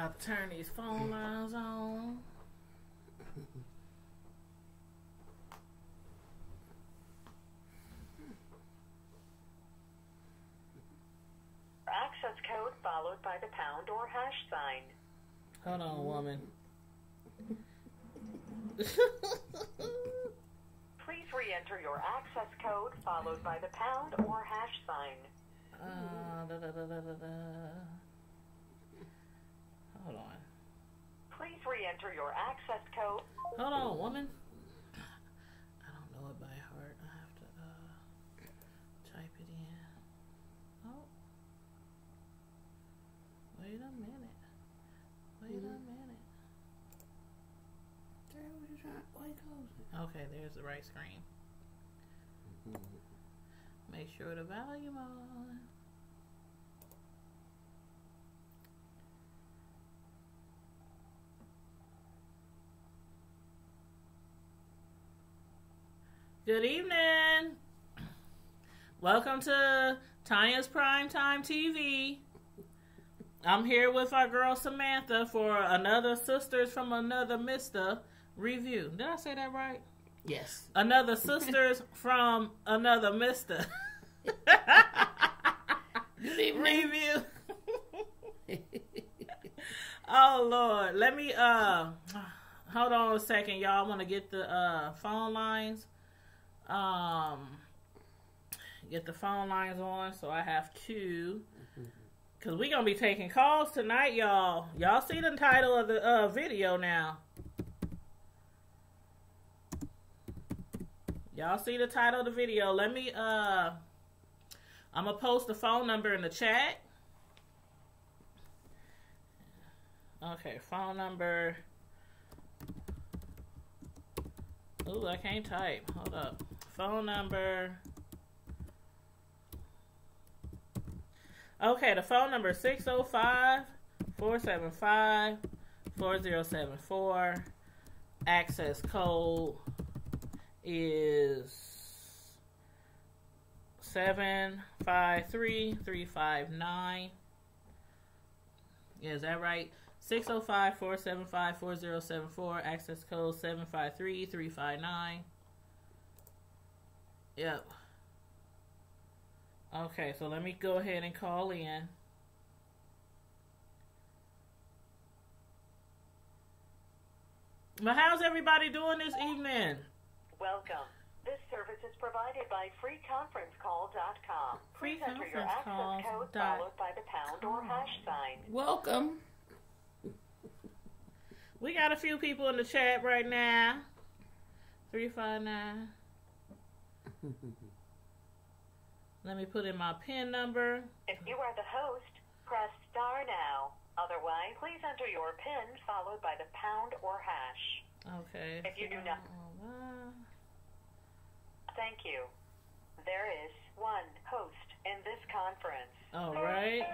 about to turn these phone lines on. Access code followed by the pound or hash sign. Hold on, woman. Please re-enter your access code followed by the pound or hash sign. Hold on. Please re-enter your access code. Hold on, woman. I don't know it by heart. I have to type it in. Oh. Wait a minute. Wait a minute. Okay, there's the right screen. Make sure the volume on. Good evening. Welcome to Tanya's Primetime TV. I'm here with our girl Samantha for another Sisters from Another Mister review. Did I say that right? Yes. Another Sisters from Another Mister Good evening. review. Oh Lord, let me hold on a second, y'all. I want to get the phone lines. Get the phone lines on, so I have to, because we're going to be taking calls tonight, y'all. Y'all see the title of the video now. Y'all see the title of the video. Let me, I'm going to post the phone number in the chat. Okay, phone number. Ooh, I can't type. Hold up. Phone number. Okay, the phone number is 605-475-4074. Access code is 753359. Is that right? 605-475-4074. Access code 753359. Yep. Okay, so let me go ahead and call in. But how's everybody doing this evening? Welcome. This service is provided by freeconferencecall.com. Please enter your access code followed by the pound or hash sign. Welcome. We got a few people in the chat right now. 359. Let me put in my PIN number. If you are the host, press star now. Otherwise, please enter your PIN followed by the pound or hash. Okay. If you do not, thank you. There is one host in this conference. All right.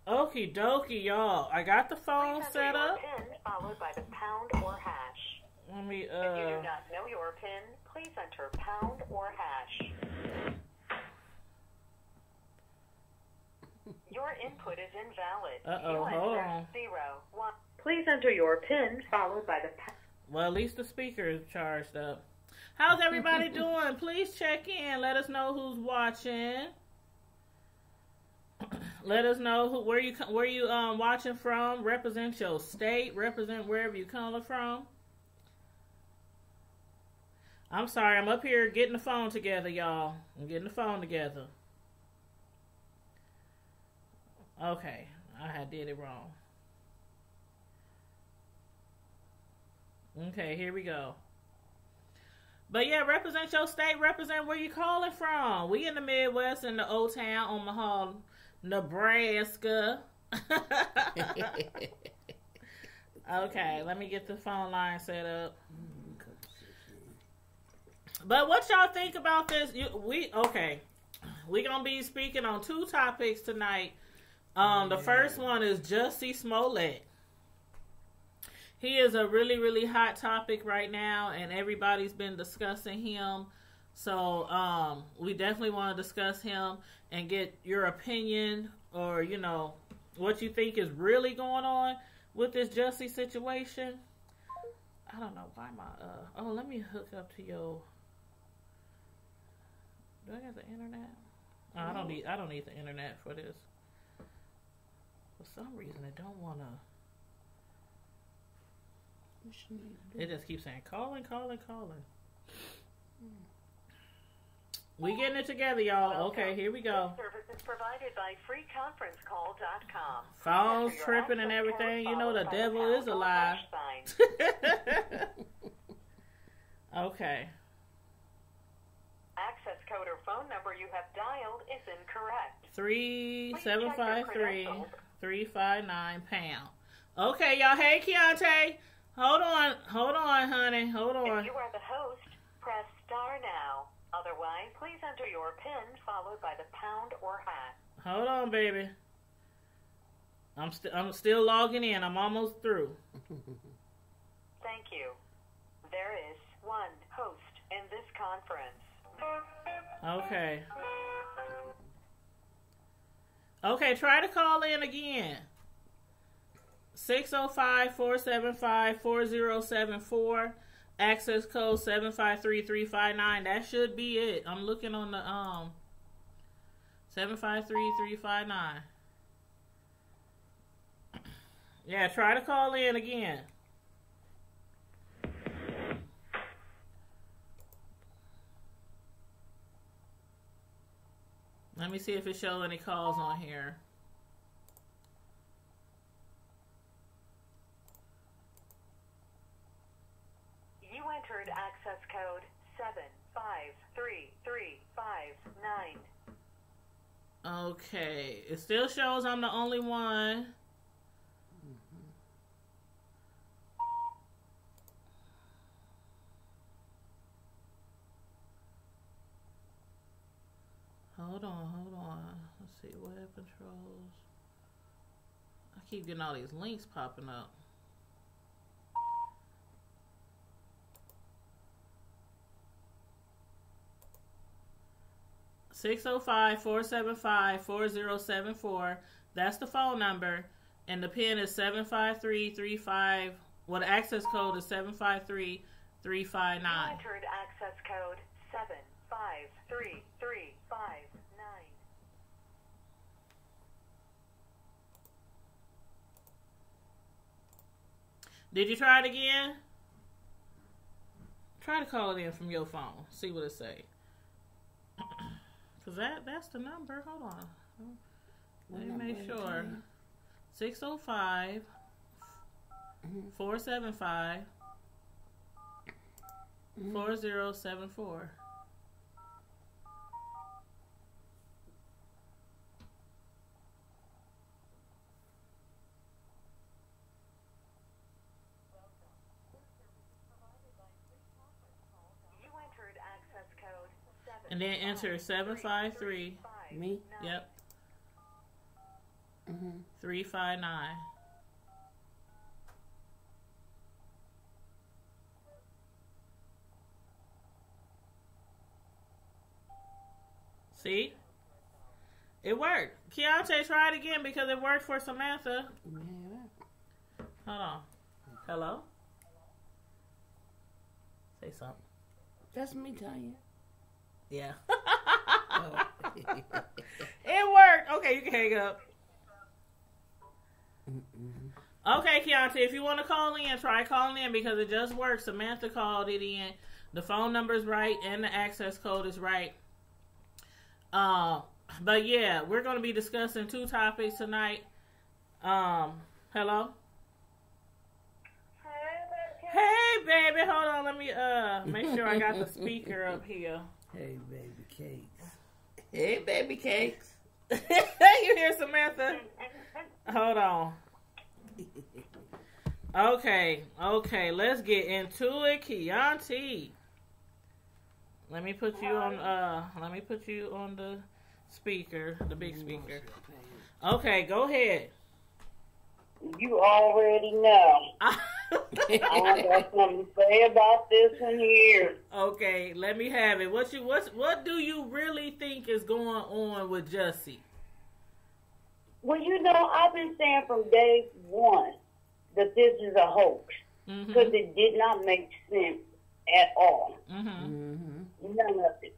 Okie dokie, y'all. I got the phone set up. PIN followed by the pound or hash. Let me, If you do not know your PIN, please enter pound or hash. Your input is invalid. Hold on. 0, 1. Please enter your PIN followed by the pound. Well, at least the speaker is charged up. How's everybody doing? Please check in. Let us know who's watching. Let us know where you watching from. Represent your state. Represent wherever you coming from. I'm sorry. I'm up here getting the phone together, y'all. I'm getting the phone together. Okay. I did it wrong. Okay, here we go. But yeah, represent your state. Represent where you calling from. We in the Midwest in the Old Town, Omaha, Nebraska. Okay, let me get the phone line set up. But what y'all think about this? We gonna be speaking on two topics tonight. The first one is Jussie Smollett. He is a really, really hot topic right now, and everybody's been discussing him. So we definitely want to discuss him and get your opinion, or what you think is really going on with this Jussie situation. I don't know why my oh, let me hook up to your. Do I got the internet? Oh, I don't need the internet for this. For some reason, it don't wanna. It just keeps saying calling. We getting it together, y'all. Okay, here we go. This service is provided by freeconferencecall.com. Phones tripping and everything. You know the devil is alive. Okay. Access code or phone number you have dialed is incorrect. 3-753-359 #. Okay, y'all. Hey, Keontae. Hold on, honey. Hold on. If you are the host, press star now. Otherwise, please enter your PIN followed by the pound or hash. Hold on, baby. I'm still logging in. I'm almost through. Thank you. There is one host in this conference. Okay. Okay, try to call in again. 605-475-4074. Access code 753-359. That should be it. I'm looking on the 753-359. Yeah, try to call in again. Let me see if it shows any calls on here. You entered access code 753-359. Okay. It still shows I'm the only one. Hold on. Let's see, web controls. I keep getting all these links popping up. (605-475-4074). That's the phone number, and the PIN is 75335. Well, the access code is 753-359. You entered access code 753-359. Did you try it again? Try to call it in from your phone. See what it say. Cause that's the number. Hold on. Let me make sure. 605-475-4074. And then enter 753. Me? Yep. 359. See? It worked. Keontae, try it again because it worked for Samantha. Yeah. Hold on. Hello? Say something. That's me, Tanya. Yeah. Oh. It worked. Okay, you can hang up. Okay, Keontae, if you want to call in, try calling in because it just worked. Samantha called it in. The phone number is right and the access code is right. But yeah, we're going to be discussing two topics tonight. Hello? Hey, baby. Hold on. Let me make sure I got the speaker up here. Hey, baby cakes. Hey, baby cakes. You hear Samantha? Hold on. Okay. Let's get into it, Keontae. Let me put you on. Let me put you on the speaker, the big speaker. Okay, go ahead. You already know. I got something to say about this one here. Okay, let me have it. What do you really think is going on with Jussie? Well, I've been saying from day one that this is a hoax because it did not make sense at all. None of it.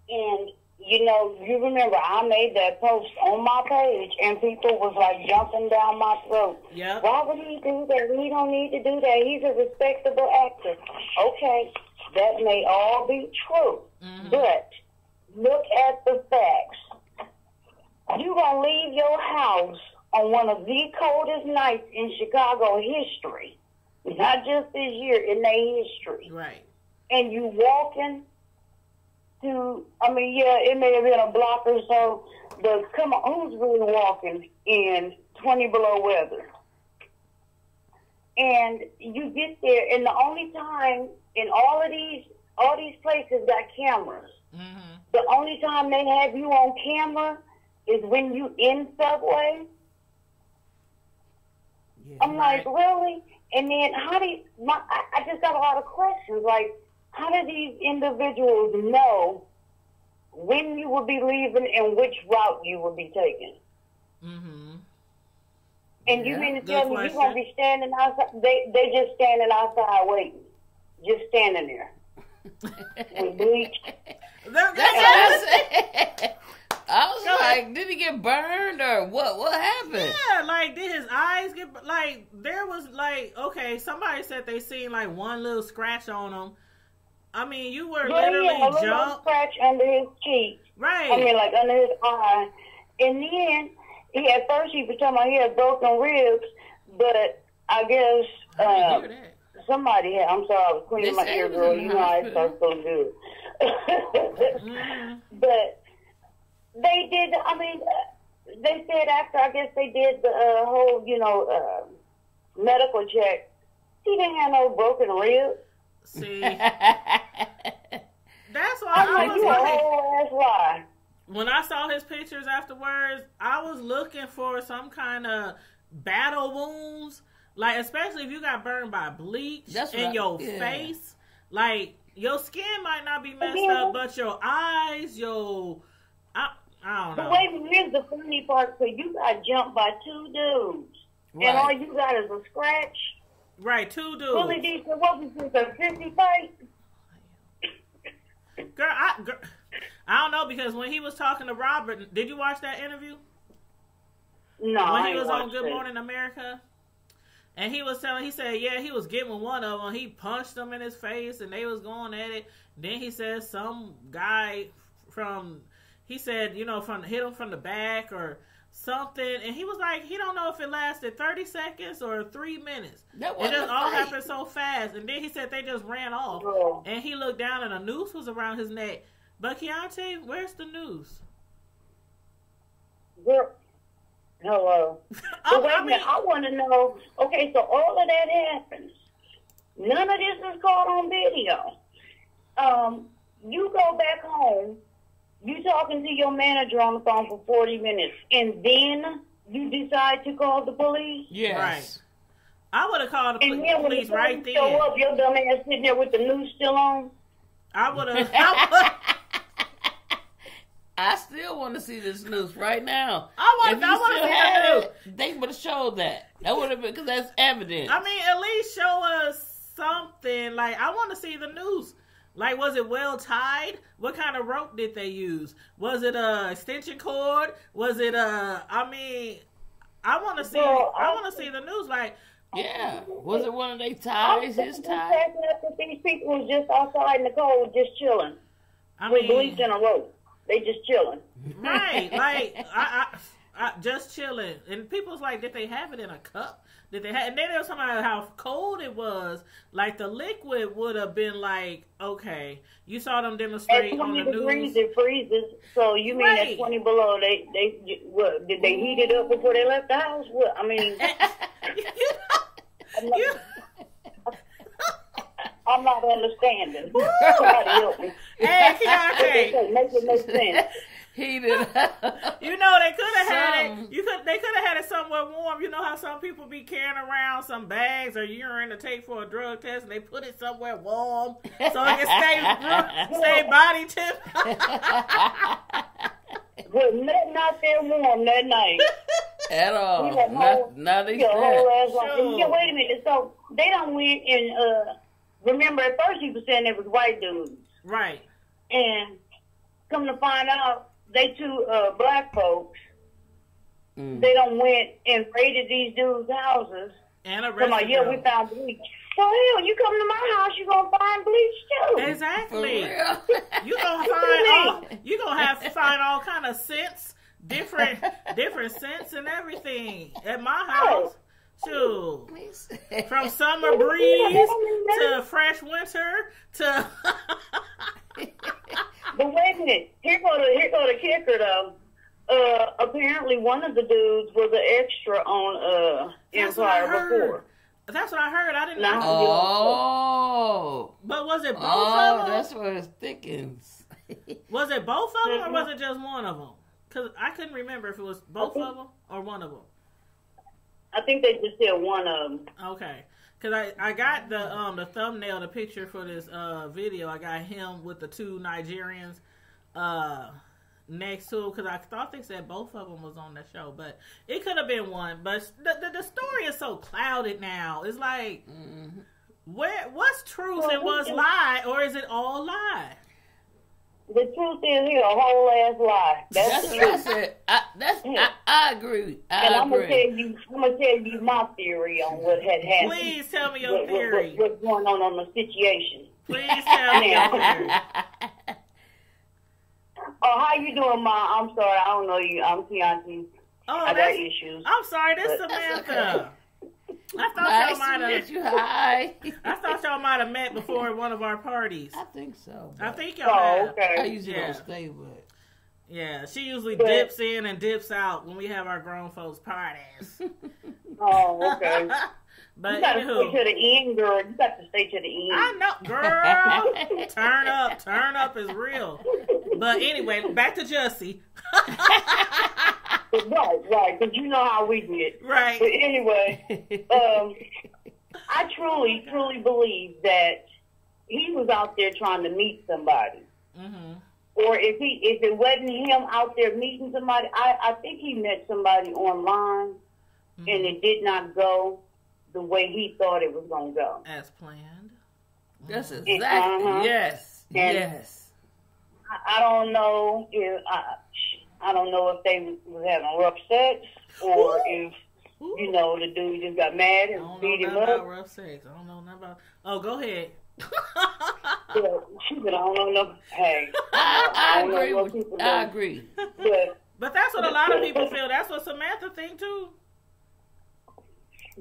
And, you remember I made that post on my page and people was like jumping down my throat. Yep. Why would he do that? He don't need to do that. He's a respectable actor. Okay, that may all be true. But look at the facts. You're going to leave your house on one of the coldest nights in Chicago history. Not just this year, in their history. Right. And you walking to, it may have been a block or so, but come on, who's really walking in 20 below weather? And you get there, and the only time in all these places got cameras. The only time they have you on camera is when you in Subway. Yeah, I'm like, really? And then I just got a lot of questions, like, how do these individuals know when you will be leaving and which route you will be taking? And you mean to tell me you're going to be standing outside? They just standing outside waiting. Just standing there. With bleach. That's what I said. I was like, did he get burned or what? What happened? Yeah, like, did his eyes get, like, there was, like, okay, somebody said they seen, like, one little scratch on him. I mean, you were literally a little scratch under his cheek. Right. Like under his eye. And then, at first he was talking about he had broken ribs, but I guess somebody had, I'm sorry, I was cleaning my ear, girl. You know I start so good. But they did, they said after, I guess they did the whole, medical check, he didn't have no broken ribs. See, that's why I was like, lie. When I saw his pictures afterwards, I was looking for some kind of battle wounds, like especially if you got burned by bleach in your face, like your skin might not be messed up, but your eyes, I don't know. But wait, here's the funny part: so you got jumped by two dudes, and all you got is a scratch. Right, two dudes. What was this, a 50 fight? Girl, I don't know, because when he was talking to Robert, did you watch that interview? No, when he was on Good Morning America? And he was he said, yeah, he was getting one of them. He punched them in his face, and they was going at it. Then he said some guy hit him from the back or something, and he was like, he don't know if it lasted 30 seconds or 3 minutes. It just all happened so fast. And then he said they just ran off, and he looked down and a noose was around his neck. But Keontae, where's the noose? Girl, hello. But wait a minute, I want to know, okay, so all of that happens. None of this is caught on video. You go back home, you talking to your manager on the phone for 40 minutes, and then you decide to call the police? Yes. Right. I would have called the police right then. Show up, your dumb ass sitting there with the noose still on? I would have. I still want to see this noose right now. I want to see that noose. They would have showed that. That would have been, because that's evidence. I mean, at least show us something. Like, I want to see the noose. Like, was it well tied? What kind of rope did they use? Was it a extension cord? Was it I want to see. I want to see the noose. Like, yeah, was it one of their ties? His ties? These people was just outside in the cold, just chilling. With bleach and a rope. They just chilling. Right, like I just chilling. And people's like, did they have it in a cup? Did they have? And then they were talking about how cold it was. Like the liquid would have been like, okay, you saw them demonstrate on the news. At 20 degrees it freezes. So you mean at 20 below? They what? Did they heat it up before they left the house? What? I mean, I'm not understanding. Somebody help me. Hey, Keontae. Make it make sense. Heated up. You know, they could have had it. They could have had it somewhere warm. You know how some people be carrying around some bags or urine to take for a drug test, and they put it somewhere warm so it can stay body temp. But nothing out there warm that night. At all. Not Your whole ass life. Sure. Yeah, wait a minute. So they done went and remember at first he was saying it was white dudes. Right. And come to find out, they two black folks. They done went and raided these dudes' houses. And arrested them. We found bleach. So hell, you come to my house, you gonna find bleach too. Exactly. You gonna have to find all kind of scents, different scents and everything at my house. Shoot. From summer breeze to fresh winter to. But wait a minute. Here go the kicker though. Apparently one of the dudes was an extra on Empire before. That's what I heard. I didn't know. Oh. But was it both of them? That's what it's thinking. Was it both of them or was it just one of them? Because I couldn't remember if it was both of them or one of them. I think they just said one of them. Okay. Because I got the thumbnail, the picture for this video. I got him with the two Nigerians next to him because I thought they said both of them was on the show, but it could have been one. But the story is so clouded now. It's like, what's truth and what's lie, or is it all lie? The truth is here a whole ass lie. That's the truth. I agree. I'm gonna tell you my theory on what had happened. Please tell me your theory. What's going on the situation? Please tell me your theory. Oh, how you doing, Ma? I'm sorry, I don't know you. I'm Keontae. Oh, I got issues. I'm sorry, this is Samantha. I thought y'all might have met before one of our parties. I think so. I think y'all have. Okay. I usually don't stay, but yeah, she usually dips in and dips out when we have our grown folks parties. Oh, okay. But you gotta stay to the end, girl. You got to stay to the end. I know, girl. Turn up is real. But anyway, back to Jussie. Right, because you know how we did. Right. But anyway, I truly believe that he was out there trying to meet somebody. Mm-hmm. Or if it wasn't him out there meeting somebody, I think he met somebody online, and it did not go the way he thought it was going to go. As planned. That's exactly. Yes. Yes. I don't know if I don't know if they was having rough sex or if you know the dude just got mad and beat him up. Rough sex. I don't know nothing about. Oh, go ahead. Yeah, she said, I don't know no. Hey, I agree. But that's what a lot of people feel. That's what Samantha think too.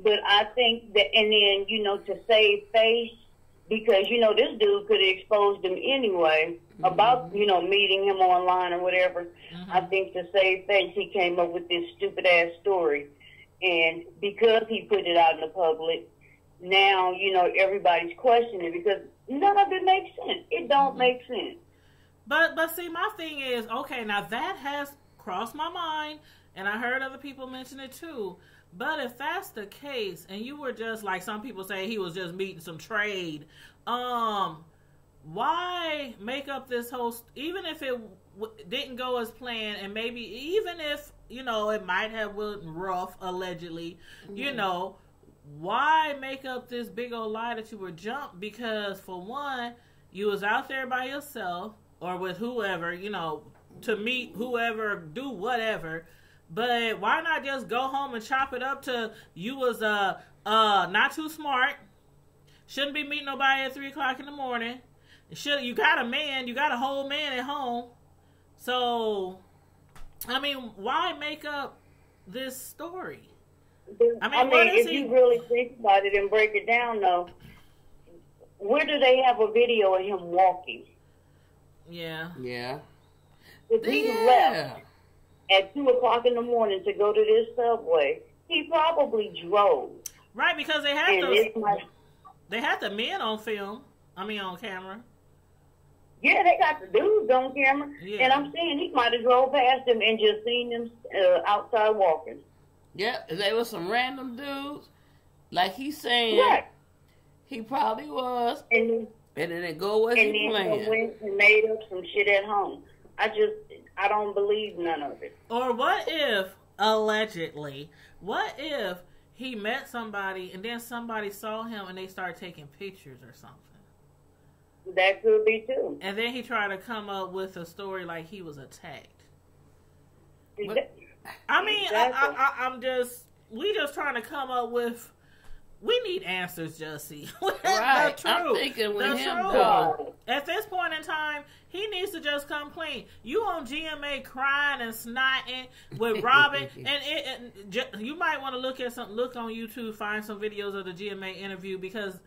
But I think that, and then you know, to save face, because you know this dude could have exposed him anyway about meeting him online or whatever. Mm-hmm. I think to save face, he came up with this stupid ass story, and because he put it out in the public, now everybody's questioning because none of it makes sense. It don't make sense. But see, my thing is, okay, now that has crossed my mind, and I heard other people mention it too. But if that's the case, and you were just like some people say he was just meeting some trade, why make up this whole? Even if it didn't go as planned, and maybe even if it might have went rough allegedly, why make up this big old lie that you were jumped? Because for one, you was out there by yourself or with whoever, to meet whoever, do whatever. But why not just go home and chop it up to you was not too smart, shouldn't be meeting nobody at 3:00 in the morning. You got a whole man at home. So, I mean, why make up this story? I mean, if you really think about it and break it down, though, where do they have a video of him walking? Yeah. If he left at 2:00 in the morning to go to this subway, he probably drove. Right, because they had the men on film. On camera. Yeah, they got the dudes on camera. Yeah. And I'm saying he might have drove past them and just seen them outside walking. Yeah, there was some random dudes. Like he's saying, he probably was. And then it go with he playing. And then went and made up some shit at home. I don't believe none of it. Or what if allegedly, what if he met somebody and then somebody saw him and they started taking pictures or something? That could be too. And then he tried to come up with a story like he was attacked. I mean, exactly. We just trying to come up with. We need answers, Jussie. Right. I'm thinking with him, though. At this point in time, he needs to just come clean. You on GMA crying and snotting with Robin, and you might want to look on YouTube, find some videos of the GMA interview, because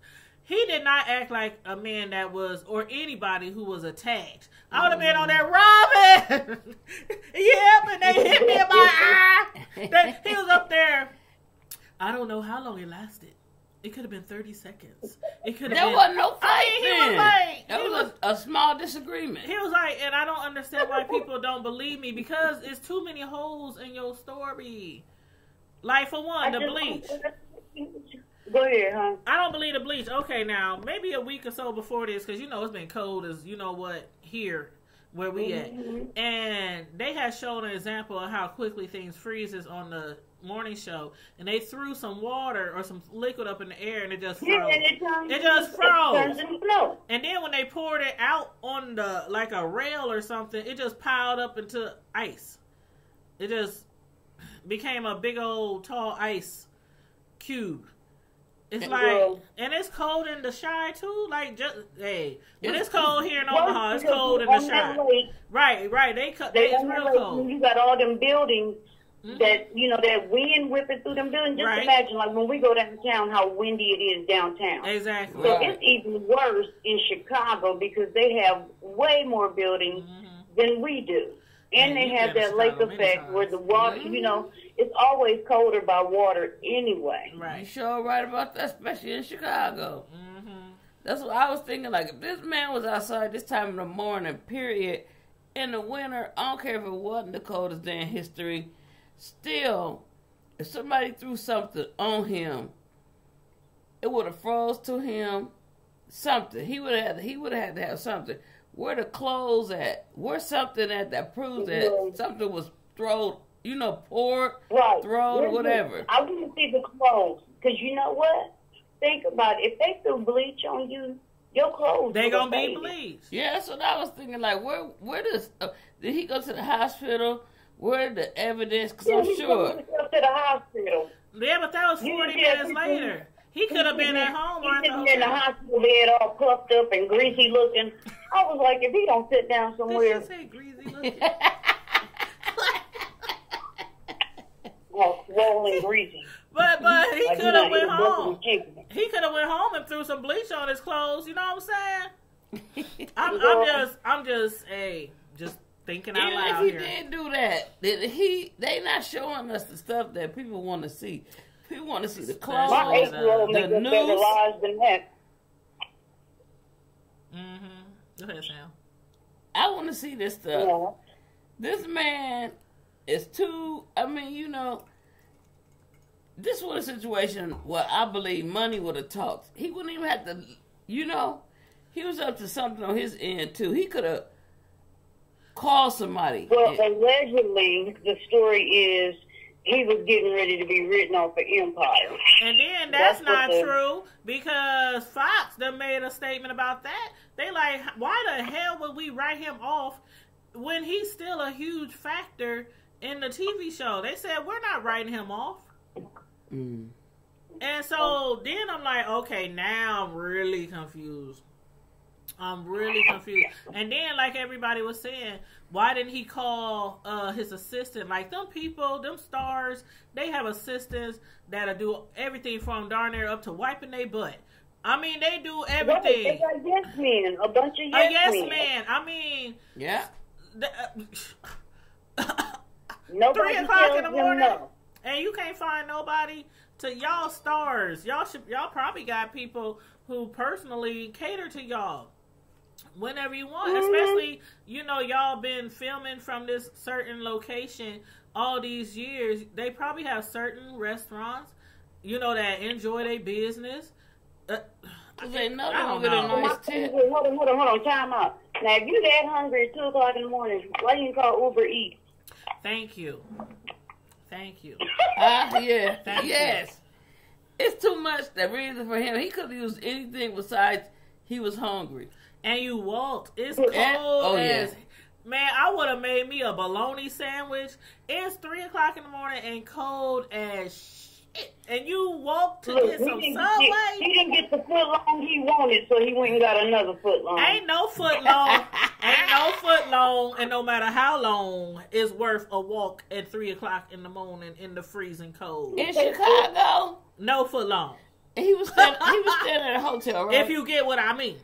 he did not act like a man that was, or anybody who was attacked. I would have been on that, Robin! Yep, and they hit me in my eye. He was up there. I don't know how long it lasted. It could have been 30 seconds. It could have There been. wasn't no fight That was a small disagreement. He was like, and I don't understand why people don't believe me, because it's too many holes in your story. Like, for one, the bleach. Go ahead, huh? I don't believe the bleach. Okay, now, maybe a week or so before this, because, it's been cold as, here where we at. And they had shown an example of how quickly things freezes on the morning show, and they threw some water or some liquid up in the air, and it just froze. It just froze. And then when they poured it out on like a rail or something, it just piled up into ice. It just became a big old tall ice cube. It's and it's cold in the Chi too. Like, when it's cold here in Omaha, it's cold in the Chi. Right. It's real cold. You got all them buildings. That that wind whipping through them buildings. Just imagine, like, when we go downtown, how windy it is downtown. Exactly. So it's even worse in Chicago because they have way more buildings than we do, and they have that lake effect where the water, it's always colder by water anyway. Right. You sure right about that, especially in Chicago. That's what I was thinking. Like, if this man was outside this time of the morning, period, in the winter, I don't care if it wasn't the coldest day in history. Still, if somebody threw something on him, it would have froze to him something. He would have had to have something. Where the clothes at? Where's something at that proves that something was thrown, poured, thrown, or whatever. I wouldn't see the clothes, because you know what? Think about it. If they threw bleach on you, your clothes they gonna be bleached. Yeah, that's what I was thinking. Like, where does did he go to the hospital? Where the evidence? Because I'm sure. He went to the hospital. Yeah, but that was 40 minutes later. He could have been at home or at the hotel. In the hospital bed, all puffed up and greasy looking. I was like, if he don't sit down somewhere. Did you say greasy looking? Well, swollen, greasy. But he could have went home. He could have went home and threw some bleach on his clothes. You know what I'm saying? I'm just thinking out loud here. Even if he did do that, they not showing us the stuff that people want to see. People want to see the clothes, my 8-year-old the news. Better lies than that. Go ahead, Sam. I want to see this stuff. Yeah. This man is too. I mean, this was a situation where I believe money would have talked. He wouldn't even have to. He was up to something on his end too. He could have called somebody. Well, allegedly, the story is he was getting ready to be written off for Empire. And then that's not true, because Fox done made a statement about that. They like, why the hell would we write him off when he's still a huge factor in the TV show? They said, we're not writing him off. And so then I'm like, okay, now I'm really confused. And then, like everybody was saying, why didn't he call his assistant? Like, them people, them stars, they have assistants that'll do everything from darn near up to wiping their butt. I mean, they do everything. They got yes men, a bunch of yes men. A yes man. I mean, yeah. 3 o'clock in the morning, and you can't find nobody to y'all stars. Y'all probably got people who personally cater to y'all whenever you want, especially, y'all been filming from this certain location all these years. They probably have certain restaurants, that enjoy their business. They know they're going to get a nice tip. Hold on, time out. Now, if you that hungry at 2 o'clock in the morning, why you call Uber Eats? Thank you. Thank you. Yeah. Thank Yes. It's too much that reason for him. He could have used anything besides he was hungry. And you walked. It's cold as... Man, I would have made me a bologna sandwich. It's 3 o'clock in the morning and cold as shit. And you walked to get some Subway. He didn't get the foot long he wanted, so he went and got another foot long. Ain't no foot long. Ain't no foot long. And no matter how long, is worth a walk at 3 o'clock in the morning in the freezing cold. In Chicago? No foot long. And he was staying at a hotel, right? If you get what I mean.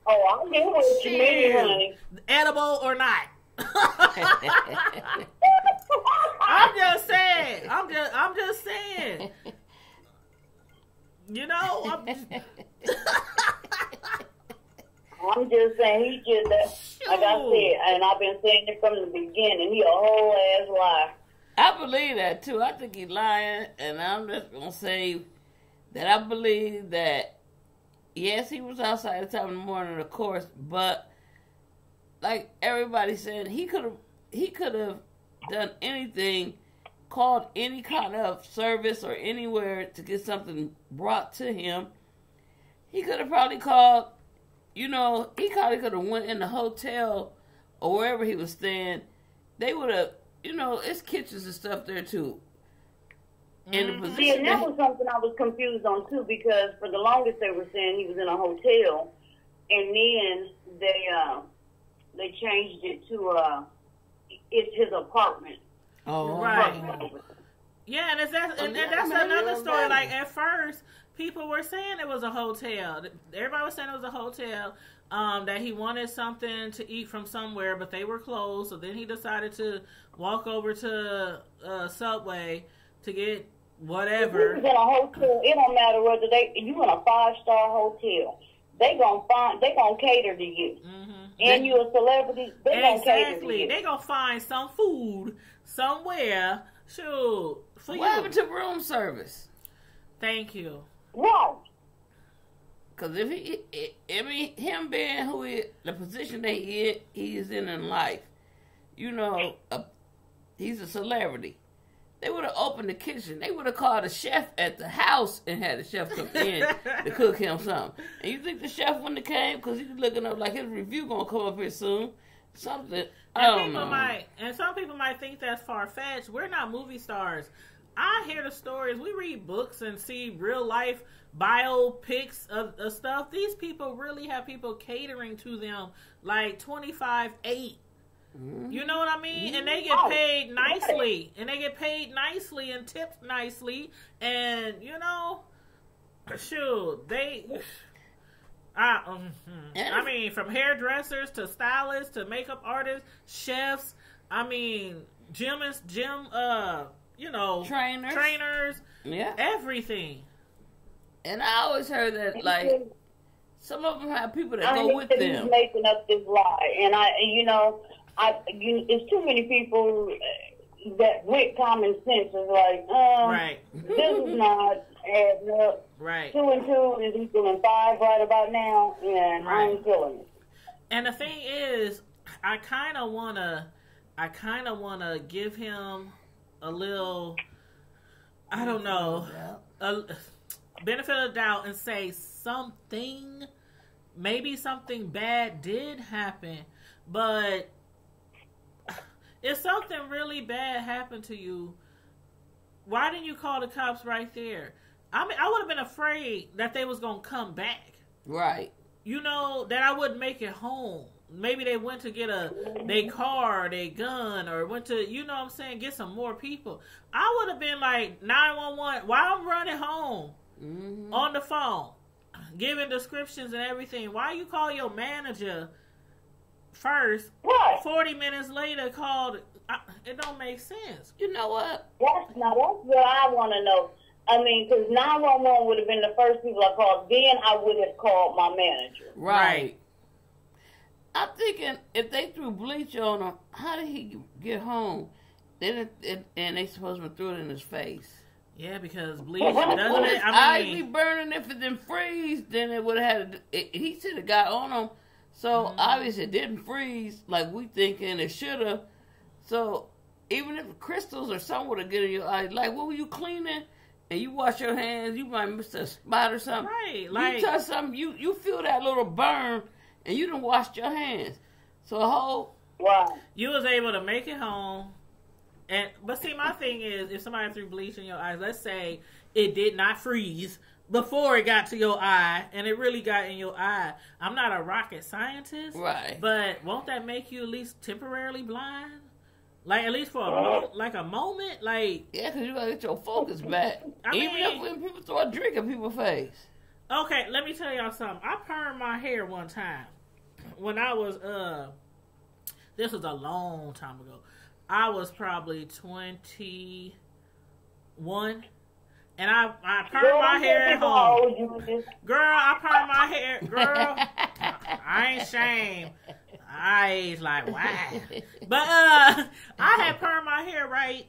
Oh, I get what you mean, honey. Edible or not. I'm just saying. I'm just saying. You know, I'm just saying he just that. Like I said, and I've been saying it from the beginning. He a whole ass liar. I believe that too. I think he's lying, and I'm just gonna say that I believe that. Yes, he was outside at the time in the morning, of course, but like everybody said, he could have done anything, called any kind of service or anywhere to get something brought to him. He could have probably called, he probably could have went in the hotel or wherever he was staying. They would have, it's kitchens and stuff there too. In the position. See, and that was something I was confused on too, because for the longest they were saying he was in a hotel, and then they changed it to it's his apartment. Oh, right. Yeah, and that's another story. Like at first, people were saying it was a hotel. Everybody was saying it was a hotel. That he wanted something to eat from somewhere, but they were closed. So then he decided to walk over to Subway to get whatever. If you was in a hotel, it don't matter whether you in a 5-star hotel. They gonna cater to you. Mm-hmm. And you a celebrity, they gonna cater to you. They gonna find some food somewhere. Shoot, for what happened to room service? Thank you. Right. Because him being the position that he is in life, he's a celebrity. They would have opened the kitchen. They would have called a chef at the house and had the chef come in to cook him something. And you think the chef wouldn't have came because he's looking up like his review gonna come up here soon? Something. I don't know. Some people might think that's far fetched. We're not movie stars. I hear the stories. We read books and see real life biopics of stuff. These people really have people catering to them like 25/8. Mm-hmm. You know what I mean? Mm-hmm. And they get paid nicely. And they get paid nicely and tipped nicely. And, shoot, I mean, from hairdressers to stylists to makeup artists, chefs, trainers, yeah, everything. And I always heard that, like, some of them have people that go with them. He's making up this lie, and it's too many people that with common sense is like, right. This is not adding up. Right. 2 and 2 is equaling 5 right about now, and right. I ain't feeling it. And the thing is, I kind of wanna give him a little, I don't know, a benefit of the doubt and say maybe something bad did happen, but if something really bad happened to you, why didn't you call the cops right there? I would have been afraid that they was going to come back. Right. That I wouldn't make it home. Maybe they went to get their car, their gun, or went to, get some more people. I would have been like 911 while I'm running home on the phone, giving descriptions and everything. Why you call your manager first, what? 40 minutes later called? It don't make sense. You know what? That's what I want to know. Because 911 would have been the first people I called. Then I would have called my manager. Right. I'm thinking if they threw bleach on him, how did he get home? And they supposed to threw it in his face. Yeah, because bleach doesn't it? I'd be burning if it didn't freeze. Then it would have had. He should have got on him. So obviously it didn't freeze like we thinking it should have. So even if crystals or something would get in your eye, like what were you cleaning? And you wash your hands, you might miss a spot or something. Right, like you touch something, you feel that little burn, and you done washed your hands. So a whole you was able to make it home. But see, my thing is, if somebody threw bleach in your eyes, let's say it did not freeze before it got to your eye, and it really got in your eye. I'm not a rocket scientist, right? But won't that make you at least temporarily blind? Like, at least for a moment? Like, yeah, because you got to get your focus back. Even if when people throw a drink in people's face. Okay, let me tell y'all something. I permed my hair one time. When I was, this was a long time ago. I was probably 21. And I permed my hair at home. Girl, I permed my hair. Girl, I ain't ashamed. I aged like, wow. But I had permed my hair, right?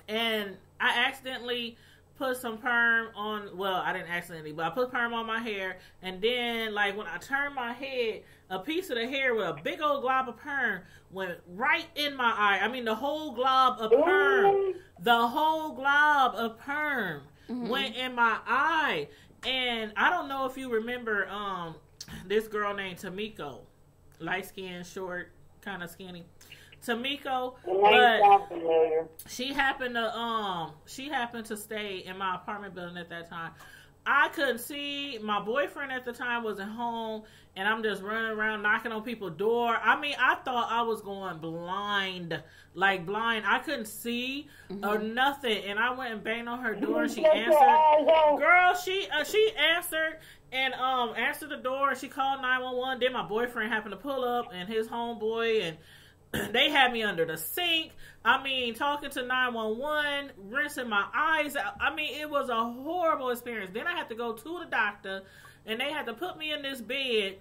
And I accidentally put some perm on, well, I didn't accidentally, but I put perm on my hair. And then, like, when I turned my head, a piece of the hair with a big old glob of perm went right in my eye. I mean, the whole glob of perm. The whole glob of perm went in my eye. And I don't know if you remember this girl named Tamiko. Light skin, short, kind of skinny. Tamiko, but she happened to stay in my apartment building at that time. I couldn't see. My boyfriend at the time wasn't home, and I'm just running around knocking on people's door. I mean, I thought I was going blind, like blind. I couldn't see or nothing, and I went and banged on her door, and she answered. Girl, she answered. And answered the door, and she called 911. Then my boyfriend happened to pull up, and his homeboy, and they had me under the sink. I mean, talking to 911, rinsing my eyes out. I mean, it was a horrible experience. Then I had to go to the doctor, and they had to put me in this bed,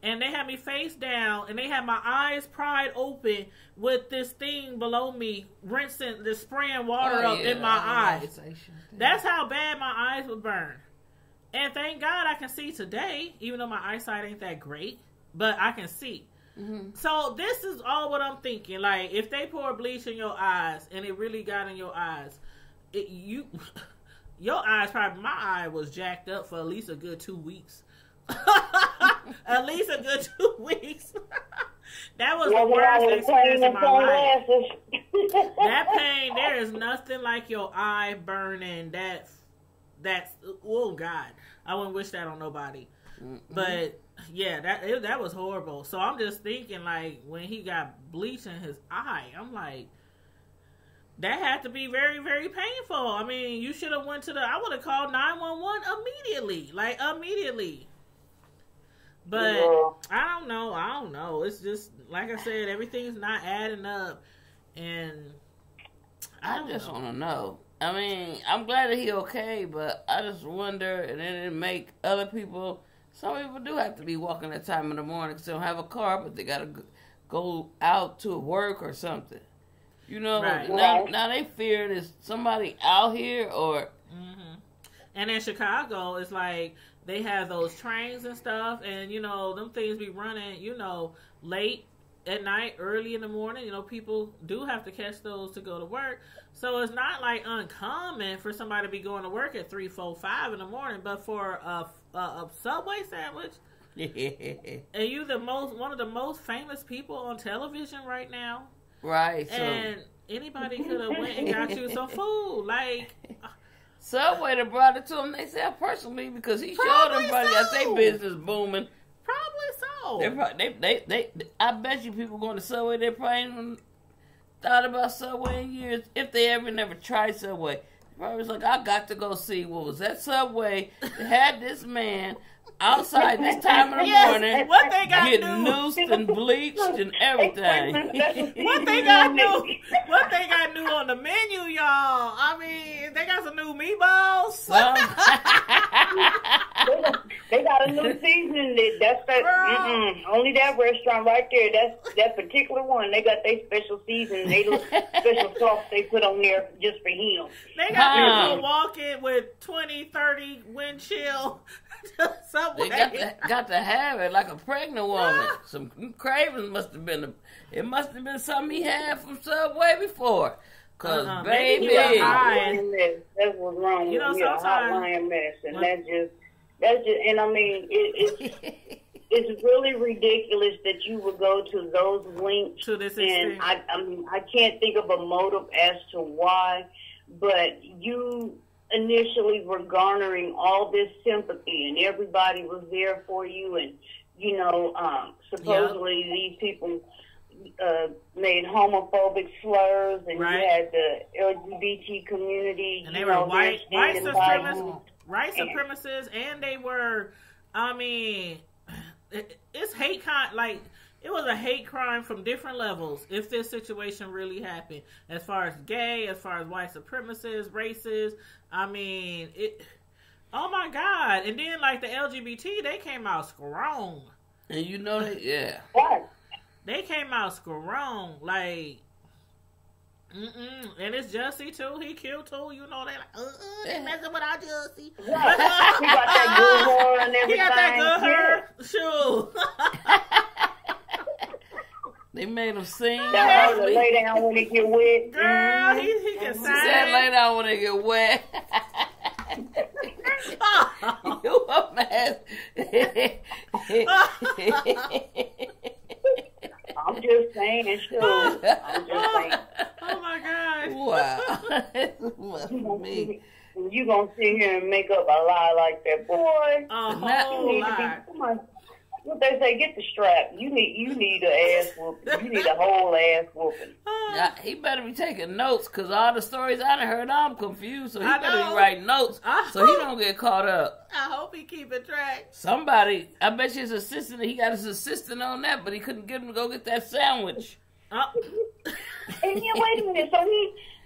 and they had me face down, and they had my eyes pried open with this thing below me, spraying water up in my eyes. That's how bad my eyes would burn. And thank God I can see today, even though my eyesight ain't that great, but I can see. So this is all what I'm thinking. Like, if they pour bleach in your eyes and it really got in your eyes, your eyes probably, my eye was jacked up for at least a good 2 weeks. At least a good 2 weeks. That was the worst experience in my life. That pain, there is nothing like your eye burning. That's, oh God, I wouldn't wish that on nobody. But yeah, that was horrible. So I'm just thinking, like, when he got bleach in his eye, I'm like, that had to be very, very painful. I mean, you should have went I would have called 911 immediately. But I don't know. It's just, like I said, everything's not adding up. And I just want to know. I mean, I'm glad that he okay, but I just wonder, and then it make other people, some people do have to be walking that time in the morning because they don't have a car, but they got to go out to work or something. You know, right. Now they fear there's somebody out here or... And in Chicago, it's like they have those trains and stuff, and, you know, them things be running, you know, late at night, early in the morning. You know, people do have to catch those to go to work. So it's not like uncommon for somebody to be going to work at 3, 4, 5 in the morning. But for a Subway sandwich, and you one of the most famous people on television right now, right? And anybody could have went and got you some food, like. Subway that brought it to him. They said personally because he showed everybody that their business booming. Probably so. They I bet you people going to Subway, they probably ain't thought about Subway in years. If they ever never tried Subway, they probably was like, I got to go see what was that Subway that had this man outside this time of the morning, what they got getting noosed and bleached and everything. What they got new on the menu, y'all? I mean, they got some new meatballs. They got a new seasoning. That's only that restaurant right there. That's that particular one. They got their special seasoning. They special sauce they put on there just for him. They got people walking with 20, 30 wind chill Subway. They got to have it like a pregnant woman. Some cravings must have been. It must have been something he had from Subway before. Cause baby, that's what's wrong with sometimes hot lion mess, and that's just, and I mean, it's really ridiculous that you would go to those links to this extent. And I mean, I can't think of a motive as to why, but you initially were garnering all this sympathy, and everybody was there for you, and supposedly these people made homophobic slurs, and you had the LGBT community, and they were white supremacists, and they were, I mean, it's hate like it was a hate crime from different levels if this situation really happened, as far as gay, as far as white supremacists, racists. I mean, oh my God. And then like the LGBT, they came out strong. And yeah. What? They came out strong, like, and it's Jussie too. He cute too. They like, they messing with our Jussie. Yeah. He got that good hair and everything. He got that good hair. Sure. They made him sing. That to lay down when he get wet. Girl, he can sing. He said lay down when he get wet. You a mess. I'm just saying, sure. I'm just saying. Oh my God. Wow. Me. You gonna sit here and make up a lie like that, boy? A whole lie. What they say, get the strap. You need an ass whooping. You need a whole ass whooping. Yeah, he better be taking notes, because all the stories I done heard, I'm confused. So he better be writing notes so he don't get caught up. I hope he keeping track. Somebody, I bet you his assistant, he got his assistant on that, but he couldn't get him to go get that sandwich. And wait a minute. So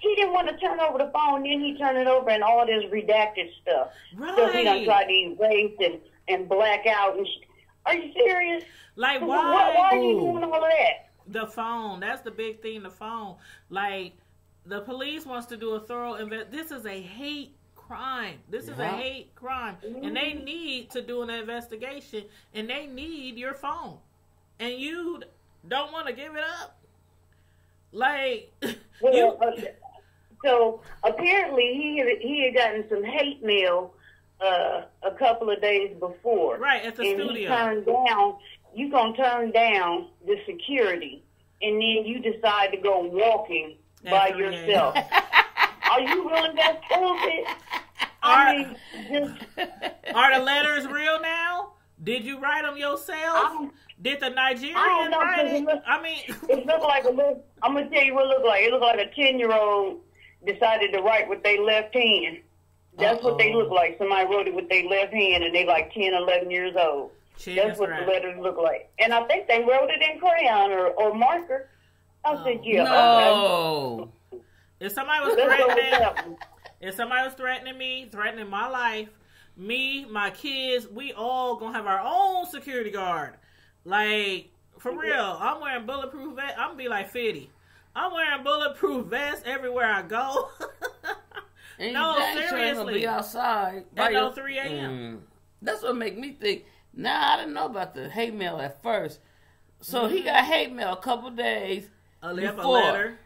he didn't want to turn over the phone, then he turned it over and all this redacted stuff. Right. So he done tried to erase and black out and Are you serious? Like, why? Why are you doing all of that? The phone. That's the big thing, the phone. Like, the police wants to do a thorough investigation. This is a hate crime. This is a hate crime. And they need to do an investigation, and they need your phone. And you don't want to give it up? Like, so apparently he had gotten some hate mail a couple of days before. Right, at the studio. He you're going to turn down the security, and then you decide to go walking by yourself. Are you really that stupid? Are the letters real now? Did you write them yourself? Did the Nigerian write it? It looked like I'm going to tell you what it looked like. It looked like a 10-year-old decided to write with their left hand. That's what they look like. Somebody wrote it with their left hand, and they like 10, 11 years old. That's what the letters look like. And I think they wrote it in crayon or marker. I said, yeah. No. Okay. If somebody was threatening me, threatening my life, me, my kids, we all gonna have our own security guard. Like, for real, I'm wearing bulletproof vest. I'm gonna be like 50. I'm wearing bulletproof vests everywhere I go. And no, seriously. Gonna be outside at 3 a.m. That's what make me think. Now, I didn't know about the hate mail at first. So he got hate mail a couple days before. A letter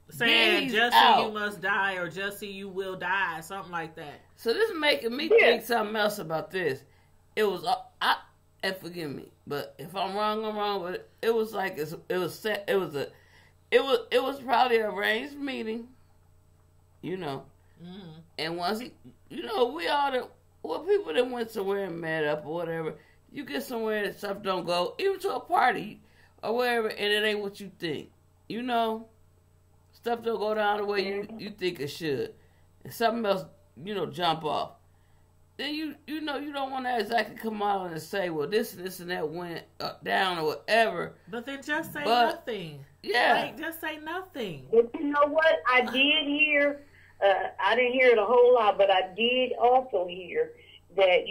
saying, Jussie, you must die, or Jussie, you will die, something like that. So this is making me think something else about this. It was, and forgive me, but if I'm wrong, I'm wrong. But it was like it was probably an arranged meeting, And once we all people that went somewhere and met up or whatever. You get somewhere and stuff don't go, even to a party or wherever, and it ain't what you think. Stuff don't go down the way you think it should. And something else, jump off. Then you don't want to exactly come out and say, well, this and that went down or whatever. But then just say nothing. Yeah. Like, just say nothing. But you know what? I did hear, I didn't hear it a whole lot, but I did also hear that,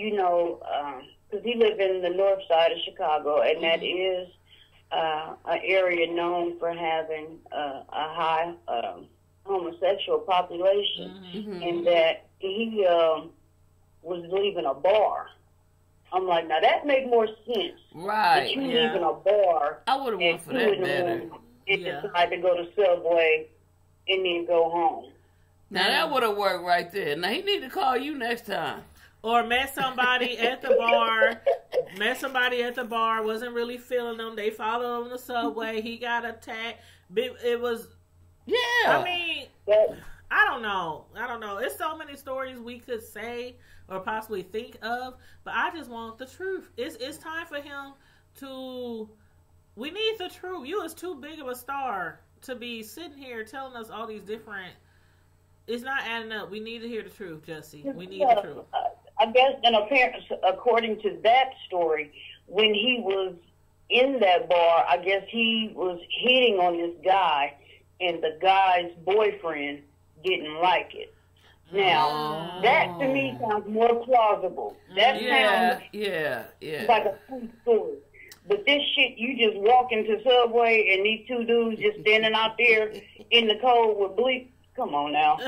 because he lived in the north side of Chicago, and that is an area known for having a high homosexual population, and that he was leaving a bar I'm like, now that makes more sense. Right. That you leaving a bar. I would have went for that better. And decide to go to Subway and then go home. Now that would have worked right there. Now he need to call you next time. Or met somebody at the bar. Wasn't really feeling them. They followed him on the Subway. He got attacked. It was. Yeah. I mean, I don't know. It's so many stories we could say or possibly think of, but I just want the truth. It's time for him to. We need the truth. You is too big of a star to be sitting here telling us all these different. It's not adding up. We need to hear the truth, Jussie. We need the truth. I guess, and apparently, according to that story, when he was in that bar, I guess he was hitting on this guy, and the guy's boyfriend didn't like it. Now, that to me sounds more plausible. That sounds like a true story. But this shit, you just walk into Subway and these two dudes just standing out there in the cold with bleep. Come on now.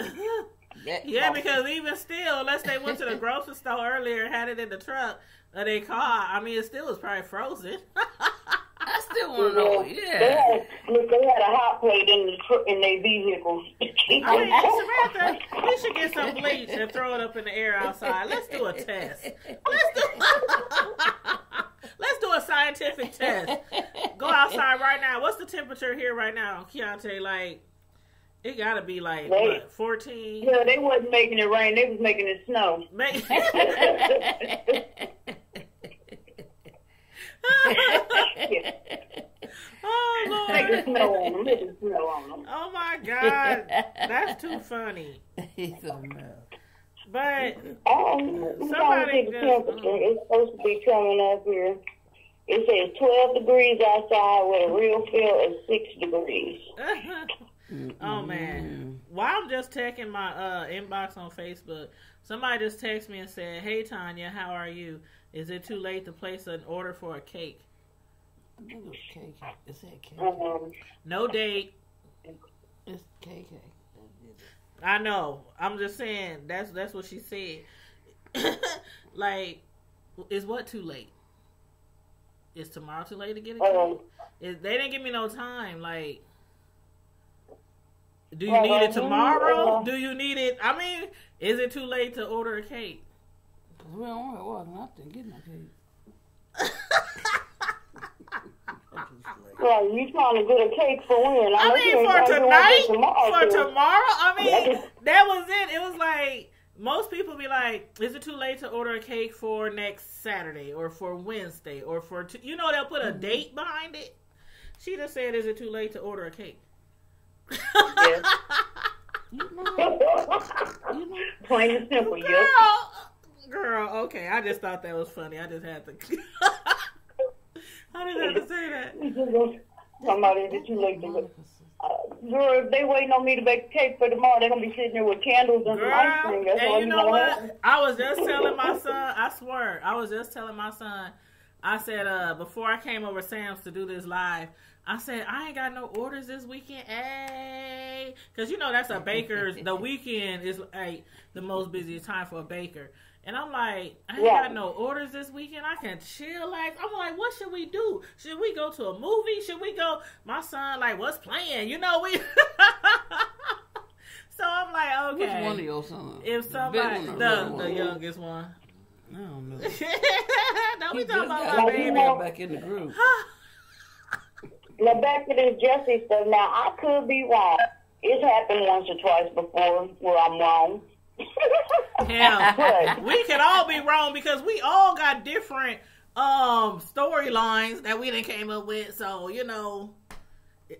Yeah, because even still, unless they went to the grocery store earlier and had it in the truck of their car, I mean, it still was probably frozen. I still want to know. Yeah. They had a hot plate in their vehicle. I mean, Samantha, we should get some bleach and throw it up in the air outside. Let's do a test. Let's do a scientific test. Go outside right now. What's the temperature here right now, Keontae? Like, it gotta be like, what, 14? Yeah, they wasn't making it rain. They was making it snow. Oh, Lord. Make it snow on them. Oh, my God. That's too funny. He's so mad. But somebody just... It's supposed to be coming up here. It says 12 degrees outside with a real feel of 6 degrees. Oh, man. While I'm just checking my inbox on Facebook, somebody just texted me and said, "Hey, Tanya, how are you? Is it too late to place an order for a cake?" I think it was KK. Is that KK? No date. It's KK. I know. I'm just saying, that's what she said. Like, is what too late? Is tomorrow too late to get a cake? They didn't give me no time, like... Do you need it tomorrow? Do you need it? I mean, is it too late to order a cake? Because we don't want to walk out and get no cake. Well, you trying to get a cake for when? I mean, for tonight? For tomorrow? I mean, that was it. It was like, most people be like, is it too late to order a cake for next Saturday or for Wednesday or for... You know, they'll put a date behind it. She just said, is it too late to order a cake? Yes. Plain and simple, girl, okay. I just thought that was funny. I just had to. I didn't have to say that. Somebody that you like to. Girl, if they waiting on me to bake a cake for tomorrow, they're gonna be sitting there with candles and some ice cream. That's and you know what? I was just telling my son. I swear, I was just telling my son. I said, before I came over Sam's to do this live, I said, I ain't got no orders this weekend. Hey, because you know that's a baker's. The weekend is like the most busiest time for a baker. And I'm like, I ain't got no orders this weekend. I can chill. Like, I'm like, what should we do? Should we go to a movie? Should we go? My son, like, what's playing? You know, we. So I'm like, okay. Which one of your sons? If somebody, the youngest one. I don't know. Don't be talking about my baby. Back in the group. Now back to this Jussie stuff. Now I could be wrong. It's happened once or twice before where I'm wrong. Yeah, we can all be wrong because we all got different storylines that we done came up with. So you know,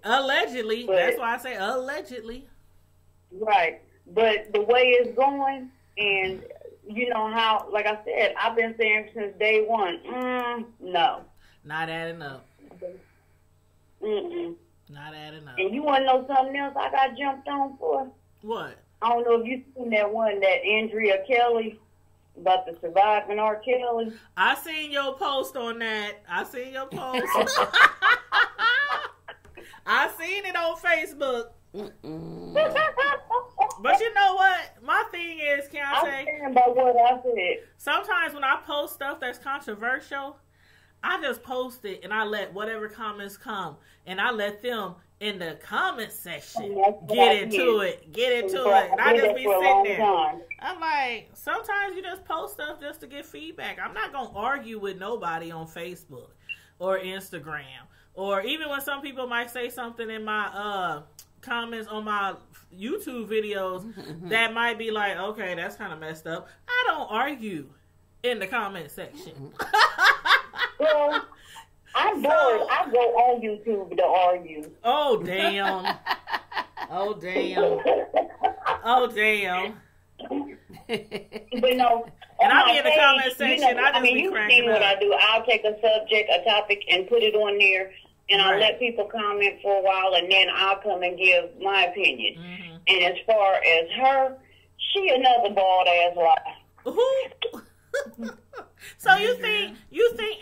allegedly. That's why I say allegedly. Right, but the way it's going, and you know how, like I said, I've been saying since day one. No, not adding up. Mm-mm. Not adding up. And you want to know something else I got jumped on for? What? I don't know if you seen that one, that Andrea Kelly, about the surviving R. Kelly. I seen your post on that. I seen your post. I seen it on Facebook. But you know what? my thing is, can I say? I stand by what I said. Sometimes when I post stuff that's controversial, I just post it and I let whatever comments come, and I let them in the comment section get into it, and I just be sitting there. I'm like, sometimes you just post stuff just to get feedback. I'm not gonna argue with nobody on Facebook or Instagram, or even when some people might say something in my comments on my YouTube videos that might be like, okay, that's kind of messed up. I don't argue in the comment section. Well, I'm bored. I go on YouTube to argue. Oh, damn. Oh, damn. Oh, damn. But no. And I'll be in the comment section. I mean, you see what I do. I'll take a subject, a topic, and put it on there, and I'll let people comment for a while, and then I'll come and give my opinion. Mm-hmm. And as far as her, she another bald-ass liar. So you think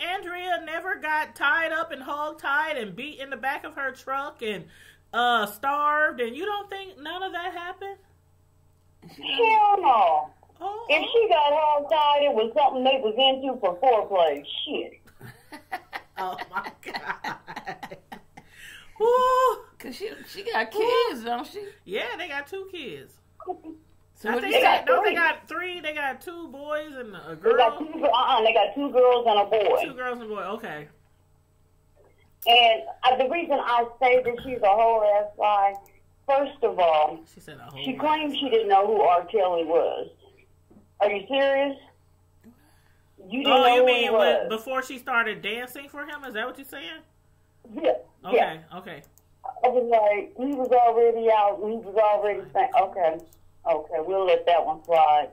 Andrea never got tied up and hog-tied and beat in the back of her truck and starved, and you don't think none of that happened? Hell no. Oh. If she got hog-tied, it was something they was into for foreplay. Shit. Oh my God. Cause she got kids, don't she? Yeah, they got 2 kids. So I think they got 3. They got 2 boys and a girl. They got 2 girls and a boy. 2 girls and a boy. Okay. And the reason I say that she's a whole ass lie, first of all, she claims she didn't know who R. Kelly was. Are you serious? You didn't know you who mean he was. Before she started dancing for him? Is that what you're saying? Yeah. Okay. Yeah. Okay. I was like, he was already out. He was already saying, okay, we'll let that one slide.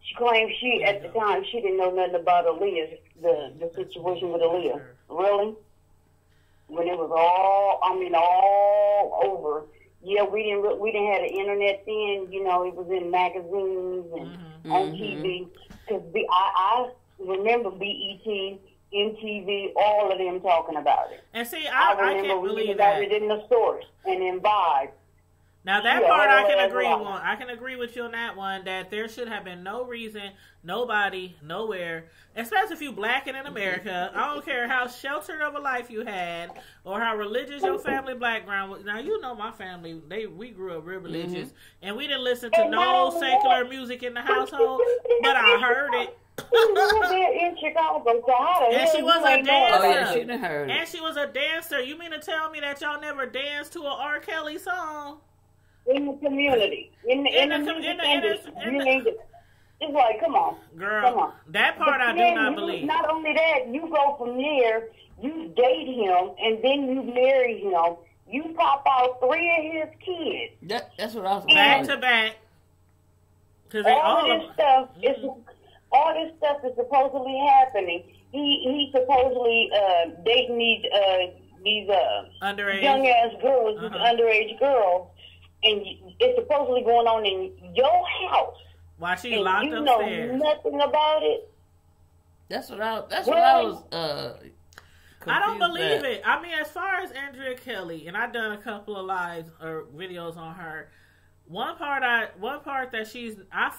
She claims at the time, she didn't know nothing about Aaliyah, the situation with Aaliyah. Really? When it was all over. Yeah, we didn't have the internet then. You know, it was in magazines and on TV. Because I remember BET, MTV, all of them talking about it. And see, I can't believe that. I remember reading about it in the stores and in Vibe. Now that part I can agree on. I can agree with you on that one, that there should have been no reason, nobody, nowhere, especially if you black and in America. I don't care how sheltered of a life you had or how religious your family background was. Now, you know my family, we grew up real religious, and we didn't listen to no secular music in the household, but I heard it. In Chicago, and she was a dancer. Oh, yeah, she done heard it. And she was a dancer. You mean to tell me that y'all never danced to a R. Kelly song? In the community, in the industry, it's like, come on, girl. Come on. That part I do not believe. Not only that, you go from there, you date him, and then you marry him. You pop out 3 of his kids. That's what I was back to back. All this stuff is supposedly happening. He's supposedly dating these underage young ass girls, these underage girls. And it's supposedly going on in your house. While she's locked upstairs. You know nothing about it. That's what I was. I don't believe it. I mean, as far as Andrea Kelly, and I've done a couple of lives or videos on her. One part that I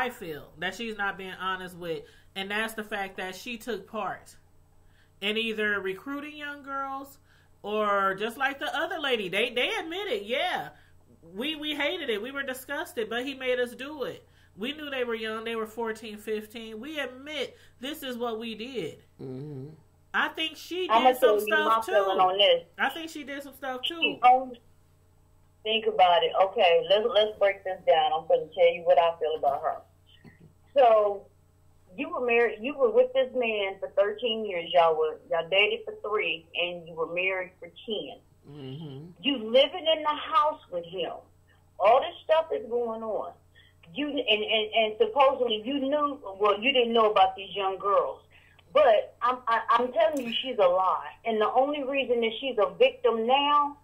feel that she's not being honest with, and that's the fact that she took part in either recruiting young girls or just like the other lady. They admitted, yeah. We hated it. We were disgusted, but he made us do it. We knew they were young. They were 14, 15. We admit this is what we did. Mm-hmm. I think she did some stuff, too. On this. I think she did some stuff, too. Think about it. Okay, let's break this down. I'm going to tell you what I feel about her. So, you were married. You were with this man for 13 years. Y'all dated for 3, and you were married for 10. Mm-hmm. You living in the house with him. All this stuff is going on. You and supposedly you knew. Well, you didn't know about these young girls, but I'm telling you, she's a lie. And the only reason that she's a victim now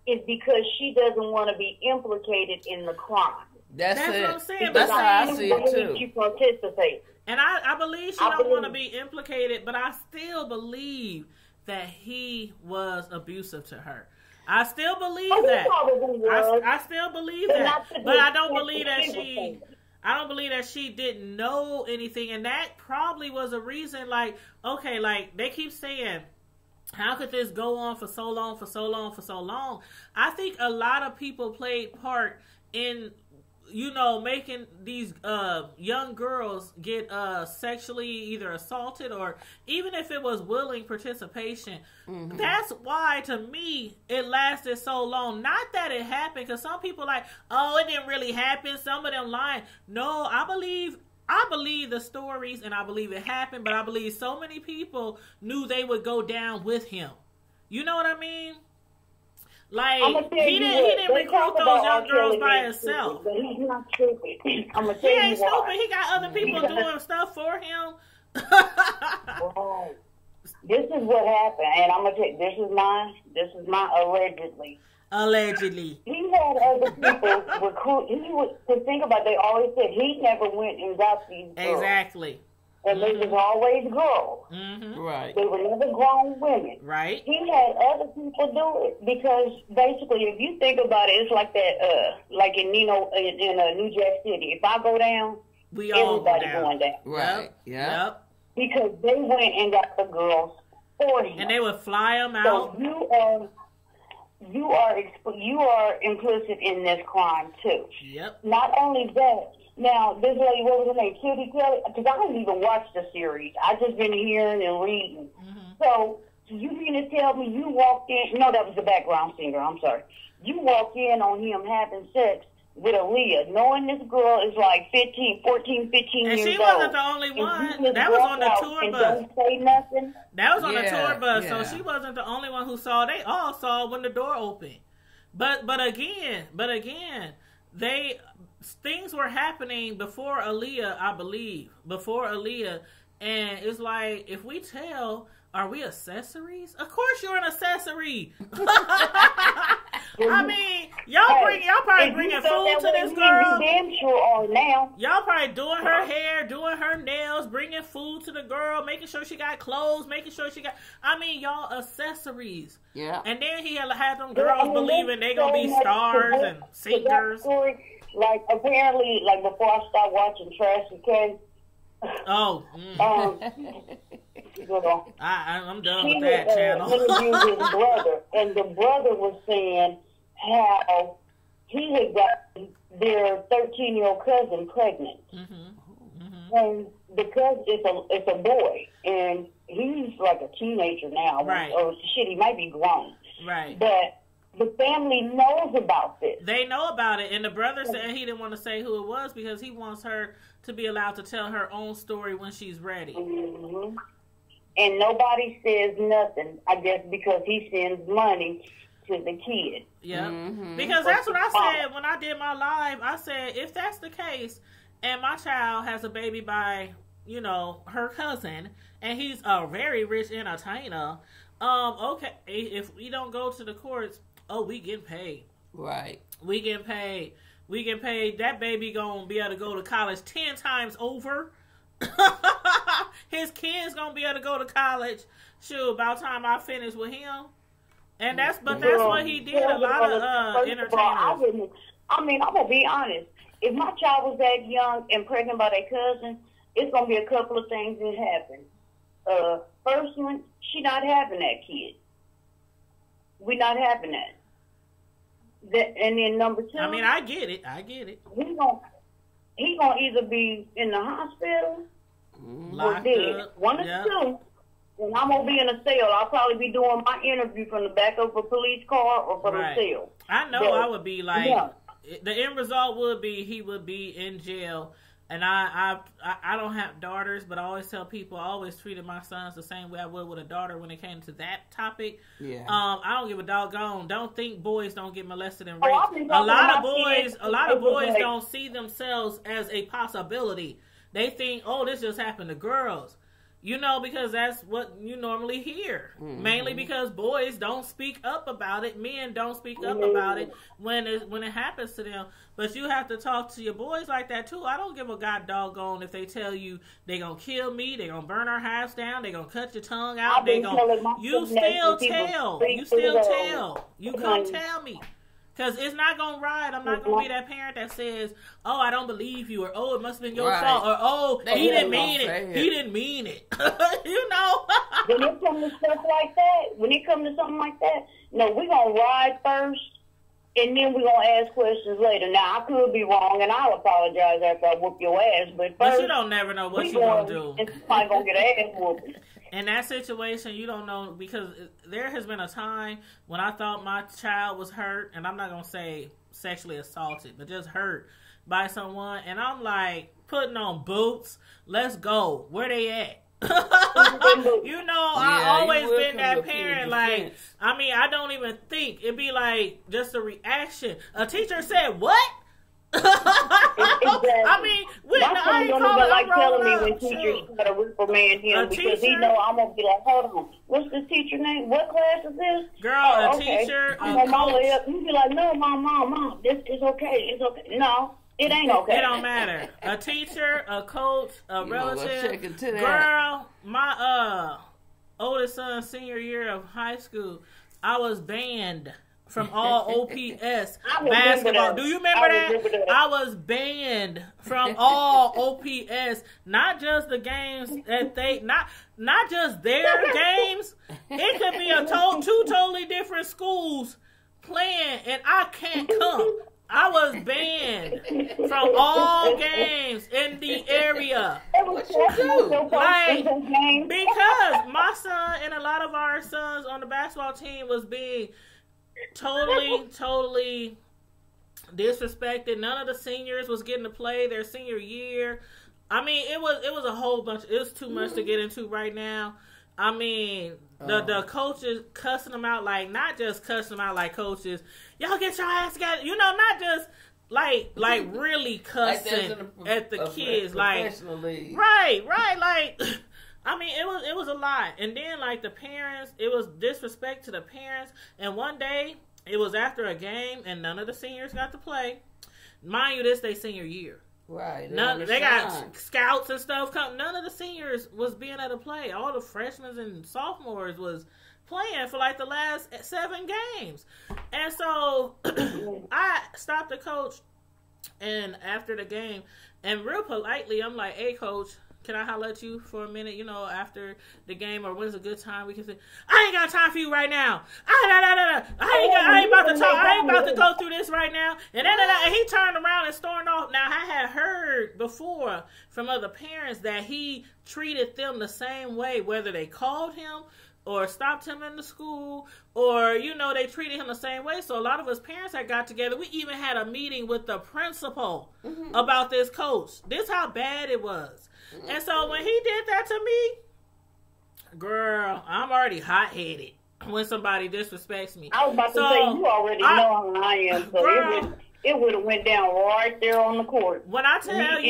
is because she doesn't want to be implicated in the crime. That's what I'm saying. That's how I see it too. She participates. And I believe she don't want to be implicated, but I still believe that he was abusive to her. I still believe that. I still believe that. But I don't believe that I don't believe that she didn't know anything, and that probably was a reason. Like, okay, like they keep saying, how could this go on for so long, for so long, for so long? I think a lot of people played part in, you know, making these young girls get sexually either assaulted, or even if it was willing participation. Mm-hmm. That's why, to me, it lasted so long. Not that it happened, because some people like, oh, it didn't really happen. Some of them lying. No, I believe the stories, and I believe it happened, but I believe so many people knew they would go down with him. You know what I mean? Like, he didn't recruit those young girls by himself. But he's not stupid. I'm gonna tell he you ain't why. stupid. He got other people doing stuff for him. Right. This is what happened, and I'm gonna tell you, this is my allegedly. Allegedly. He had other people recruit. To think about, they always said he never went and got these girls. Exactly. And they was always girls. Mm-hmm. Right. They were never grown women. Right. He had other people do it because basically, if you think about it, it's like that. Like in New Jack City, if I go down, everybody going down. Right. Yep. Because they went and got the girls for him, and they would fly them So out. you are implicit in this crime too. Yep. Not only that. Now, this lady, what was her name? Cutie Kelly? Because I didn't even watch the series. I just been hearing and reading. Mm-hmm. So, you mean to tell me you walked in? No, that was the background singer. I'm sorry. You walked in on him having sex with Aaliyah, knowing this girl is like 15 years old. And she wasn't the only one. That was on the tour bus. Don't say nothing. That was on the tour bus, so she wasn't the only one who saw. They all saw when the door opened. But again, things were happening before Aaliyah, I believe. Before Aaliyah. And it's like, if we tell, are we accessories? Of course you're an accessory. I mean, y'all probably bringing food to this girl. Damn sure are now. Y'all probably doing her hair, doing her nails, bringing food to the girl, making sure she got clothes, making sure she got... I mean, y'all accessories. Yeah. And then he had them girls believing they gonna be stars and singers. Like, apparently, like, before I stopped watching Trash and oh. I'm done with that channel. Interviewed his brother, and the brother was saying how he had got their 13-year-old cousin pregnant. Mm-hmm. Mm-hmm. And because it's a boy, and he's like a teenager now. Right. Or shit, he might be grown. Right. But the family knows about this. They know about it, and the brother said he didn't want to say who it was because he wants her to be allowed to tell her own story when she's ready. Mm-hmm. And nobody says nothing, I guess, because he sends money to the kid. Yeah, mm-hmm. Because that's what I said when I did my live. I said, if that's the case, and my child has a baby by, her cousin, and he's a very rich entertainer, okay, if we don't go to the courts, we getting paid. Right. We getting paid. That baby gonna be able to go to college 10 times over. His kids gonna be able to go to college. Shoot, about time I finish with him. And that's what he did. A lot of entertainers. I'm gonna be honest. If my child was that young and pregnant by their cousin, it's gonna be a couple of things that happen. First one, she not having that kid. We not having that. And then number two, I mean, I get it. He gonna either be in the hospital or dead. One of the two. And I'm gonna be in a cell. I'll probably be doing my interview from the back of a police car or from a cell. I know. I would be like, the end result would be he would be in jail. And I don't have daughters, but I always tell people I always treated my sons the same way I would with a daughter when it came to that topic. Yeah. I don't give a doggone. Don't think boys don't get molested and raped. A lot of boys don't see themselves as a possibility. They think, this just happened to girls. Because that's what you normally hear. Mm-hmm. Mainly because boys don't speak up about it. Men don't speak up about it when it happens to them. But you have to talk to your boys like that too. I don't give a god doggone if they tell you they gonna kill me, they gonna burn our house down, they gonna cut your tongue out, you still tell. You come tell me. Because it's not going to ride. I'm not going to be that parent that says, oh, I don't believe you, or oh, it must have been your fault, or oh, he didn't mean it. He didn't mean it. You know? When it comes to stuff like that, when it comes to something like that, no, we're going to ride first, and then we're going to ask questions later. Now, I could be wrong, and I'll apologize after I whoop your ass, but first, you don't never know what you're going to do. And somebody's going to get an ass whooping. In that situation, you don't know, because there has been a time when I thought my child was hurt, and I'm not going to say sexually assaulted, but just hurt by someone, and I'm like, putting on boots, let's go. Where they at? You know, I always been that parent, like, I mean, I don't even think. It'd be like just a reaction. A teacher said, what? Exactly. I mean, I ain't calling like telling me when up, teachers try to reprimand him because he know I'm gonna be like, hold on, what's the teacher name? What class is this? Girl, teacher, I'm coach. You be like, no, mom, this is okay. It's okay. No, it ain't okay. It don't matter. A teacher, a coach, a relative. Girl, my oldest son's senior year of high school, I was banned from all OPS basketball. Do you remember that? I was banned from all OPS. Not just the games that they, not just their games. It could be two totally different schools playing, and I can't come. I was banned from all games in the area. Like, because my son and a lot of our sons on the basketball team was being totally disrespected. None of the seniors was getting to play their senior year. I mean, it was a whole bunch. It was too much to get into right now. I mean, the coaches cussing them out, like, not just cussing them out like coaches. Y'all get your ass together. You know, not just like really cussing at the kids. Like, right. Like, I mean, it was a lot. And then, like, the parents, it was disrespect to the parents. And one day, it was after a game, and none of the seniors got to play. Mind you, this they senior year. Right. They got scouts and stuff. None of the seniors was being able to play. All the freshmen and sophomores was playing for like the last 7 games. And so I stopped the coach, and after the game, and real politely, I'm like, hey, coach, can I holler at you for a minute, you know, after the game, or when's a good time we can say, I ain't got time for you right now. I ain't about to talk. I ain't about to go through this right now. And he turned around and stormed off. Now, I had heard before from other parents that he treated them the same way, whether they called him or stopped him in the school, or, you know, they treated him the same way. So a lot of us parents that got together, we even had a meeting with the principal about this coach. This how bad it was. And so when he did that to me, girl, I'm already hot-headed when somebody disrespects me. I was about to say, you already know how I am, so girl, it would have went down right there on the court. When I tell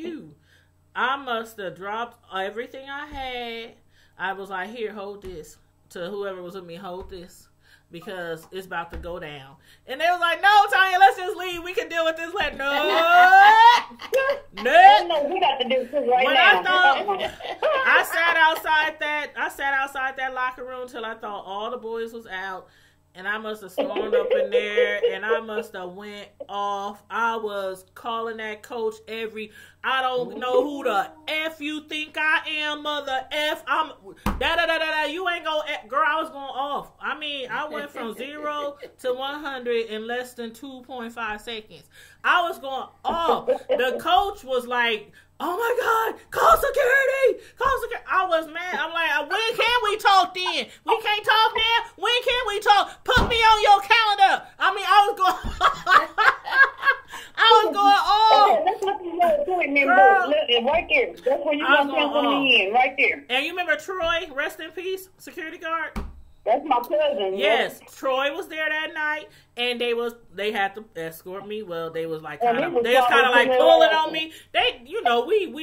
you, I must have dropped everything I had. I was like, here, hold this. To whoever was with me, hold this. Because it's about to go down. And they was like, no, Tanya, let's just leave. We can deal with this. Like, no. No, we got to do this right now. I sat outside that locker room till I thought all the boys was out. And I must have stormed up in there, and I must have went off. I was calling that coach I don't know who the F you think I am, mother F. I'm you ain't go, girl, I was going off. I mean, I went from 0 to 100 in less than 2.5 seconds. I was going off. The coach was like, oh my God, call security. I was mad. I'm like, when can we talk then? We can't talk now? When can we talk? Put me on your calendar. I mean, I was going off. That's what you want to do, remember. Right there. That's where you want to pencil me in, right there. And you remember Troy, rest in peace, security guard? That's my cousin. Yes, right? Troy was there that night, and they had to escort me. Well, they was like kind of like pulling on me. They, you know, we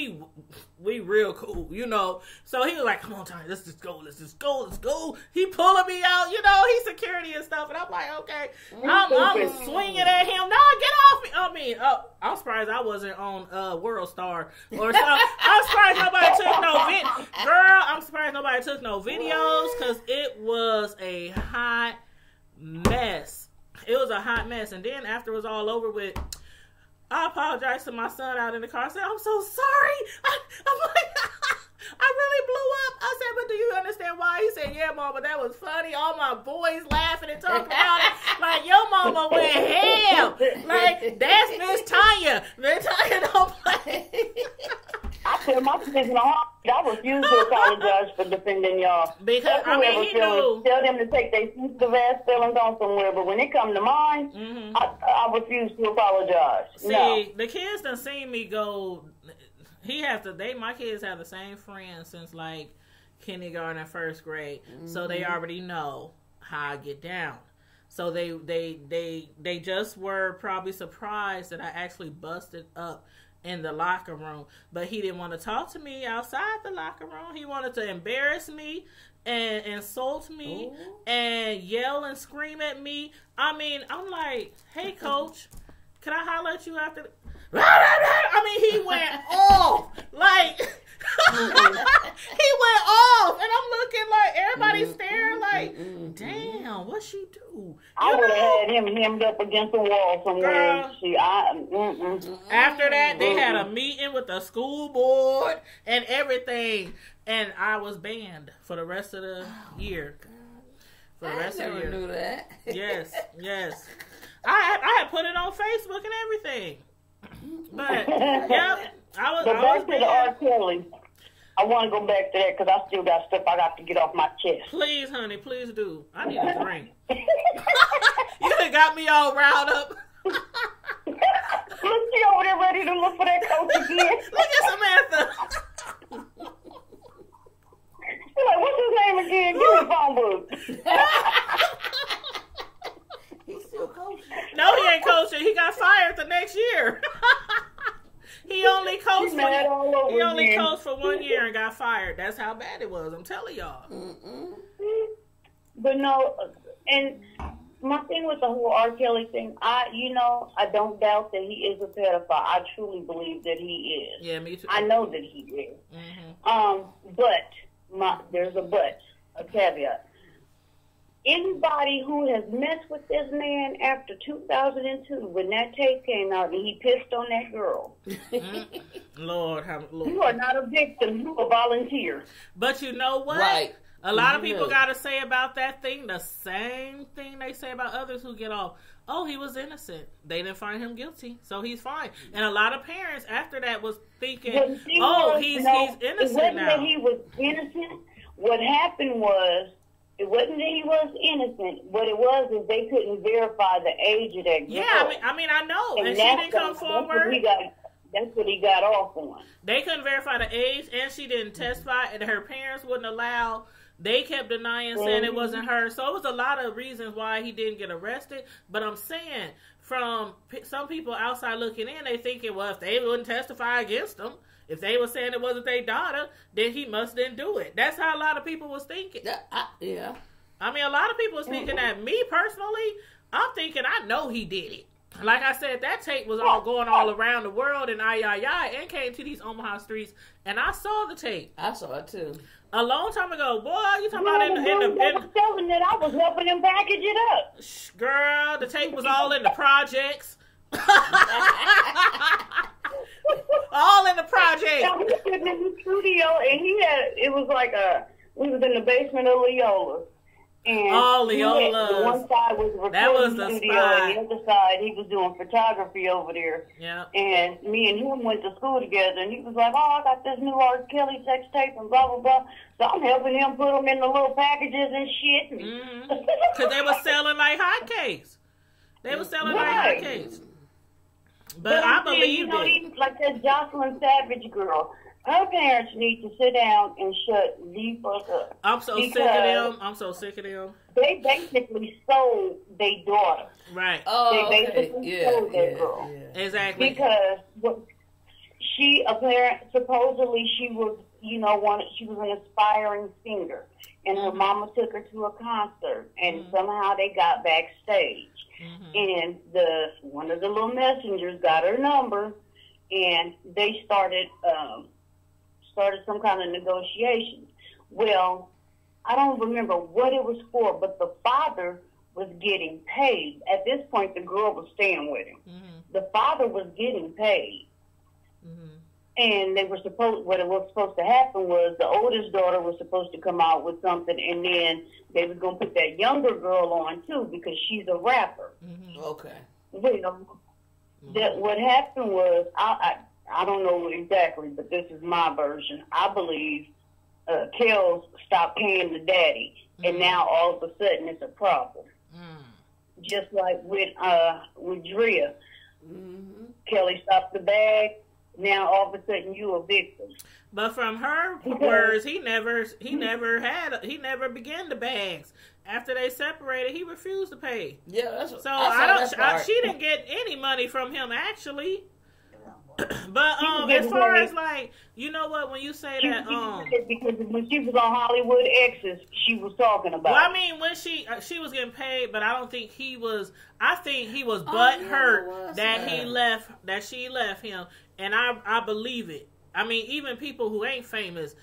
real cool, you know. So he was like, "Come on, Tony, let's just go. He pulling me out, you know. He's security and stuff, and I'm like, okay, I'm swinging at him. No, get off me. I mean, I'm surprised I wasn't on World Star or something. I'm surprised nobody took no girl. I'm surprised nobody took no videos because it was a hot mess. it was a hot mess. And then after it was all over with, I apologized to my son out in the car. I said, I'm so sorry. I'm like, I really blew up. I said, but do you understand why? He said, yeah, Mama, that was funny. All my boys laughing and talking about it. Like, your mama went ham. Like, that's Miss Tanya. Miss Tanya don't play. I put my position on. I refuse to apologize for defending y'all. Because, I mean, he knew. Tell them to take their sensitive ass feelings on somewhere. But when it comes to mine, I refuse to apologize. See, the kids done seen me go. My kids have the same friends since like kindergarten and first grade. So they already know how I get down. So they just were probably surprised that I actually busted up in the locker room. But he didn't want to talk to me outside the locker room. He wanted to embarrass me and insult me and yell and scream at me. I mean, I'm like, hey, coach, can I holler at you after? I mean, he went off. Like, he went off. And I'm looking like, everybody's staring like, damn, what'd she do? I would have had him hemmed up against the wall somewhere. Girl, after that, they had a meeting with the school board and everything. And I was banned for the rest of the year. For the rest of the year. I never knew that. Yes. I had put it on Facebook and everything. But, yep, I was back to banned. the R. Kelly. I want to go back to that because I still got stuff I got to get off my chest. Please, honey, please do. I need a drink. You done got me all riled up. Look, she over there ready to look for that coach again. Look at Samantha. She's like, what's his name again? Give me the phone book. He's still coaching. No, he ain't coaching. He got fired the next year. He only coached for 1 year and got fired. That's how bad it was. I'm telling y'all. But no, and my thing with the whole R. Kelly thing, I don't doubt that he is a pedophile. I truly believe that he is. Yeah, me too. I know that he is. But there's a caveat. Anybody who has messed with this man after 2002, when that tape came out and he pissed on that girl, Lord, you are not a victim. You are a volunteer. But you know what? Right. A lot of people got to say about that thing the same thing they say about others who get off. Oh, he was innocent. They didn't find him guilty, so he's fine. And a lot of parents after that was thinking, he's innocent now. It wasn't that he was innocent. What happened was, it wasn't that he was innocent. What it was is they couldn't verify the age of that girl. Yeah, I know. And she didn't come forward. That's what he got off on. They couldn't verify the age, and she didn't testify, and her parents wouldn't allow. They kept denying, saying it wasn't her. So it was a lot of reasons why he didn't get arrested. But I'm saying, from some people outside looking in, they thinking, well, if they wouldn't testify against him, if they were saying it wasn't their daughter, then he must didn't do it. That's how a lot of people was thinking. Yeah. I mean, a lot of people was thinking that. Me personally, I'm thinking I know he did it. Like I said, that tape was all going all around the world and and came to these Omaha streets, and I saw the tape. I saw it too. A long time ago. Boy, you talking about in I was telling that I was helping him package it up. Girl, the tape was all in the projects. All in the project. I was sitting in the studio, and it was like we was in the basement of Leola's. And Leola's. One side was the recording studio, and the other side he was doing photography over there. Yeah. And me and him went to school together, and he was like, "Oh, I got this new R. Kelly sex tape and blah blah blah." So I'm helping him put them in the little packages and shit. Because they were selling like hotcakes. They were selling like hotcakes. But I believed it. Even like that Jocelyn Savage girl. Her parents need to sit down and shut the fuck up. I'm so sick of them. They basically sold their daughter. Right. They basically sold that girl. Yeah. Exactly. Because supposedly she was, she was an aspiring singer. And her mama took her to a concert. And somehow they got backstage. And one of the little messengers got her number. And they started some kind of negotiations. Well, I don't remember what it was for, but the father was getting paid. At this point, the girl was staying with him. The father was getting paid. And they were what was supposed to happen was the oldest daughter was supposed to come out with something, and then they was going to put that younger girl on, too, because she's a rapper. Okay. That what happened was, I don't know exactly, but this is my version. I believe Kells stopped paying the daddy, and now all of a sudden it's a problem. Just like with Drea. Kelly stopped the bag. Now all of a sudden you a victim. But from her words, he never began the bags. After they separated, he refused to pay. Yeah, she didn't get any money from him actually. But as far as like, you know what, when you say that because when she was on Hollywood Exes, she was talking about. Well, I mean, when she was getting paid, but I don't think he was. I think he was butthurt that she left him, and I believe it. I mean, even people who ain't famous.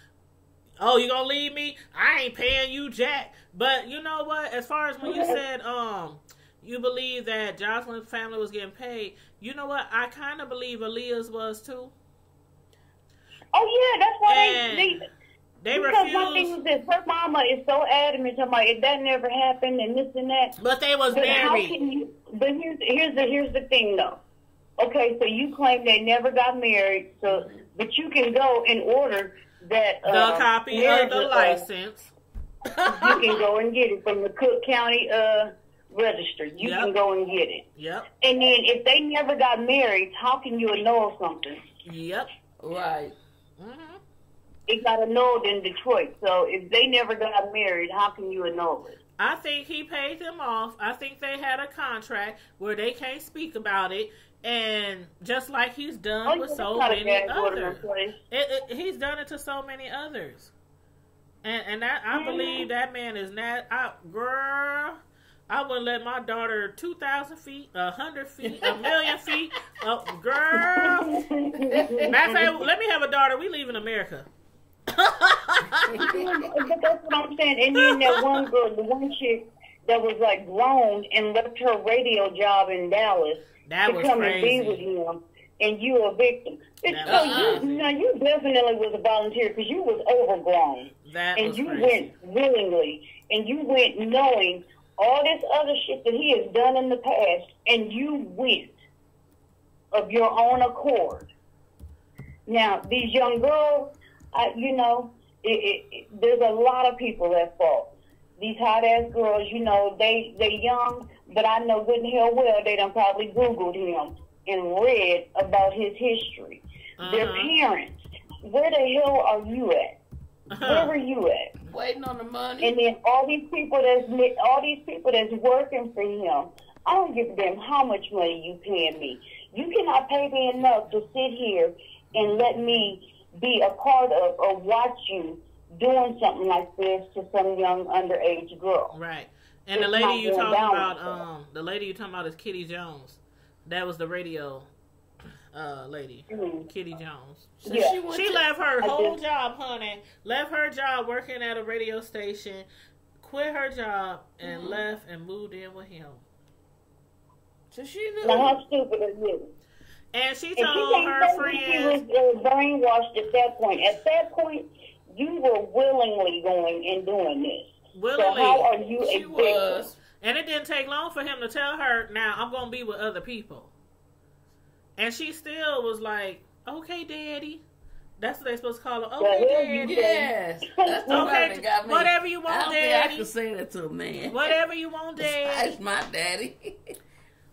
Oh, you gonna leave me? I ain't paying you jack. But you know what? As far as when you said you believe that Jocelyn's family was getting paid, you know what? I kind of believe Aaliyah's was too. Oh yeah, that's why they because refused. one thing was this: her mama is so adamant about that never happened and this and that. But they was married. How can you? But here's the thing though. Okay, so you claim they never got married, but you can go and order that the copy of the license. You can go and get it from the Cook County register. You can go and get it. Yep. And then if they never got married, how can you annul something? Yep. Right. It got annulled in Detroit. So if they never got married, how can you annul it? I think he paid them off. I think they had a contract where they can't speak about it. And just like he's done with so many others. He's done it to so many others. And that I believe that man is not... Girl... I wouldn't let my daughter 2,000 feet, 100 feet, 1,000,000 feet. Girl. Matter of fact, let me have a daughter. We leave in America. But that's what I'm saying. And then that one girl, the one chick that was like grown and left her radio job in Dallas to come crazy. And be with him, and you a victim. You definitely was a volunteer because you was overgrown. You went willingly, and you went knowing all this other shit that he has done in the past, and you went of your own accord. Now, these young girls, there's a lot of people at fault. These hot-ass girls, they young, but I know good and hell well they done probably Googled him and read about his history. Their parents, where the hell are you at? Where were you at? Waiting on the money. And then all these people that's working for him, I don't give a damn how much money you paying me. You cannot pay me enough to sit here and let me be a part of or watch you doing something like this to some young underage girl. Right. And the lady you talking about is Kitty Jones. That was the radio lady, Kitty Jones. So she left her whole job, honey. Left her job working at a radio station, quit her job, and left and moved in with him. So she knew. Now how stupid is you? And she told her friends. She was brainwashed at that point. At that point, you were willingly going and doing this. Willingly. So how are you a victim? And it didn't take long for him to tell her, now I'm going to be with other people. And she still was like, okay, daddy. That's what they're supposed to call her. Okay, daddy. Yes. That's okay, got me. Whatever you want, I don't daddy. think I can say that to a man. Whatever you want, daddy. That's my daddy.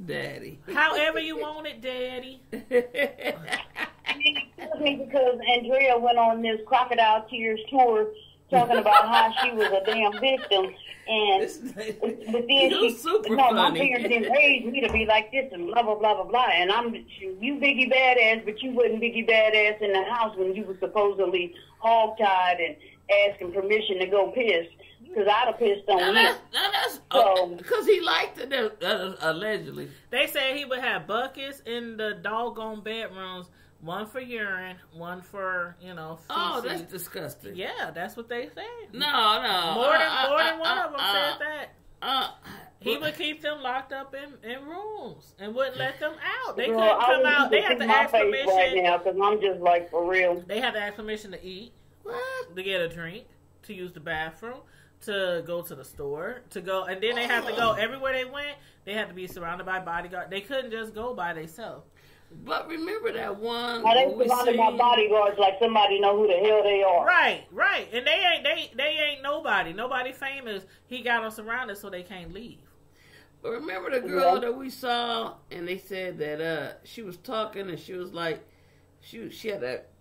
Daddy. However you want it, daddy. Because Andrea went on this Crocodile Tears tour talking about how she was a damn victim. But then my parents didn't raise me to be like this and blah, blah, blah, blah, blah. And you Biggie Badass, but you wasn't Biggie Badass in the house when you was supposedly hogtied and asking permission to go piss. Because I'd have pissed on him. Because he liked it, allegedly. They said he would have buckets in the doggone bedrooms. One for urine, one for, feces. Oh, that's disgusting. Yeah, that's what they said. No. More than one of them said that. He would keep them locked up in rooms and wouldn't let them out. They Girl, couldn't come out. They had to ask permission. Right now, because I'm just like, for real. They had to ask permission to eat, to get a drink, to use the bathroom, to go to the store, to go, and then they had to go everywhere they went. They had to be surrounded by bodyguards. They couldn't just go by themselves. But remember that one? Now they surrounded by bodyguards like somebody know who the hell they are. Right, and they ain't nobody. Nobody famous. He got them surrounded so they can't leave. But remember the girl that we saw, and they said that she was talking, and she was like, she had that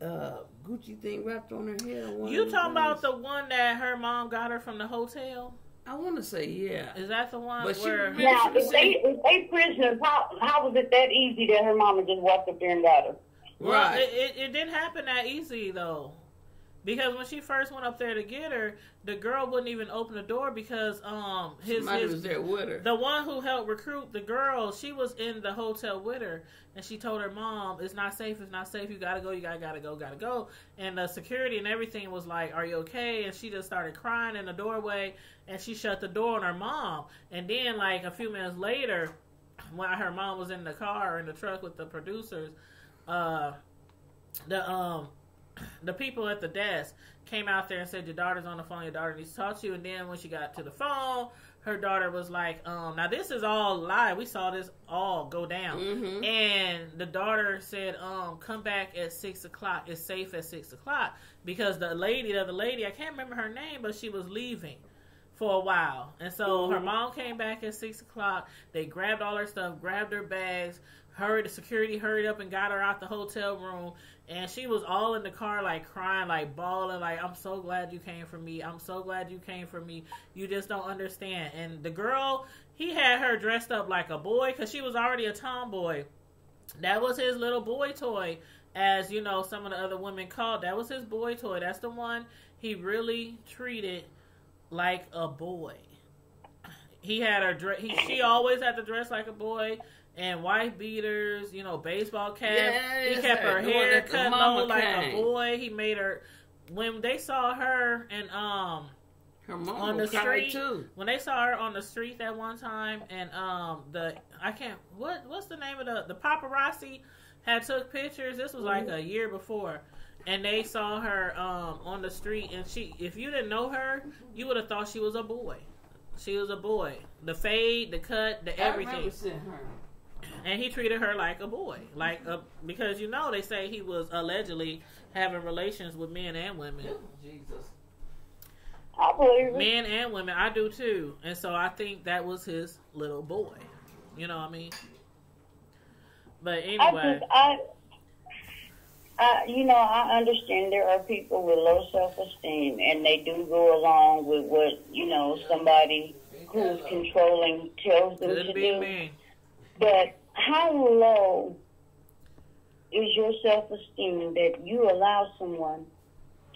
Gucci thing wrapped on her head. You talking about the one that her mom got her from the hotel? I want to say, yeah. Is that the one? But where... Now, if they prisoners, how was it that easy that her mama just walked up there and got her? Well, right. It didn't happen that easy, though. Because when she first went up there to get her, the girl wouldn't even open the door because somebody was there with her. The one who helped recruit the girl, she was in the hotel with her, and she told her mom, "It's not safe. It's not safe. You gotta go. You gotta go." And the security and everything was like, "Are you okay?" And she just started crying in the doorway, and she shut the door on her mom. And then, like a few minutes later, when her mom was in the car or in the truck with the producers, the people at the desk came out there and said, "Your daughter's on the phone. Your daughter needs to talk to you." And then when she got to the phone, her daughter was like, now this is all live. We saw this all go down. Mm-hmm. And the daughter said, come back at 6 o'clock. It's safe at 6 o'clock. Because the other lady, I can't remember her name, but she was leaving for a while. And so her mom came back at 6 o'clock. They grabbed all her stuff, grabbed her bags. The security hurried up and got her out the hotel room, and she was all in the car, like crying, like bawling, like, "I'm so glad you came for me. I'm so glad you came for me. You just don't understand." And the girl, he had her dressed up like a boy because she was already a tomboy. That was his little boy toy, as you know, some of the other women called. That was his boy toy. That's the one he really treated like a boy. He had her. She always had to dress like a boy. And white beaters, baseball cap. Yeah, he kept her hair cut low like a boy. He made her. When they saw her and her mom on the street too. When they saw her on the street that one time, and what's the name of the paparazzi had took pictures. This was like a year before, and they saw her on the street, and if you didn't know her, you would have thought she was a boy. She was a boy. The fade, the cut, the everything. I remember seeing her. And he treated her like a boy, because they say he was allegedly having relations with men and women. Jesus, I believe it. Men and women, I do too. And so I think that was his little boy. You know what I mean? But anyway, I understand there are people with low self-esteem, and they do go along with what somebody who's controlling tells them to do. Me. But how low is your self-esteem that you allow someone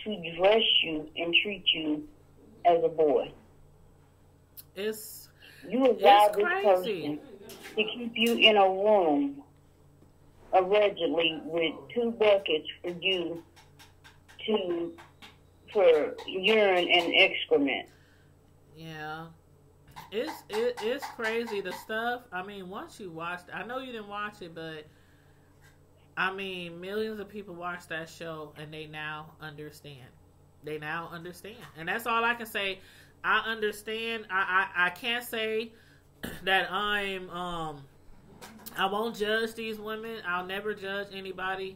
to dress you and treat you as a boy? You allow this person to keep you in a room, allegedly, with 2 buckets for urine and excrement. Yeah. It's crazy, the stuff. I mean, once you watched, I know you didn't watch it, but I mean, millions of people watch that show and they now understand. And that's all I can say. I understand. I can't say that I won't judge these women. I'll never judge anybody.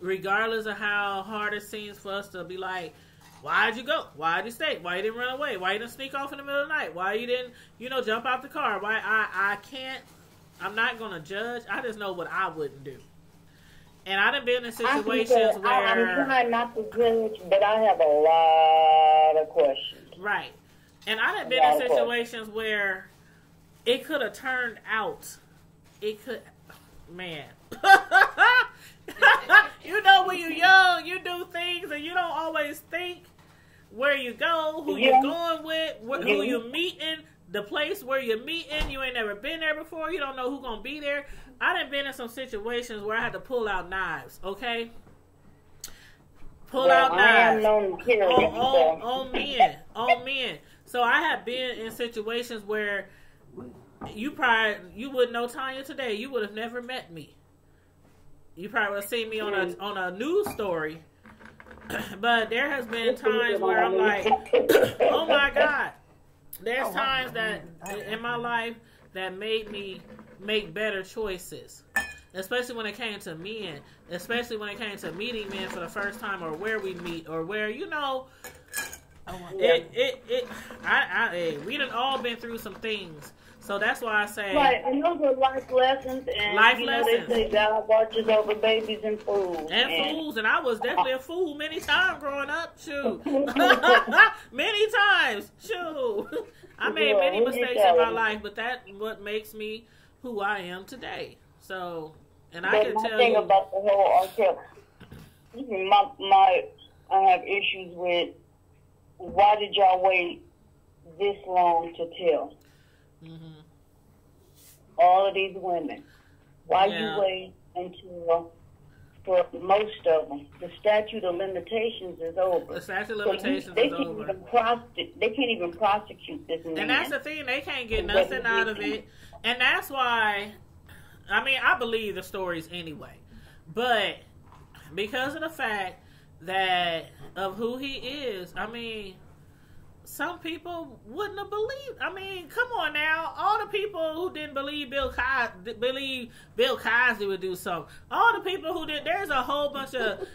Regardless of how hard it seems for us to be like, why'd you go? Why'd you stay? Why you didn't run away? Why you didn't sneak off in the middle of the night? Why you didn't, jump out the car? Why I can't, I'm not going to judge. I just know what I wouldn't do. And I done been in situations where... I'm trying not to judge, but I have a lot of questions. Right. And I done been in situations where it could have turned out. It could... Man. When you're young, you do things and you don't always think where you go, who you're going with, who you're meeting, the place where you're meeting. You ain't never been there before. You don't know who's going to be there. I done been in some situations where I had to pull out knives, okay? Pull out knives. On men. So I have been in situations where you wouldn't know Tanya today. You would have never met me. You probably would have seen me on a news story. But there has been times where I'm like, oh my God. There's times that in my life that made me make better choices. Especially when it came to men. Especially when it came to meeting men for the first time, or where we meet, or where, we done all been through some things. So that's why I say, right, and those are life lessons. And they say God watches over babies and fools. And fools, and I was definitely a fool many times growing up. Shoot, many times. Shoot, I made many mistakes in my life, but that's what makes me who I am today. So, and I can tell you about the whole I have issues with, why did y'all wait this long to tell? Mm-hmm. All of these women. Why you wait until, for most of them, the statute of limitations is over. The statute of limitations is over. They can't even prosecute this man. And that's the thing. They can't get nothing out of it. And that's why, I believe the stories anyway. But because of the fact that of who he is, some people wouldn't have believed. Come on now. All the people who didn't believe Bill Cosby would do something. All the people who did. There's a whole bunch of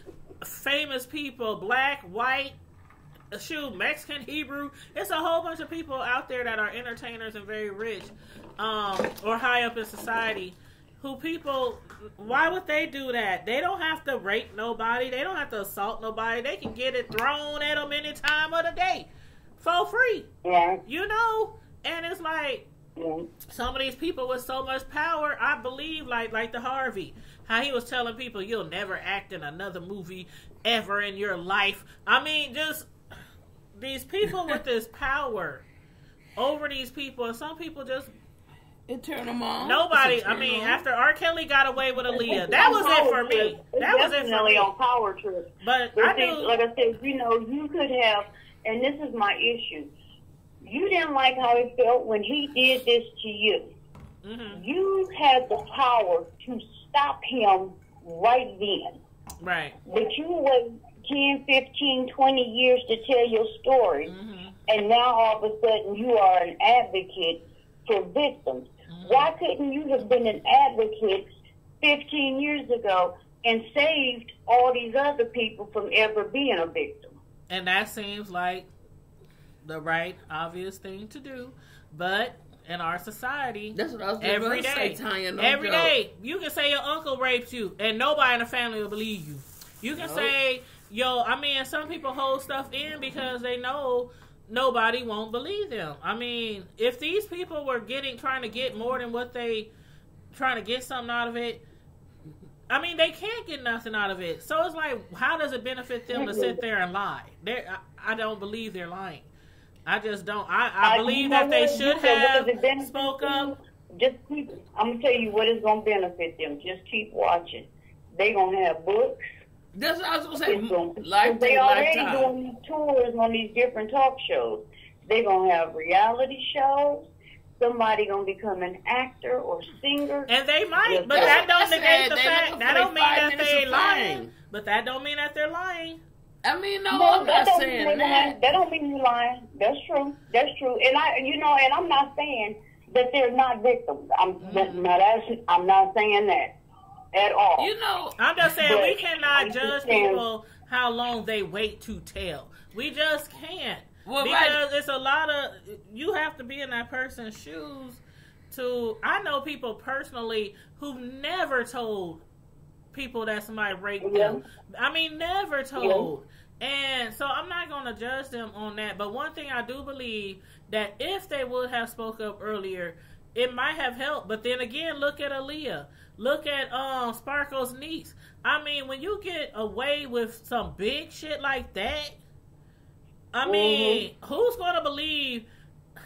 famous people, black, white, Mexican, Hebrew. It's a whole bunch of people out there that are entertainers and very rich, or high up in society. Why would they do that? They don't have to rape nobody. They don't have to assault nobody. They can get it thrown at them any time of the day. For free. Yeah. And it's like, some of these people with so much power, I believe, like the Harvey, how he was telling people, you'll never act in another movie ever in your life. Just these people with this power over these people, and some people just, it turned them on. Nobody, after R. Kelly got away with Aaliyah, that was it for me. That was it for me. On power trip. But I do, like I said, you could have. And this is my issue. You didn't like how it felt when he did this to you. Mm-hmm. You had the power to stop him right then. Right. But you wait 10, 15, 20 years to tell your story. Mm-hmm. And now all of a sudden you are an advocate for victims. Mm-hmm. Why couldn't you have been an advocate 15 years ago and saved all these other people from ever being a victim? And that seems like the right, obvious thing to do. But in our society, that's what I was every day, say, Tanya, every day, you can say your uncle raped you, and nobody in the family will believe you. You can say, some people hold stuff in because they know nobody won't believe them. If these people were trying to get more than what trying to get something out of it, they can't get nothing out of it. So it's like, how does it benefit them to sit there and lie? I don't believe they're lying. I just don't. I believe that they should have spoke up. I'm going to tell you what is going to benefit them. Just keep watching. They're going to have books. That's what I was going to say. They already doing these tours on these different talk shows. They're going to have reality shows. Somebody gonna become an actor or singer, and they might, but that don't negate the fact. That don't mean that they're lying. But that don't mean that they're lying. I'm not saying that. That don't mean you're lying. That's true. And and I'm not saying that they're not victims. I'm not saying that at all. I'm just saying we cannot judge people how long they wait to tell. We just can't. Well, because it's a lot of, you have to be in that person's shoes I know people personally who've never told people that somebody raped them. Never told. Yeah. And so I'm not going to judge them on that. But one thing I do believe, that if they would have spoke up earlier, it might have helped. But then again, look at Aaliyah. Look at Sparkle's niece. When you get away with some big shit like that, who's going to believe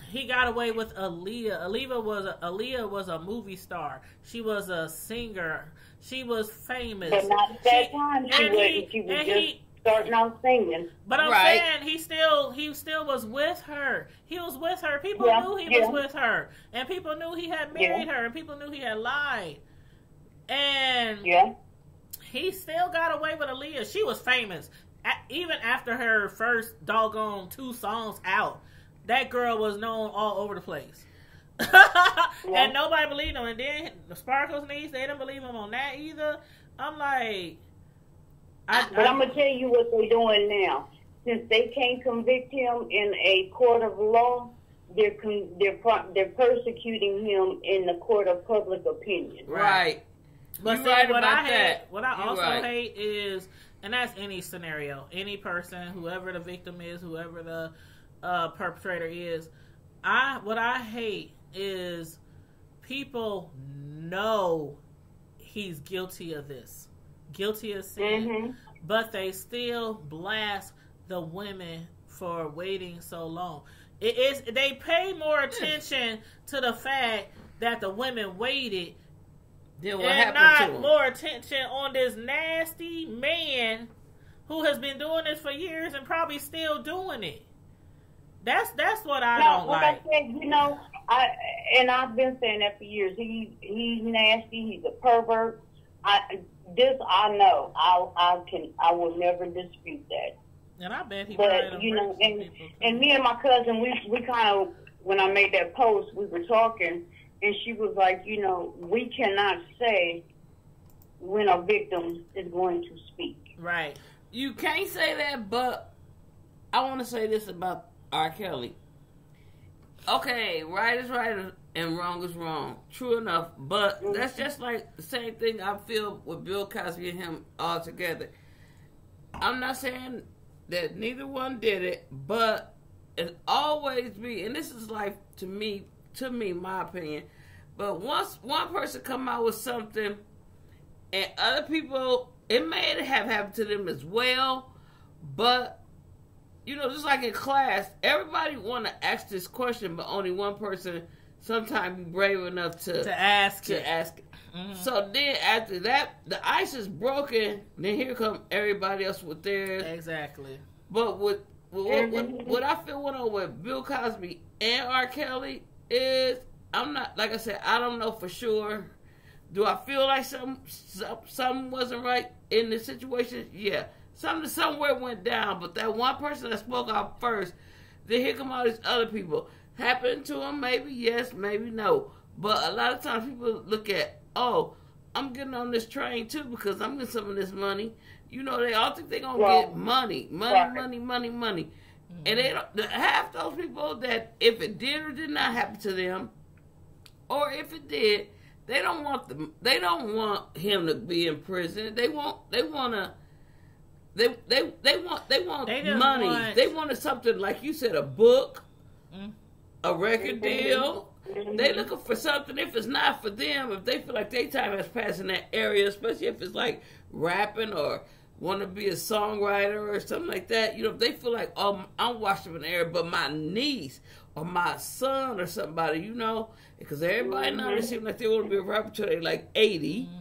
he got away with Aaliyah? Aaliyah was a movie star. She was a singer. She was famous. But not at that time. starting out singing. But I'm saying he still was with her. He was with her. People knew he was with her, and people knew he had married her, and people knew he had lied. And he still got away with Aaliyah. She was famous. Even after her first doggone 2 songs out, that girl was known all over the place. And nobody believed him. And then the Sparkles niece, they didn't believe him on that either. I'm like... But I'm going to tell you what they're doing now. Since they can't convict him in a court of law, they're persecuting him in the court of public opinion. Right. But see, what I also hate is, and that's any scenario, any person, whoever the victim is, whoever the perpetrator is, what I hate is people know he's guilty of this, guilty of sin, but they still blast the women for waiting so long. They pay more attention to the fact that the women waited and not more attention on this nasty man who has been doing this for years and probably still doing it. That's what I don't like. I said, I've been saying that for years. He's nasty. He's a pervert. I know. I will never dispute that. And I bet he. But and me and my cousin, we kind of, when I made that post, we were talking. And she was like, we cannot say when a victim is going to speak. Right. You can't say that, but I want to say this about R. Kelly. Okay, right is right and wrong is wrong. True enough, but that's just like the same thing I feel with Bill Cosby and him all together. I'm not saying that neither one did it, but it always be, and this is like, to me, my opinion. But once one person come out with something, and other people, it may have happened to them as well. But just like in class, everybody want to ask this question, but only one person sometimes be brave enough to ask it. Mm-hmm. So then after that, the ice is broken. Then here come everybody else with theirs. Exactly. But what I feel went on with Bill Cosby and R. Kelly is, I'm not, like I said, I don't know for sure. Do I feel like something wasn't right in the situation? Yeah. Something somewhere went down, but that one person that spoke out first, then here come all these other people. Happened to them, maybe yes, maybe no. But a lot of times people look at, I'm getting on this train too because I'm getting some of this money. They all think they're going to get money. Mm-hmm. And they don't, half those people that if it did or did not happen to them, or if it did, they don't want him to be in prison. They want money. They wanted something like you said, a book, a record deal. They looking for something. If it's not for them, if they feel like their time has passed in that area, especially if it's like rapping or want to be a songwriter or something like that, if they feel like, I'm watching an area, but my niece or my son or somebody, because everybody now they seem like they want to be a rapper till they're like 80. Mm-hmm.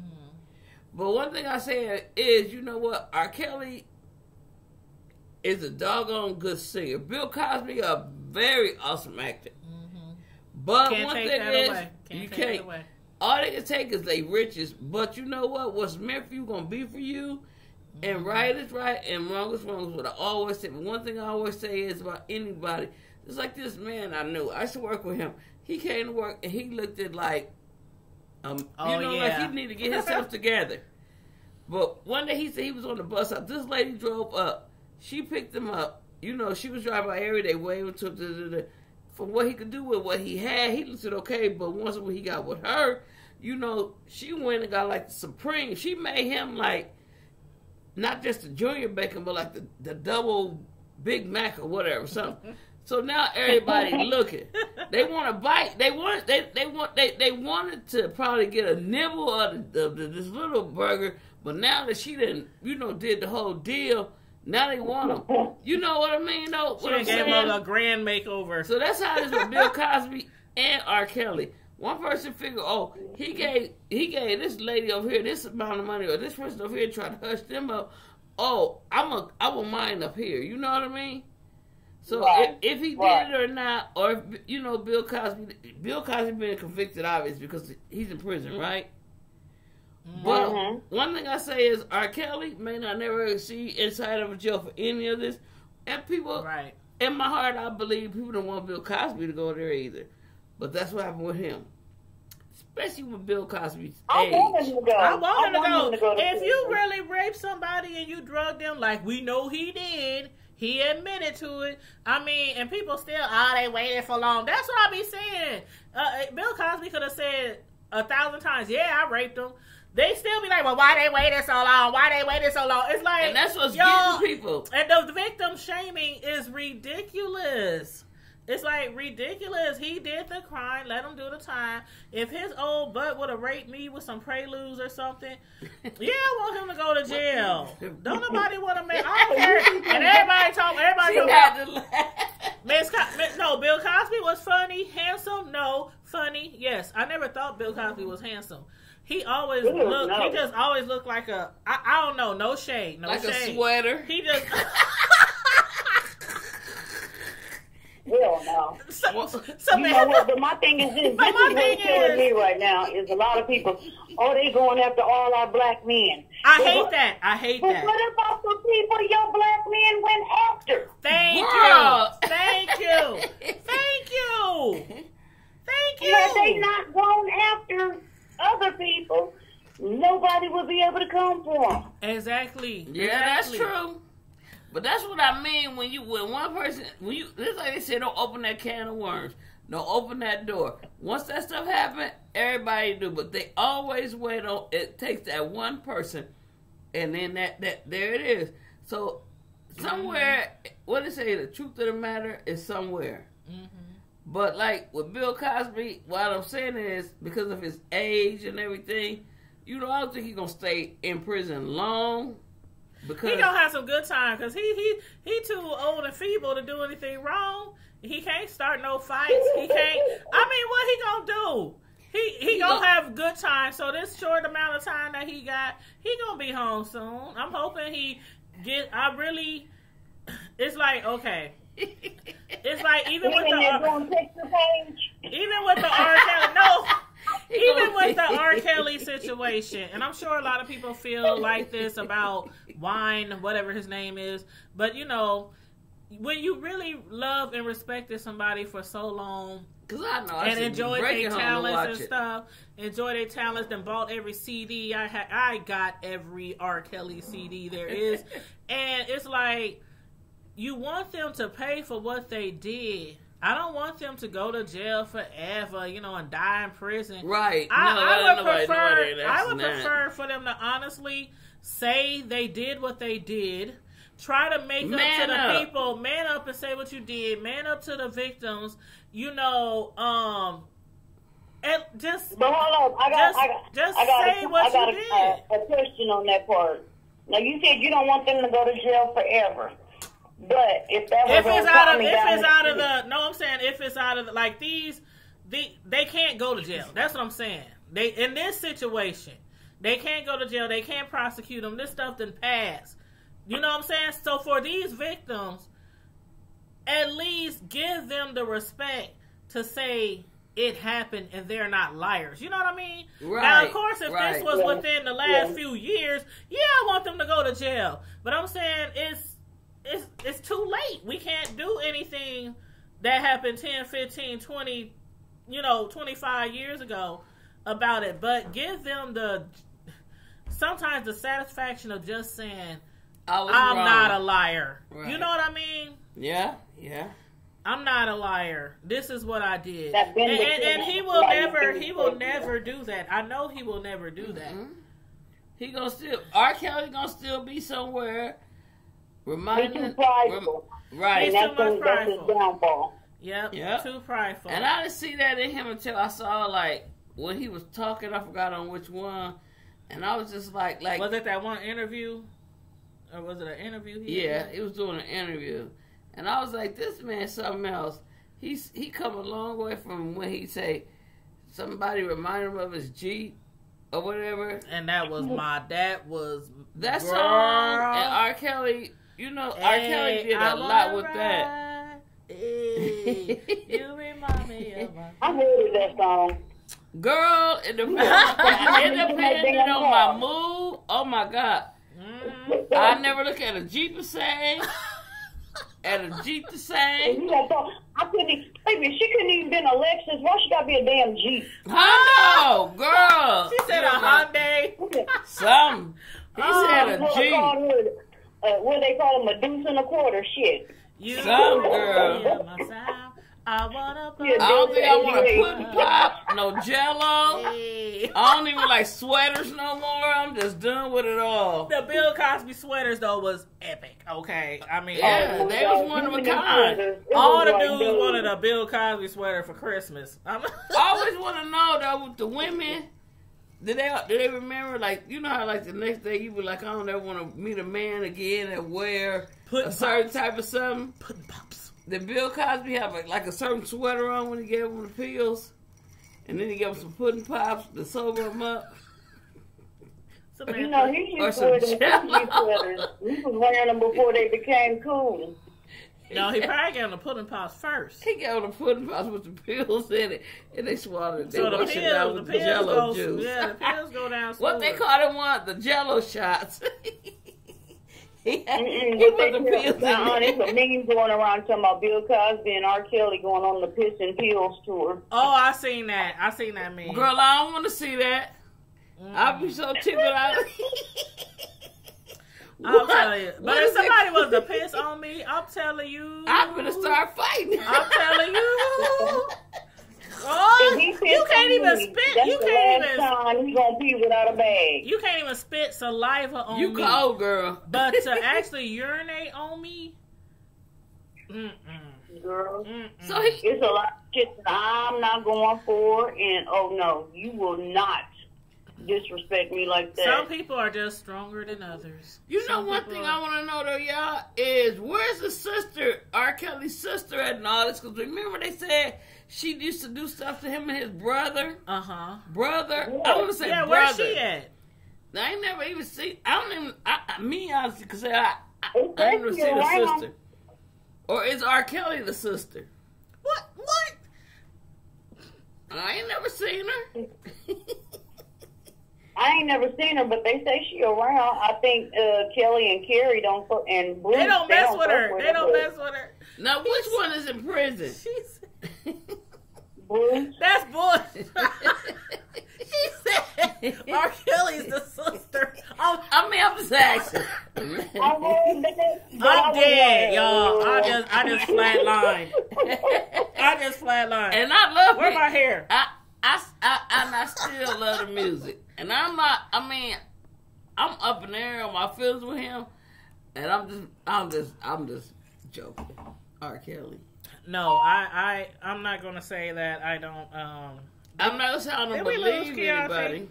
But one thing I say is, you know what, R. Kelly is a doggone good singer. Bill Cosby, a very awesome actor. Mm-hmm. But one thing is, you can't. All they can take is their riches. But you know what? What's meant for you gonna be for you. And right is right and wrong is wrong is what I always say. But one thing I always say is about anybody. It's like this man I knew. I used to work with him. He came to work and he looked at like like he needed to get himself together. But one day he said he was on the bus stop. This lady drove up. She picked him up. She was driving by every day, waving to him. For what he could do with what he had, he said okay. But once he got with her, she went and got like the Supreme. She made him like not just the junior bacon, but like the double Big Mac or whatever, something. So now everybody looking. They want to bite. They wanted to probably get a nibble of this little burger, but now that she did the whole deal, now they want them. You know what I mean? Though she gave him a grand makeover. So that's how it is with Bill Cosby and R. Kelly. One person figured, he gave this lady over here this amount of money, or this person over here tried to hush them up. oh, I will mine up here. You know what I mean? So Right. if he did Right. it or not, or if, you know, Bill Cosby been convicted, obviously, because he's in prison, right? But one thing I say is R. Kelly may not never see inside of a jail for any of this, and people, Right. in my heart, I believe people don't want Bill Cosby to go there either. But that's what happened with him, especially with Bill Cosby's I age. want him to go. I want him to go. to If you prison. really raped somebody and you drugged them like we know he did, he admitted to it. I mean, and people still, they waited for long. That's what I be saying. Bill Cosby could have said 1,000 times, yeah, I raped him. They still be like, well, why they waited so long? Why they waited so long? It's like, And that's what's y'all, getting people. And the victim shaming is ridiculous. It's like ridiculous. He did the crime. Let him do the time. If his old butt would have raped me with some preludes or something, yeah, I want him to go to jail. Don't nobody want to make. I don't care. And everybody talk about. No, Bill Cosby was funny, handsome. No, funny. Yes, I never thought Bill Cosby was handsome. He always looked. No. He just always looked like a. I don't know. No shade. No like shade. a sweater. He just. Hell no. So You know what? But my thing is this. This is what's killing me right now is a lot of people, they going after all our black men. I hate that. I hate But that. what about the people your black men went after? Thank Girl. you. Thank you. Thank you. Thank you. Had they not gone after other people, nobody would be able to come for them. Exactly. Yeah, Exactly. that's true. But that's what I mean when one person, it's like they said, don't open that can of worms. Don't open that door. Once that stuff happens, everybody do. But they always wait on, it takes that one person, and then that there it is. So somewhere, what they say, the truth of the matter is somewhere. But like with Bill Cosby, what I'm saying is because of his age and everything, I don't think he's gonna stay in prison long. Because He gonna have some good time because he too old and feeble to do anything wrong. He can't start no fights. He can't. I mean, what he gonna do? He gonna have good time. So this short amount of time that he got, he gonna be home soon. I'm hoping he get. It's like okay. It's like even with the R. Kelly, no. Even with the R. Kelly situation, and I'm sure a lot of people feel like this about Wine, whatever his name is, but when you really love and respected somebody for so long, and enjoy their talents and stuff, enjoy their talents, and bought every CD I got every R. Kelly CD there is, and it's like you want them to pay for what they did. I don't want them to go to jail forever, and die in prison. Right. I would prefer for them to honestly say they did what they did. Try to make up to the people. Man up and say what you did. Man up to the victims. And just. But hold on, I got say what you did. A question on that part. Now you said you don't want them to go to jail forever. But if it's out of like these, they can't go to jail. That's what I'm saying. They in this situation, they can't go to jail. They can't prosecute them. This stuff done passed. You know what I'm saying? So for these victims, at least give them the respect to say it happened and they're not liars. You know what I mean? Right. Now, of course, if this was within the last few years, I want them to go to jail. But I'm saying it's too late. We can't do anything that happened 10, 15, 20, 25 years ago about it. But give them sometimes the satisfaction of just saying, I'm not a liar. Right. You know what I mean? Yeah. I'm not a liar. This is what I did. And he will never do that. I know he will never do that. R. Kelly gonna still be somewhere. He's too prideful. Right. He's too much That's his downfall. Yep. Too prideful. And I didn't see that in him until I saw, like, when he was talking, I forgot on which one, and I was just like... Was it that one interview? Or was it an interview? He was doing an interview. And I was like, this man's something else. He come a long way from when he say, somebody remind him of his Jeep, or whatever. And that was that girl. song. And R. Kelly, you know, R. Kelly did a lot with that. Hey, you remind me of I heard that song. Girl, it depended on my mood. Oh my God. I never look at a Jeep the same. At a Jeep the same. I couldn't, baby, she couldn't even been a Lexus. Why she gotta be a damn Jeep? I know, girl. She said a Hyundai. Something. He said a Jeep. What they call a Medusa and a quarter shit. Some girl. I wanna put I don't think I want to pudding pop, no Jello. Hey. I don't even like sweaters no more. I'm just done with it all. The Bill Cosby sweaters though was epic. Okay, I mean, Yeah, they was one of a kind. all the dudes wanted a Bill Cosby sweater for Christmas. I always want to know though, with the women, did they remember, like, you know how like the next day you be like, I don't ever want to meet a man again and wear a certain type of something? Pudding pops. Did Bill Cosby have like a certain sweater on when he gave him the pills? And then he gave him some pudding pops to sober him up? You know, he used to wear them sweaters. He was wearing them before they became cool. No, he probably gave him the pudding pops first. He gave him the pudding pops with the pills in it, and they swallowed it. They So the washed it out with the Jello go, juice. yeah, the pills go down. What they call them? The Jello shots. He put the pills in There's a meme going around talking about Bill Cosby and R. Kelly going on the Piss and Pills tour. Oh, I seen that meme. Girl, I don't want to see that. I'll be so tickled out. I'll tell you. But if somebody was to piss on me, I'm telling you. I'm going to start fighting. I'm telling you. Oh, you can't even spit. That's you the can't last even. time he's gonna pee without a bag. You can't even spit saliva on You me. You cold, girl. But to actually urinate on me, girl. So it's a lot of shit that I'm not going for, and oh no, you will not disrespect me like that. Some people are just stronger than others. You know, one thing I want to know though, y'all, is where's the sister, R. Kelly's sister, at and all this? Because remember they said she used to do stuff to him and his brother. Brother. Yeah. I want to say brother. Where's she at? I ain't never even seen. I don't even. Me honestly, because I ain't never seen the sister. Or is R. Kelly the sister? What? I ain't never seen her. I ain't never seen her, but they say she around. I think Kelly and Carrie don't and Bruce, they don't mess with her. They don't mess with her. Now, which one is in prison? Bruce. That's bullshit. She said R. Kelly's the sister. I'm just asking. I'm dead, y'all. I just flatlined. And I love Where it. my hair? I still love the music. And I'm not, I'm up in the air on my feelings with him. And I'm just joking. R. Kelly. No, I'm not gonna say that I don't. I'm not saying I don't believe anybody,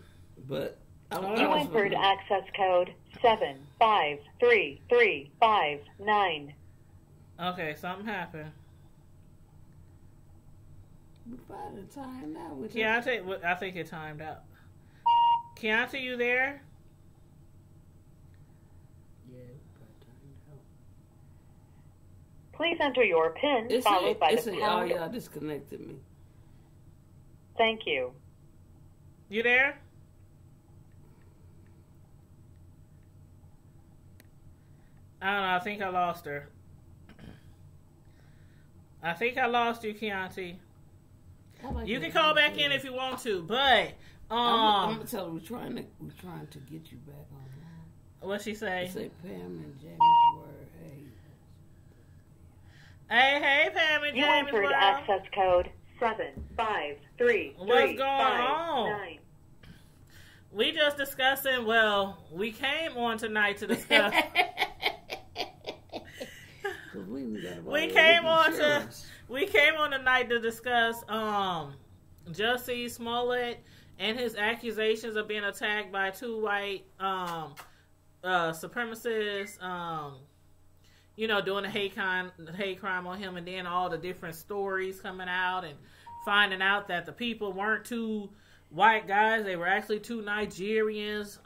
but you entered access code 753359. Okay, something happened. By the time now, Keontae, I think it timed out. Keontae, you there? Please enter your PIN followed by the pound. Oh, y'all disconnected me. Thank you. You there? I don't know. I think I lost her. I think I lost you, Keontae. You can call back in if you want to, but I'm gonna tell her we're trying to get you back online. What'd she say? Say Pam and James were Hey, Pam and You James entered were. access code 753359. What's going on? We just discussing. Well, we came on tonight to discuss. We came on tonight to discuss Jussie Smollett and his accusations of being attacked by two white supremacists, doing a hate crime on him, and then all the different stories coming out and finding out that the people weren't too white guys. They were actually two Nigerians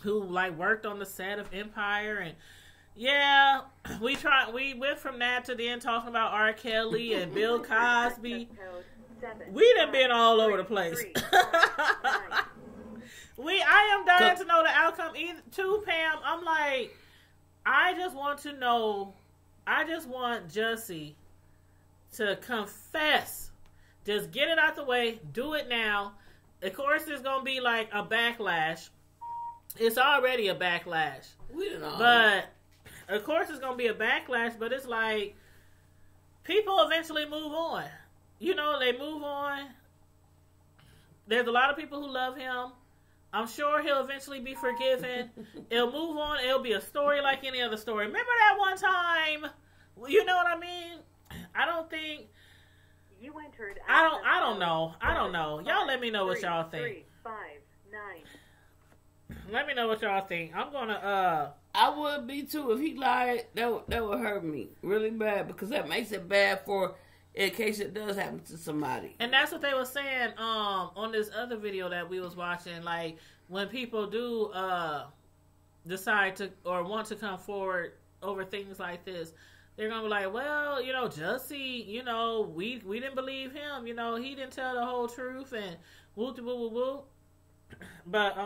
who like worked on the set of Empire. And yeah, we went from that to then talking about R. Kelly and Bill Cosby. We done been all over the place. I am dying to know the outcome too, Pam. I'm like, I just want Jussie to confess. Just get it out the way. Do it now. Of course, there's going to be like a backlash. It's already a backlash. But, of course, it's going to be a backlash. But it's like, people eventually move on. You know, they move on. There's a lot of people who love him. I'm sure he'll eventually be forgiven. It'll move on. It'll be a story like any other story. Remember that one time? You know what I mean? I don't think... You entered... I don't know. Y'all let me know what y'all think. 3, 5, 9. Let me know what y'all think. I'm gonna... I would be too. If he lied, that would hurt me really bad, because that makes it bad for... in case it does happen to somebody. And that's what they were saying on this other video that we was watching. Like, when people do decide to or want to come forward over things like this, they're going to be like, well, you know, Jussie, you know, we didn't believe him. You know, he didn't tell the whole truth and woo-woo-woo-woo. But,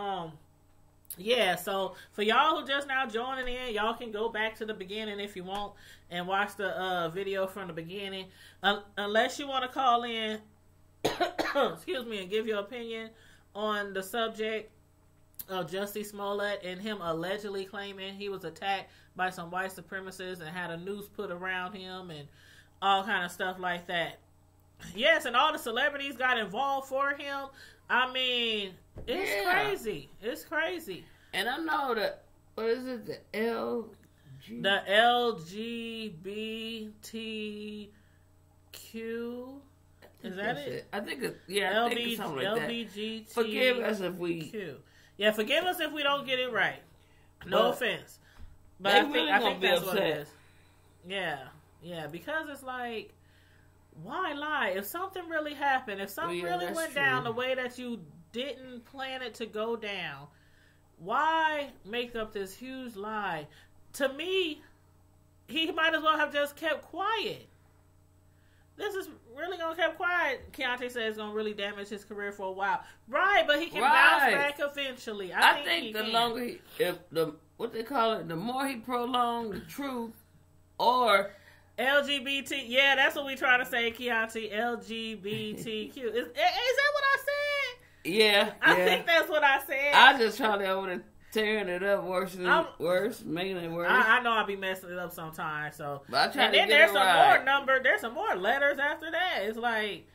yeah, so for y'all who just now joining in, y'all can go back to the beginning if you want and watch the video from the beginning. Unless you want to call in, excuse me, and give your opinion on the subject of Jussie Smollett and him allegedly claiming he was attacked by some white supremacists and had a noose put around him and all kind of stuff like that. Yes, and all the celebrities got involved for him. I mean, it's crazy. It's crazy. And I know that, what is it, the LGBTQ? Is that it? I think it's, I think it's something like LBGT. Forgive us if we... Yeah, forgive us if we don't get it right. No offense. But I think that's what it is. Yeah, because it's like, why lie? If something really happened, if something really went down the way that you didn't plan it to go down, why make up this huge lie? To me, he might as well have just kept quiet. This is really going to keep quiet. Keontae says it's going to really damage his career for a while. Right, but he can bounce back eventually. I think the longer what they call it, the more he prolonged the truth, or... LGBT, yeah, that's what we trying to say, Keontae. LGBTQ. Is that what I said? Yeah. I think that's what I said. I just trying to over tearing it up making it worse. I know I'll be messing it up sometimes. So, but I try and to then get there's it some right. more number. There's some more letters after that. It's like,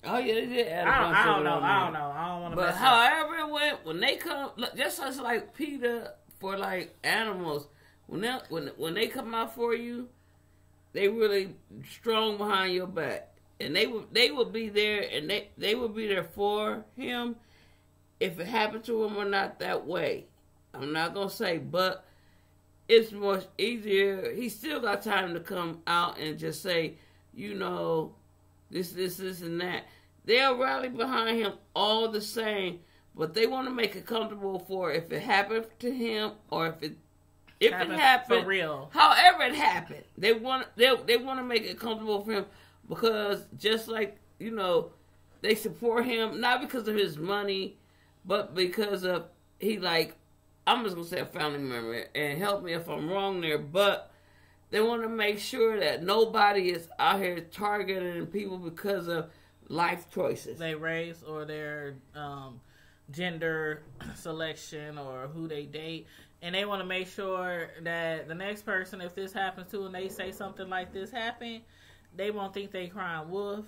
oh yeah, they did add I don't know. I don't want to. But however it went, when they come, just as like PETA for like animals, when they come out for you, they really strong behind your back, and they will be there, and they will be there for him if it happened to him or not that way. I'm not gonna say, but it's much easier. He still got time to come out and just say, you know, this, and that. They'll rally behind him all the same, but they want to make it comfortable for if it happened to him or if it happened for real. However it happened, they want to make it comfortable for him, because just like, you know, they support him not because of his money, but because of I'm just gonna say a family member, and help me if I'm wrong there, but they want to make sure that nobody is out here targeting people because of life choices, their race or their gender selection or who they date. And they want to make sure that the next person, if this happens to and they say something like this happened, they won't think they crying wolf.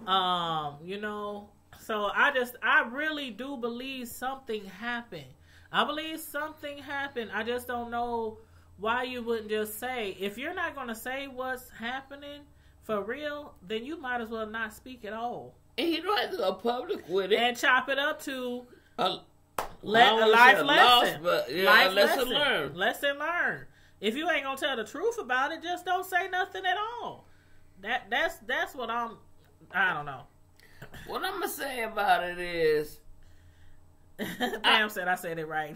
You know, so I really do believe something happened. I believe something happened. I just don't know why you wouldn't just say, if you're not going to say what's happening for real, then you might as well not speak at all. And you don't have to go public with it. And chop it up to a life lesson. Life lesson learned. Lesson learned. If you ain't going to tell the truth about it, just don't say nothing at all. That's what I don't know. What I'm gonna say about it is, Damn, said I said it right.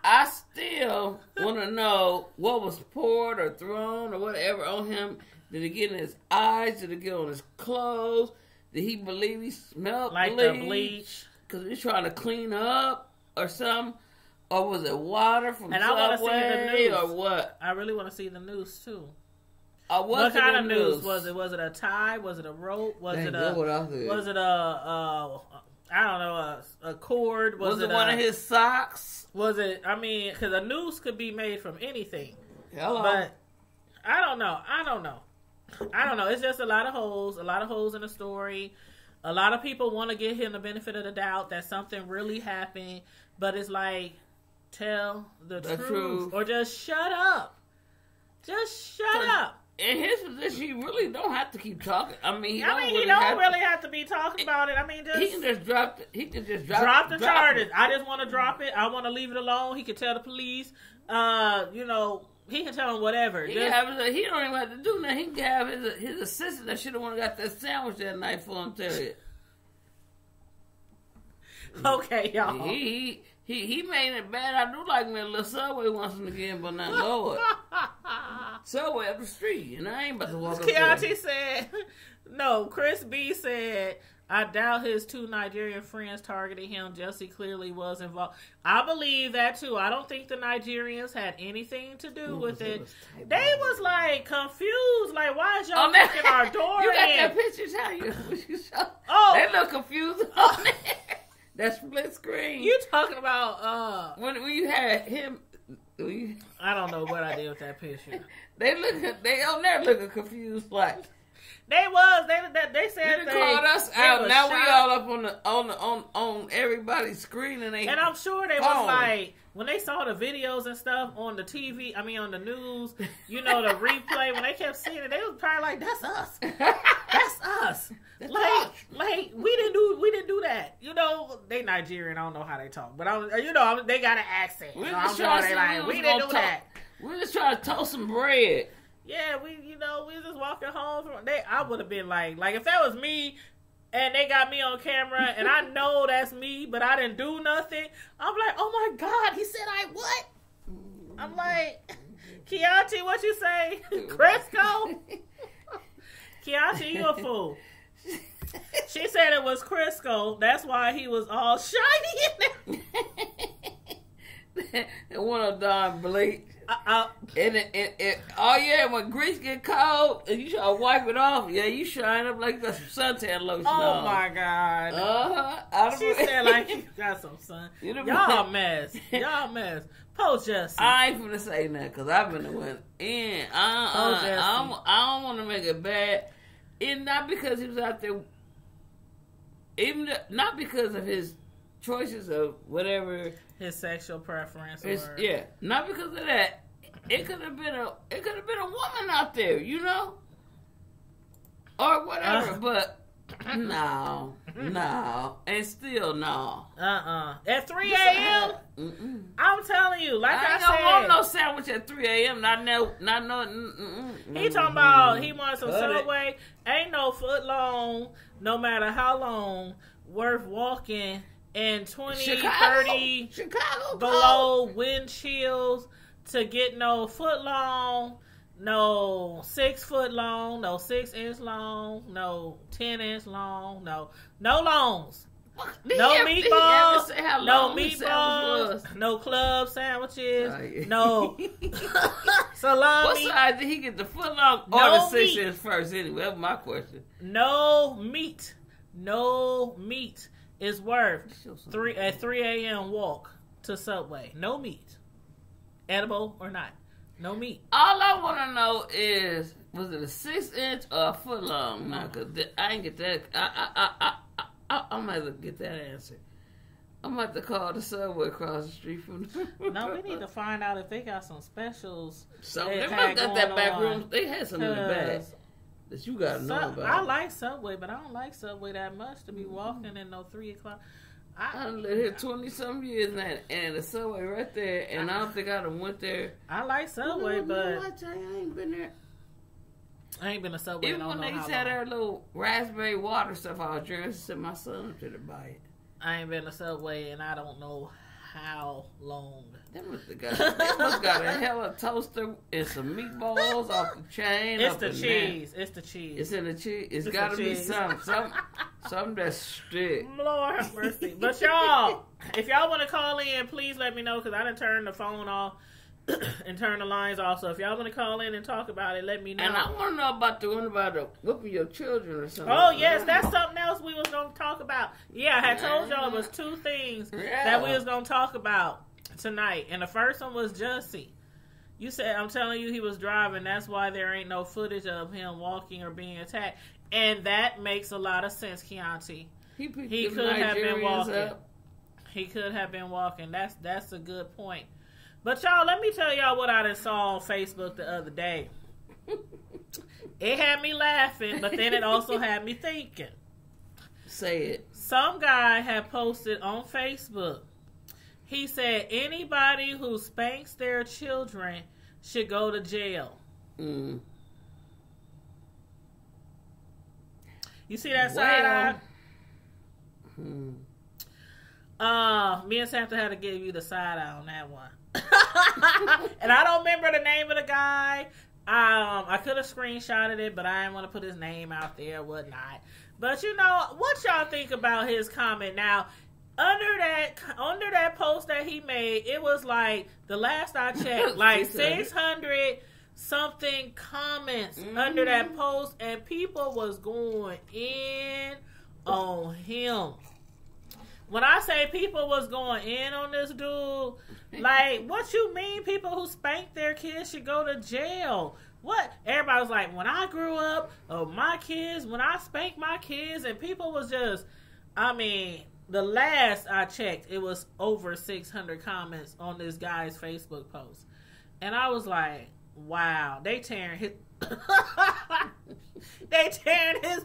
I still want to know what was poured or thrown or whatever on him. Did it get in his eyes? Did it get on his clothes? Did he believe he smelled like the bleach? Because he's trying to clean up or something? Or was it water from and Subway? I want to see the news. Or what? I really want to see the news too. What kind of news was it? Was it a tie? Was it a rope? Was it a I don't know, a cord? Was it one of his socks? Was it? I mean, because a noose could be made from anything. Hello. But I don't know. It's just a lot of holes in the story. A lot of people want to give him the benefit of the doubt that something really happened, but it's like, tell the truth or just shut up. Just shut up. In his position, you really don't have to keep talking. I mean, he don't really have to be talking about it. I mean, he can just drop the charges. I just want to drop it. I want to leave it alone. He can tell the police. He can tell them whatever. He don't even have to do nothing. He can have his assistant that should have went and got that sandwich that night for him. Tell you. Okay, y'all. He made it bad. I do like me a little Subway once and again, but not Lord. Subway up the street, and I ain't about to walk up there. Keontae said, no, Chris B said, I doubt his 2 Nigerian friends targeted him. Jussie clearly was involved. I believe that too. I don't think the Nigerians had anything to do with it. They was like confused. Like, why is y'all kicking our door in? You got that picture, they look confused on it. That split screen. You talking about when you had him? I don't know what I did with that picture. They on there looking confused. Like they said they called us out. Now we all up on everybody's screen and I'm sure they was like when they saw the videos and stuff on the TV. I mean on the news. You know the replay when they kept seeing it, they was probably like, "That's us. That's us." Like we didn't do that. You know they Nigerian. I don't know how they talk, but they got an accent. I'm sure they like we didn't do that. We're just trying to toast some bread. Yeah, we just walking home from. I would have been like if that was me, and they got me on camera, and I know that's me, but I didn't do nothing. I'm like, oh my God, he said I what? I'm like, Keontae, what you say, Crisco? Keontae, you a fool. She said it was Crisco. That's why he was all shiny in there. And one of them bleach. When grease get cold and you try to wipe it off, you shine up like you got some suntan lotion on. My God. She said like you got some sun. Y'all mess. Post Jussie. I ain't finna say nothing because I've been the one in. I don't want to make it bad. And not because he was out there, not because of his choices of whatever his sexual preference. Not because of that. It could have been a woman out there, or whatever. But no, and still no. At 3 a.m. I'm telling you, like I said, I don't want no sandwich at 3 a.m. Not no. He talking about he wants some Subway. Ain't no foot long, no matter how long, worth walking in 20, 30 below wind chills to get no foot long, no 6 foot long, no 6 inch long, no 10 inch long, no longs. No meatballs, no club sandwiches, no salami. What size did he get, the foot long or the 6 inch first? Anyway, that's my question. No meat is worth at 3 a.m. walk to Subway. No meat, edible or not. No meat. All I want to know is, was it a 6 inch or a foot long? Now, cause I ain't get that. I'm going to get that answer. I'm about to call the Subway across the street from them. No, we need to find out if they got some specials. They must got that back room. They had some in the back that you got to know about. I like Subway, but I don't like Subway that much to be walking in no 3 o'clock. I lived here 20-some years now, and the Subway right there, and I don't think I done went there. I like Subway, but I ain't been there. I ain't been to Subway. Even when they used to have their little raspberry water stuff, I was drinking. I sent my son up to the buy it. I ain't been to Subway, and I don't know how long. They must got a hell of a toaster and some meatballs off the chain. It's the cheese. It's the cheese. It's in the cheese. It's got to be something that's strict. Lord have mercy. But y'all, if y'all want to call in, please let me know, because I done turned the phone off and turn the lines off. So if y'all want to call in and talk about it, let me know. And I want to know about the one about the whooping your children or something. Oh, yes, that's something else we was going to talk about. Yeah, I had told y'all it was 2 things that we was going to talk about tonight. And the first one was Jussie. You said, I'm telling you, he was driving. That's why there ain't no footage of him walking or being attacked. And that makes a lot of sense, Keontae. He could have been walking. Up. He could have been walking. That's a good point. But y'all, let me tell y'all what I saw on Facebook the other day. It had me laughing, but then it also had me thinking. Say it. Some guy had posted on Facebook. He said anybody who spanks their children should go to jail. Mm. You see that side eye? Me and Santa had to give you the side eye on that one. And I don't remember the name of the guy. I could have screenshotted it, but I didn't want to put his name out there or whatnot. But you know, what y'all think about his comment? Now, under that post that he made, it was like, the last I checked, like 600 something comments under that post, and people was going in on him. When I say people was going in on this dude, like, what you mean people who spank their kids should go to jail? What? Everybody was like, when I grew up, my kids, when I spanked my kids, and people was just, I mean, the last I checked, it was over 600 comments on this guy's Facebook post. And I was like, wow, they tearing his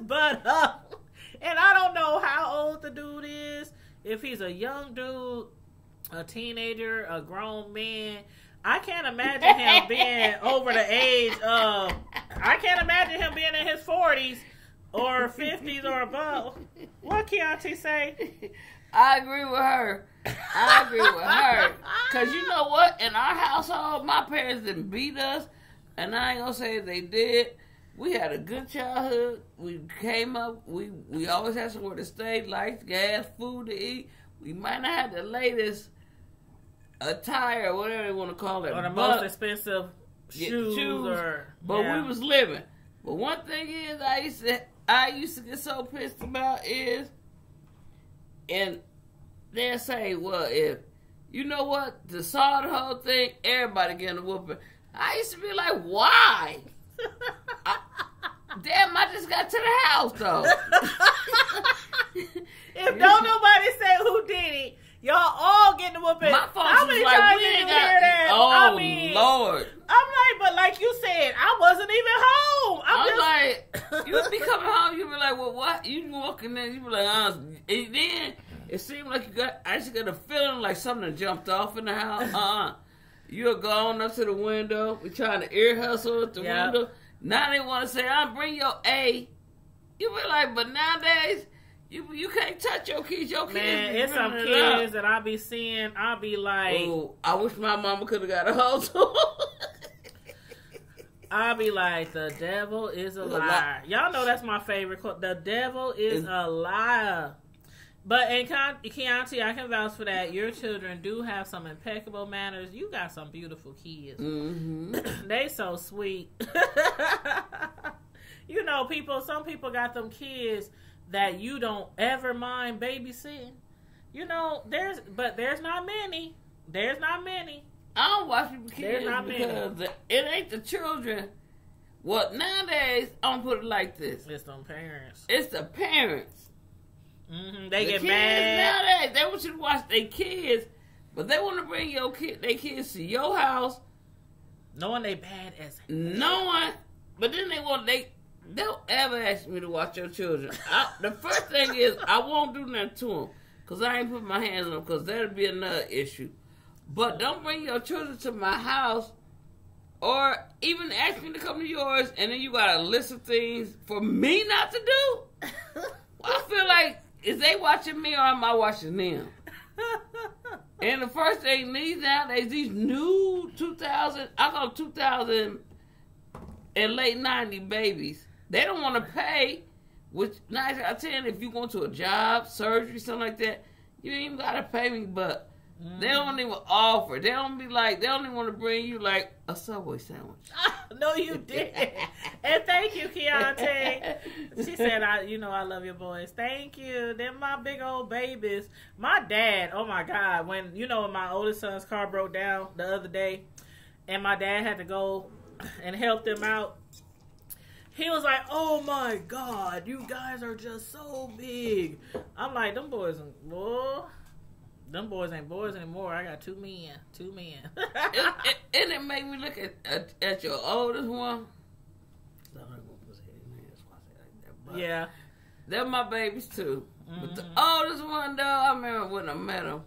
butt up. And I don't know how old the dude is. If he's a young dude, a teenager, a grown man, I can't imagine him being over the age of, I can't imagine him being in his 40s or 50s or above. What Keontae say? I agree with her. Because you know what? In our household, my parents didn't beat us. And I ain't going to say they did. We had a good childhood. We came up. We always had somewhere to stay, lights, gas, food to eat. We might not have the latest attire, whatever they want to call it. Or the most expensive shoes. But we was living. But one thing is, I used to get so pissed about is, and they'll say, well, if, you know what, to solve the whole thing, everybody getting a whooping. I used to be like, why? Damn, I just got to the house, though. If don't nobody say who did it, y'all all getting a whooping. My folks was like, we ain't got that. Oh, I mean, Lord. I'm like, but like you said, I wasn't even home. I'm like, you be coming home, you be like, well, what? You walking in, you be like, and then it seemed like I just got a feeling like something jumped off in the house. You're going up to the window. We trying to ear hustle at the window. Now they want to say, bring your A. You be like, but nowadays, you can't touch your kids. Your kids, man, it's some kids that I be seeing. I be like, oh, I wish my mama could have got a hustle. I be like, the devil is a liar. Y'all know that's my favorite quote. The devil is a liar. But in Keontae, I can vouch for that. Your children do have some impeccable manners. You got some beautiful kids. Mm-hmm. They so sweet. You know, some people got them kids that you don't ever mind babysitting. You know, there's not many. There's not many. I don't watch people kids because it ain't the children. Well, nowadays, I'm gonna put it like this. It's them parents. It's the parents. Mm-hmm. They get mad. Nowadays, they want you to watch their kids, but they want to bring their kids to your house. Knowing they bad as knowing, but then they'll ever ask me to watch your children. The first thing is, I won't do nothing to them, because I ain't put my hands on them, because that'll be another issue. But don't bring your children to my house or even ask me to come to yours, and then you got a list of things for me not to do. I feel like, is they watching me or am I watching them? And the first thing nowadays, these new 2000, I call 2000 and late 90 babies, they don't want to pay, which 9 out of 10, if you go to a job, surgery, something like that, you ain't even got to pay me, but they don't even offer. They don't be like, they don't even want to bring you like a Subway sandwich. No, you didn't. And thank you, Keontae. She said, I love your boys. Thank you. They're my big old babies. My dad, oh my God, when my oldest son's car broke down the other day, and my dad had to go and help them out. He was like, oh my God, you guys are just so big. I'm like, them boys ain't boys anymore. I got two men. And it made me look at your oldest one. Yeah. They're my babies too. Mm-hmm. But the oldest one, though, I remember when I met him.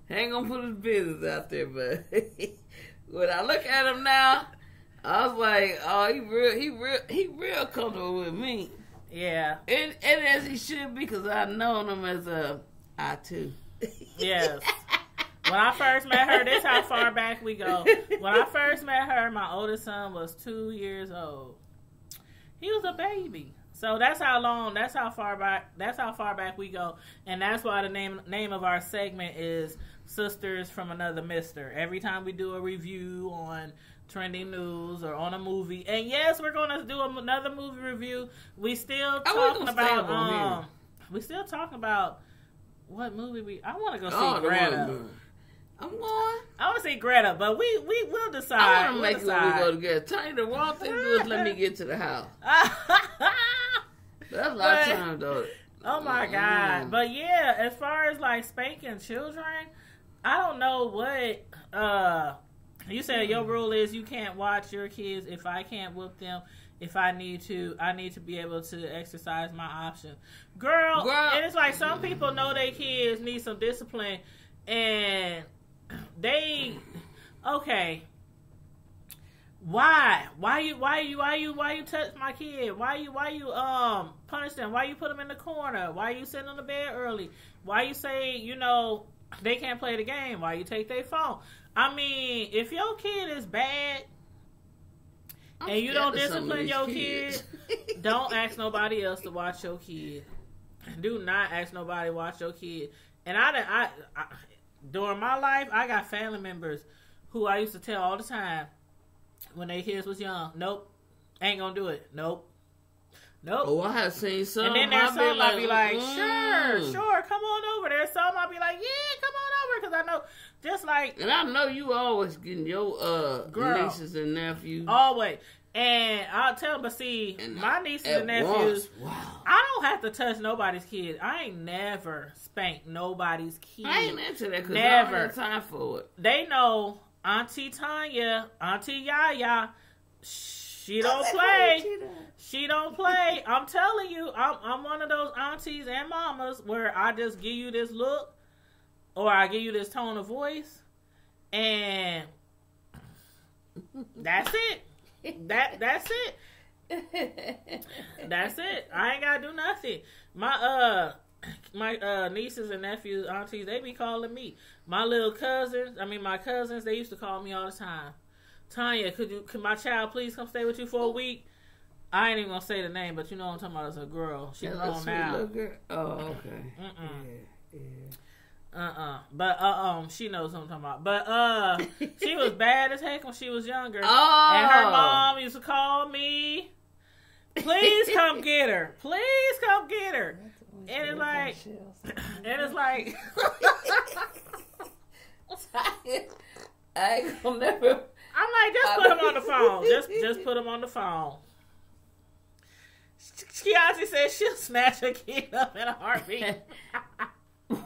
I ain't gonna put his business out there, but when I look at him now, I was like, oh, he real comfortable with me. Yeah. And as he should be, because I've known him as I too. Yes. When I first met her, this is how far back we go. When I first met her, my oldest son was 2 years old. He was a baby. So that's how far back we go. And that's why the name of our segment is Sisters from Another Mister. Every time we do a review on trending news or on a movie, and yes, we're going to do another movie review. We still talking about what movie I want to go see Greta. I'm going. I want to see Greta, but we will decide. I want to make it when we go together. Tell you the wrong thing to do is let me get to the house. That's a lot of time, though. Oh my God! But yeah, as far as like spanking children, I don't know what. You said your rule is you can't watch your kids if I can't whoop them. If I need to be able to exercise my option. Girl, and it's like some people know their kids need some discipline, and okay. Why you touch my kid? Why you punish them? Why you put them in the corner? Why you send them to bed early? Why you say they can't play the game? Why you take their phone? I mean, if your kid is bad and you don't discipline your kid, don't ask nobody else to watch your kid. Do not ask nobody to watch your kid. And I during my life, I got family members who I used to tell all the time when their kids was young, nope, ain't gonna do it. Nope. Oh, I have seen some. And then there's some I'll be like, sure, come on over. There's some I'll be like, yeah, come on over, because I know, just like. And I know you always getting your nieces and nephews. Always. And I'll tell them, but see, my nieces and nephews, I don't have to touch nobody's kid. I ain't never spanked nobody's kid. I ain't into that because I don't have time for it. They know Auntie Tanya, Auntie Yaya, she don't play. She don't play. I'm telling you, I'm one of those aunties and mamas where I just give you this look or I give you this tone of voice and that's it. That's it. That's it. I ain't gotta do nothing. My nieces and nephews, aunties, they be calling me. My cousins, they used to call me all the time. Tanya, could my child please come stay with you for a week? I ain't even gonna say the name, but you know what I'm talking about. It's a girl. She's grown now. Little girl? Oh, okay. Yeah. But she knows what I'm talking about. But she was bad as heck when she was younger. Oh. And her mom used to call me. Please come get her. Please come get her. And it's like I ain't gonna never. I'm like, just put him on the phone. Just put him on the phone. Kiasi said she'll snatch her kid up in a heartbeat.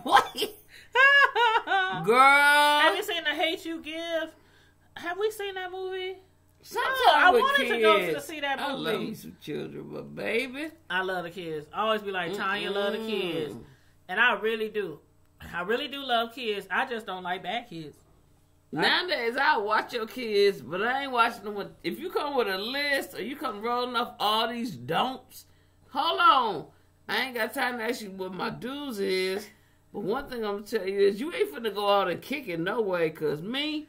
What? Girl. Have you seen The Hate U Give? Have we seen that movie? Sometimes I with wanted kids, to go to see that movie. I love me some children, but baby. I love the kids. I always be like, Tanya love the kids. And I really do. I really do love kids. I just don't like bad kids. Nowadays, I watch your kids, but I ain't watching them with... If you come with a list or you come rolling off all these don'ts, hold on. I ain't got time to ask you what my dues is. But one thing I'm going to tell you is you ain't finna go out and kick it no way, because me...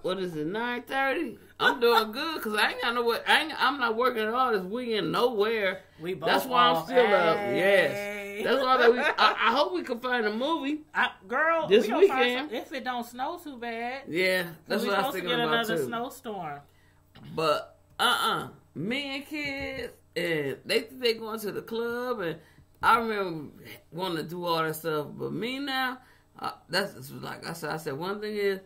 What is it, 9:30? I'm doing good because I ain't got nowhere. I'm not working at all this weekend nowhere. We both. That's why I'm still up. Yes, that's why I hope we can find a movie, girl. This weekend. If it don't snow too bad. Yeah, that's what I was thinking about too. Another snowstorm. But me and kids, and they going to the club, and I remember wanting to do all that stuff. But me now, that's like I said. One thing is,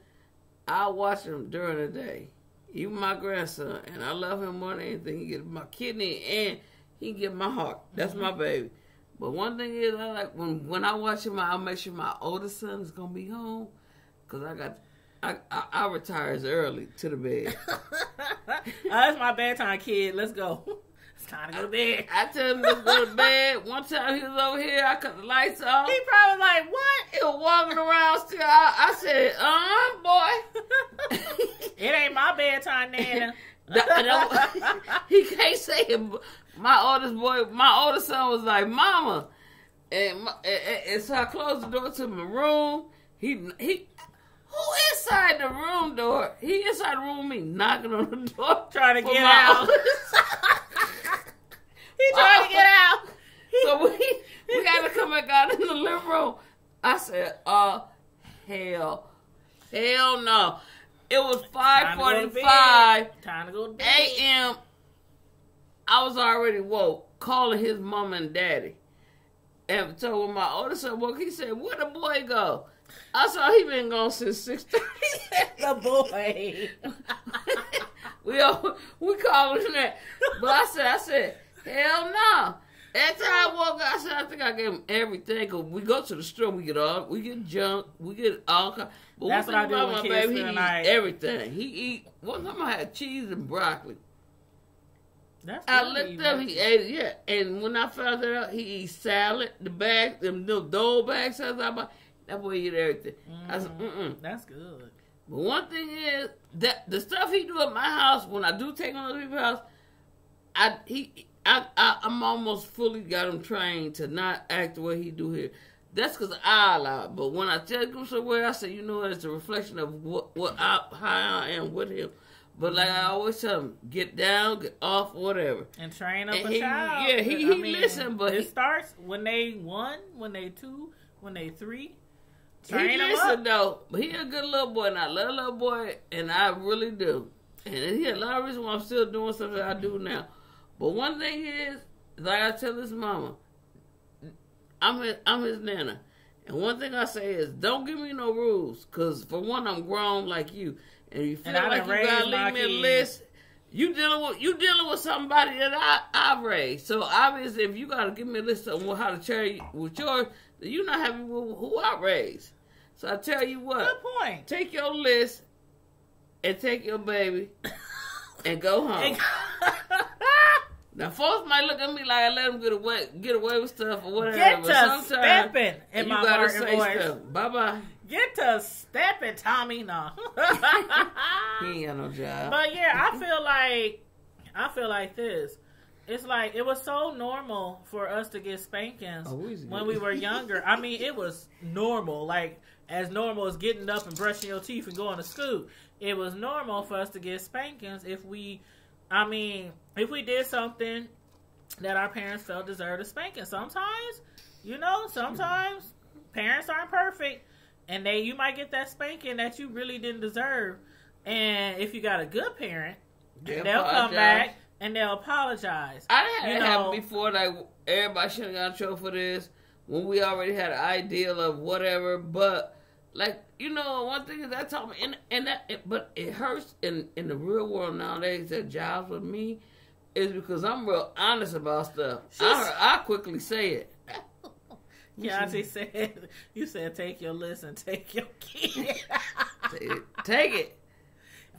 I watch him during the day. Even my grandson, and I love him more than anything. He gets my kidney and he get my heart. That's my baby. But one thing is, I like when I watch him, I'll make sure my oldest son is gonna be home, cause I retires early to the bed. That's my bedtime, kid. Let's go. It's time to go to bed. I tell him let's go to bed. One time he was over here, I cut the lights off. He probably like, what? He was walking around still. I said, boy. It ain't my bedtime, Nana. He can't say it. My oldest son was like, Mama. And so I closed the door to my room. He who inside the room door? He inside the room with me knocking on the door. Trying to get out. He trying to get out. So we got to come back out in the living room. I said, hell no. It was 5:45 a.m. I was already woke, calling his mom and daddy. And so when my oldest son woke, he said, where the boy go? I saw he been gone since 6:30. The boy. we called him that. But I said, hell no. After I woke up, I said, I think I gave him everything. Cause we go to the store, we get junk, we get all kinds. But that's what I do with my baby. He eat everything. He eat. One time I had cheese and broccoli. I looked up, he ate it, yeah. And when I found that out, he eat salad, the bag, them little dole bags. That boy eat everything. I said, That's good. But one thing is that the stuff he do at my house, when I do take him to other people's house, I'm almost fully got him trained to not act the way he do here. That's because I allow it. But when I take him somewhere, I say, you know what, it's a reflection of how I am with him. But like I always tell him, get down, get off, whatever. And train up a child. Yeah, he listen, but it starts when they 1, when they 2, when they 3. Train him listen, though. But he a good little boy, and I love little boy, and I really do. And he a lot of reasons why I'm still doing stuff that I do now. But one thing is, like I tell his mama, I'm his nana. And one thing I say is, don't give me no rules. Because, for one, I'm grown like you. And you feel like you got to leave me a list. You dealing with somebody that I raised. So, obviously, if you got to give me a list of how to share with yours, then you're not happy with who I raised. So, I tell you what. Good point. Take your list and take your baby and go home. Now, folks might look at me like I let them get away with stuff or whatever. Get to stepping in my heart and voice. Bye-bye. Get to stepping, Tommy. No. He ain't got no job. But yeah, I feel like this. It's like it was so normal for us to get spankings when we were younger. I mean, it was normal. Like, as normal as getting up and brushing your teeth and going to school. It was normal for us to get spankings if we did something that our parents felt deserved a spanking. Sometimes parents aren't perfect, and you might get that spanking that you really didn't deserve. And if you got a good parent, they'll come back and they'll apologize. I had it happen before, like, everybody should have got in trouble for this when we already had an ideal of whatever, but, like, one thing is that taught me, but it hurts in the real world nowadays that jobs with me is because I'm real honest about stuff. I quickly say it. Keontae said, you said take your list and take your kid. Take it.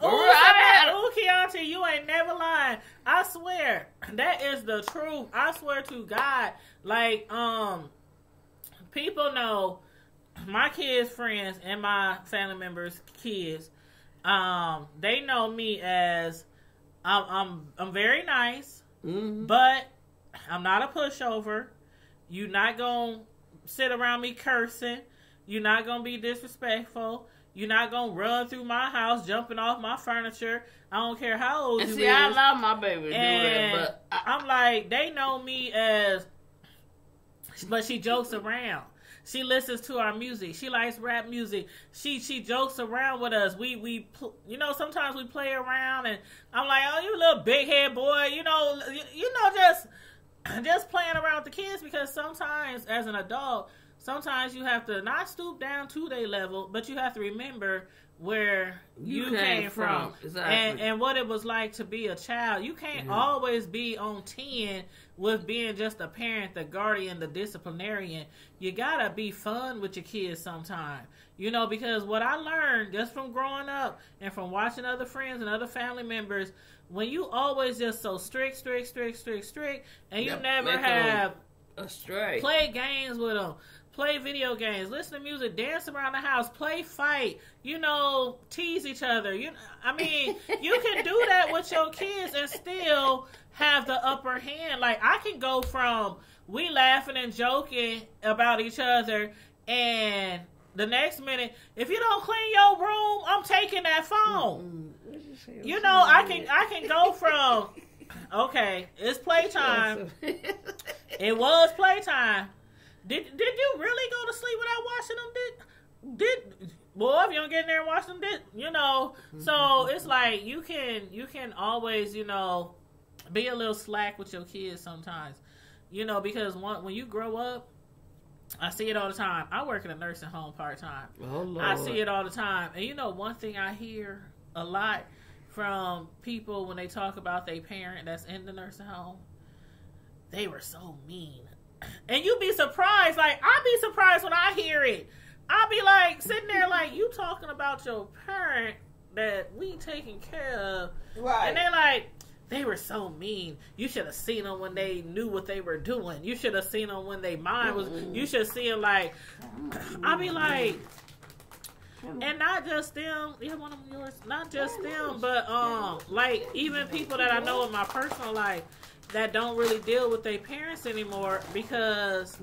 Oh, Keontae, you ain't never lying. I swear. That is the truth. I swear to God. Like, people know my kids' friends and my family members' kids, they know me as I'm very nice, but I'm not a pushover. You're not gonna sit around me cursing. You're not gonna be disrespectful. You're not gonna run through my house, jumping off my furniture. I don't care how old you is. See, I allow my baby to do that, but I'm like, they know me as, but she jokes around. She listens to our music. She likes rap music. She jokes around with us. We sometimes we play around, and I'm like, oh, you little big head boy, just playing around with the kids, because sometimes as an adult, sometimes you have to not stoop down to their level, but you have to remember where you came from. Exactly. And what it was like to be a child. You can't always be on 10 with being just a parent, the guardian, the disciplinarian. You gotta be fun with your kids sometime. Because what I learned just from growing up and from watching other friends and other family members, when you always just so strict, and you never have play games with them, play video games, listen to music, dance around the house, play fight, tease each other. You can do that with your kids and still have the upper hand. Like, I can go from we laughing and joking about each other, and the next minute, if you don't clean your room, I'm taking that phone. I can go from, okay, it's playtime. It was playtime. Did you really go to sleep without washing them? Boy, if you don't get in there and wash them, So it's like you can always, be a little slack with your kids sometimes. Because when you grow up, I see it all the time. I work in a nursing home part-time. Oh, Lord. I see it all the time. And one thing I hear a lot from people when they talk about their parent that's in the nursing home, they were so mean. And you be surprised. Like, I be surprised when I hear it. I be like, sitting there like, you talking about your parent that we taking care of. Right. And they're like, they were so mean. You should have seen them when they knew what they were doing. You should have seen them when they mind was. You should see them like. I be like, and not just them. Yeah, one of them yours. Not just them, but like even people that I know in my personal life that don't really deal with their parents anymore, because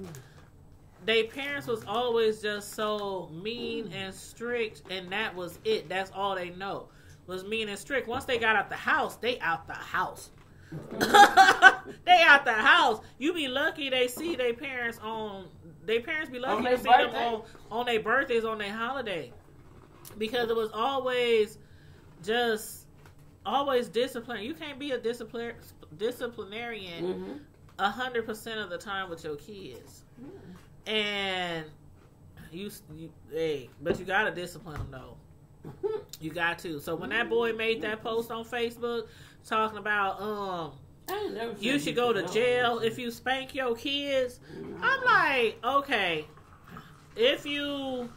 their parents was always just so mean and strict, and that was it. That's all they know. Was mean and strict. Once they got out the house, they out the house. They out the house. You be lucky they see their parents on. Their parents be lucky to see them on their birthdays, on their holiday, because it was always discipline. You can't be a disciplinarian 100% of the time with your kids, and but you gotta discipline them though. You got to. So when that boy made that post on Facebook talking about you should go to jail if you spank your kids, I'm like, okay, if you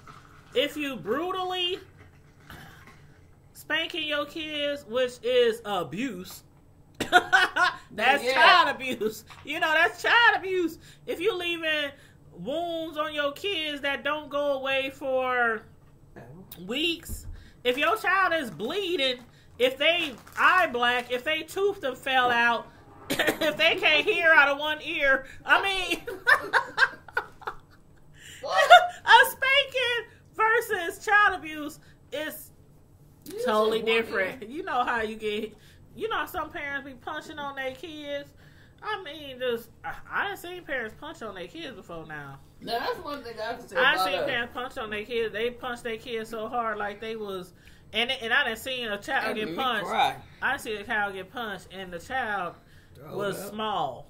brutally spanking your kids, which is abuse, that's child abuse. That's child abuse. If you leaving wounds on your kids that don't go away for weeks, if your child is bleeding, if they eye black, if they tooth them fell out, if they can't hear out of one ear, a spanking versus child abuse is totally different. You know how you get, some parents be punching on their kids. I done seen parents punch on their kids before now. Now, that's one thing I can say I seen parents punch on their kids. They punched their kids so hard like they was... And I done seen a child get punched. I seen a child get punched, and the child was small.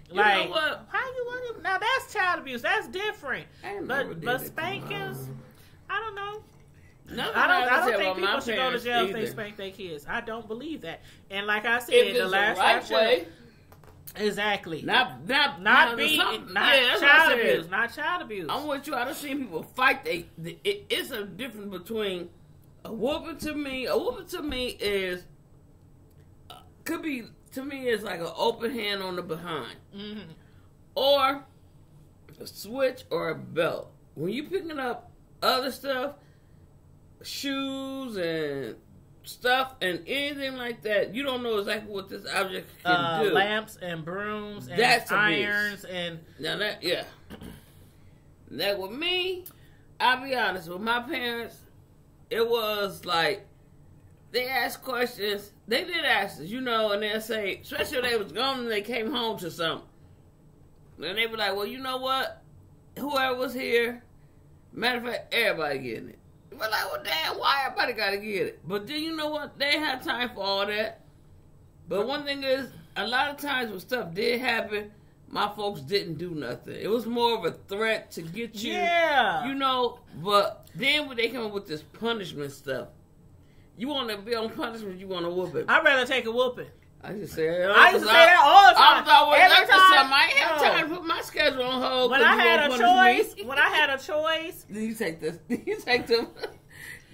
You know what? How you want to... Now, that's child abuse. That's different. But spankings, I don't know. No, I don't think people should go to jail if they spank their kids. I don't believe that. And like I said, the last way... Exactly. Not child abuse. Not child abuse. I'm with you. I done seen people fight. It's a difference between a whooping to me. A whooping to me is could be to me is like an open hand on the behind, or a switch or a belt. When you picking up other stuff, shoes and stuff and anything like that, you don't know exactly what this object can do. Lamps and brooms and That's irons and now that That with me, I'll be honest, with my parents, it was like they asked questions. They did ask us, you know, and they'll say, especially when they was gone and they came home to something. And they be like, well, you know what? Whoever was here, matter of fact, everybody getting it. We're like, well, damn, why everybody got to get it? But then you know what? They ain't had time for all that. But one thing is, a lot of times when stuff did happen, my folks didn't do nothing. It was more of a threat to get you. Yeah. You know, but then when they come up with this punishment stuff, you want to be on punishment, you want to whoop it. I'd rather take a whooping. I just say I used to say that all the time. Every time I ain't have time to put my schedule on hold. When I had a choice, you take this. You take them.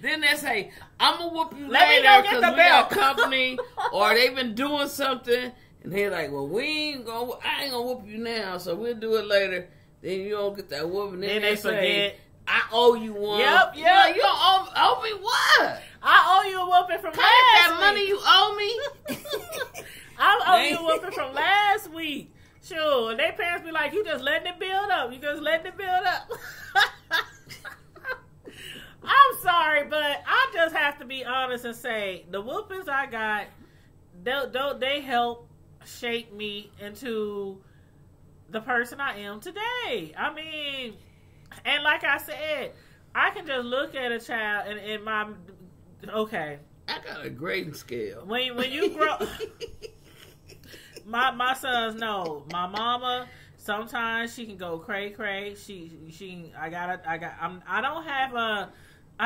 Then they say, "I'm gonna whoop you Let later me go get because the we belt." got company, or they've been doing something." And they're like, "Well, I ain't gonna whoop you now, so we'll do it later." Then you don't get that whooping. Then they say, forget. "I owe you one." Yep. You don't owe me what? I owe you a whooping from last that week. money you owe me. I owe you a whooping from last week. Sure. And their parents be like, you just letting it build up. You just letting it build up. I'm sorry, but I just have to be honest and say the whoopings I got, they help shape me into the person I am today. I mean, and like I said, I can just look at a child and my... Okay. I got a grading scale. When you grow, my sons know. My mama, sometimes she can go cray. I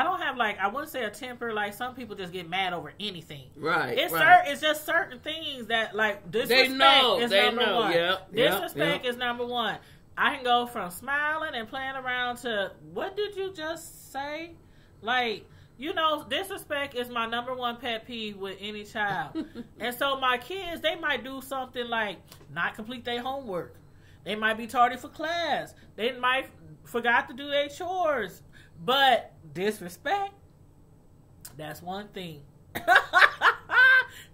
don't have like, I wouldn't say a temper. Like some people just get mad over anything. Right. It's just certain things that like disrespect is number one. Yep, disrespect is number one. I can go from smiling and playing around to what did you just say? Like. You know, disrespect is my number one pet peeve with any child. And so my kids, they might do something like not complete their homework. They might be tardy for class. They might forgot to do their chores. But disrespect, that's one thing.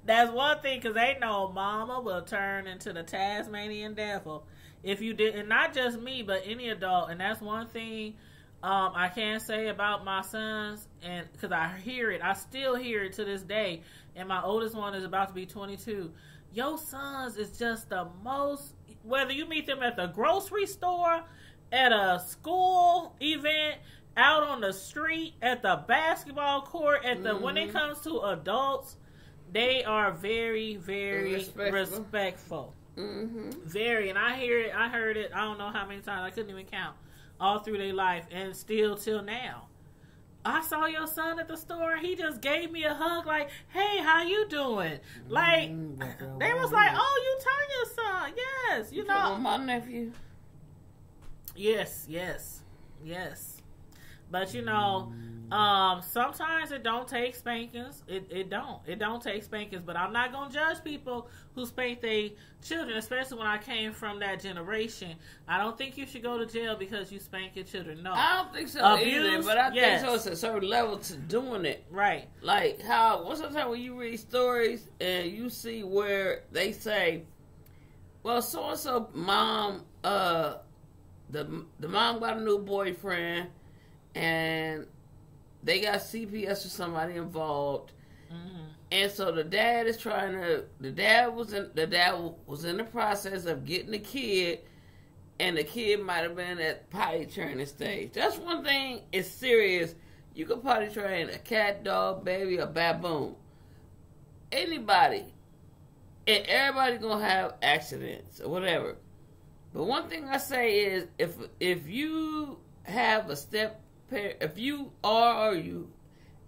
That's one thing because they know mama will turn into the Tasmanian devil. If you did, and not just me, but any adult. And that's one thing I can say about my sons, and because I still hear it to this day, and my oldest one is about to be 22. Your sons is just the most, whether you meet them at the grocery store, at a school event, out on the street, at the basketball court, when it comes to adults, they are very, very respectful. Mm-hmm. Very, and I heard it, I don't know how many times, I couldn't even count. All through their life and still till now. I saw your son at the store. He just gave me a hug like, hey, how you doing? Like, they was like, oh, you Tanya's son. Yes, you know. My nephew. Yes. But, you know, sometimes it don't take spankings. It don't take spankings. But I'm not going to judge people who spank their children, especially when I came from that generation. I don't think you should go to jail because you spank your children. No. I don't think so either, but I think so. It's a certain level to doing it. Right. Like how, sometimes when you read stories and you see where they say, well, so-and-so mom, the mom got a new boyfriend, and they got CPS or somebody involved, and so the dad was in the process of getting the kid, and the kid might have been at potty training stage. That's one thing. It's serious. You can potty train a cat, dog, baby, a baboon, anybody, and everybody gonna have accidents or whatever. But one thing I say is, if you have a step parent, if you are or you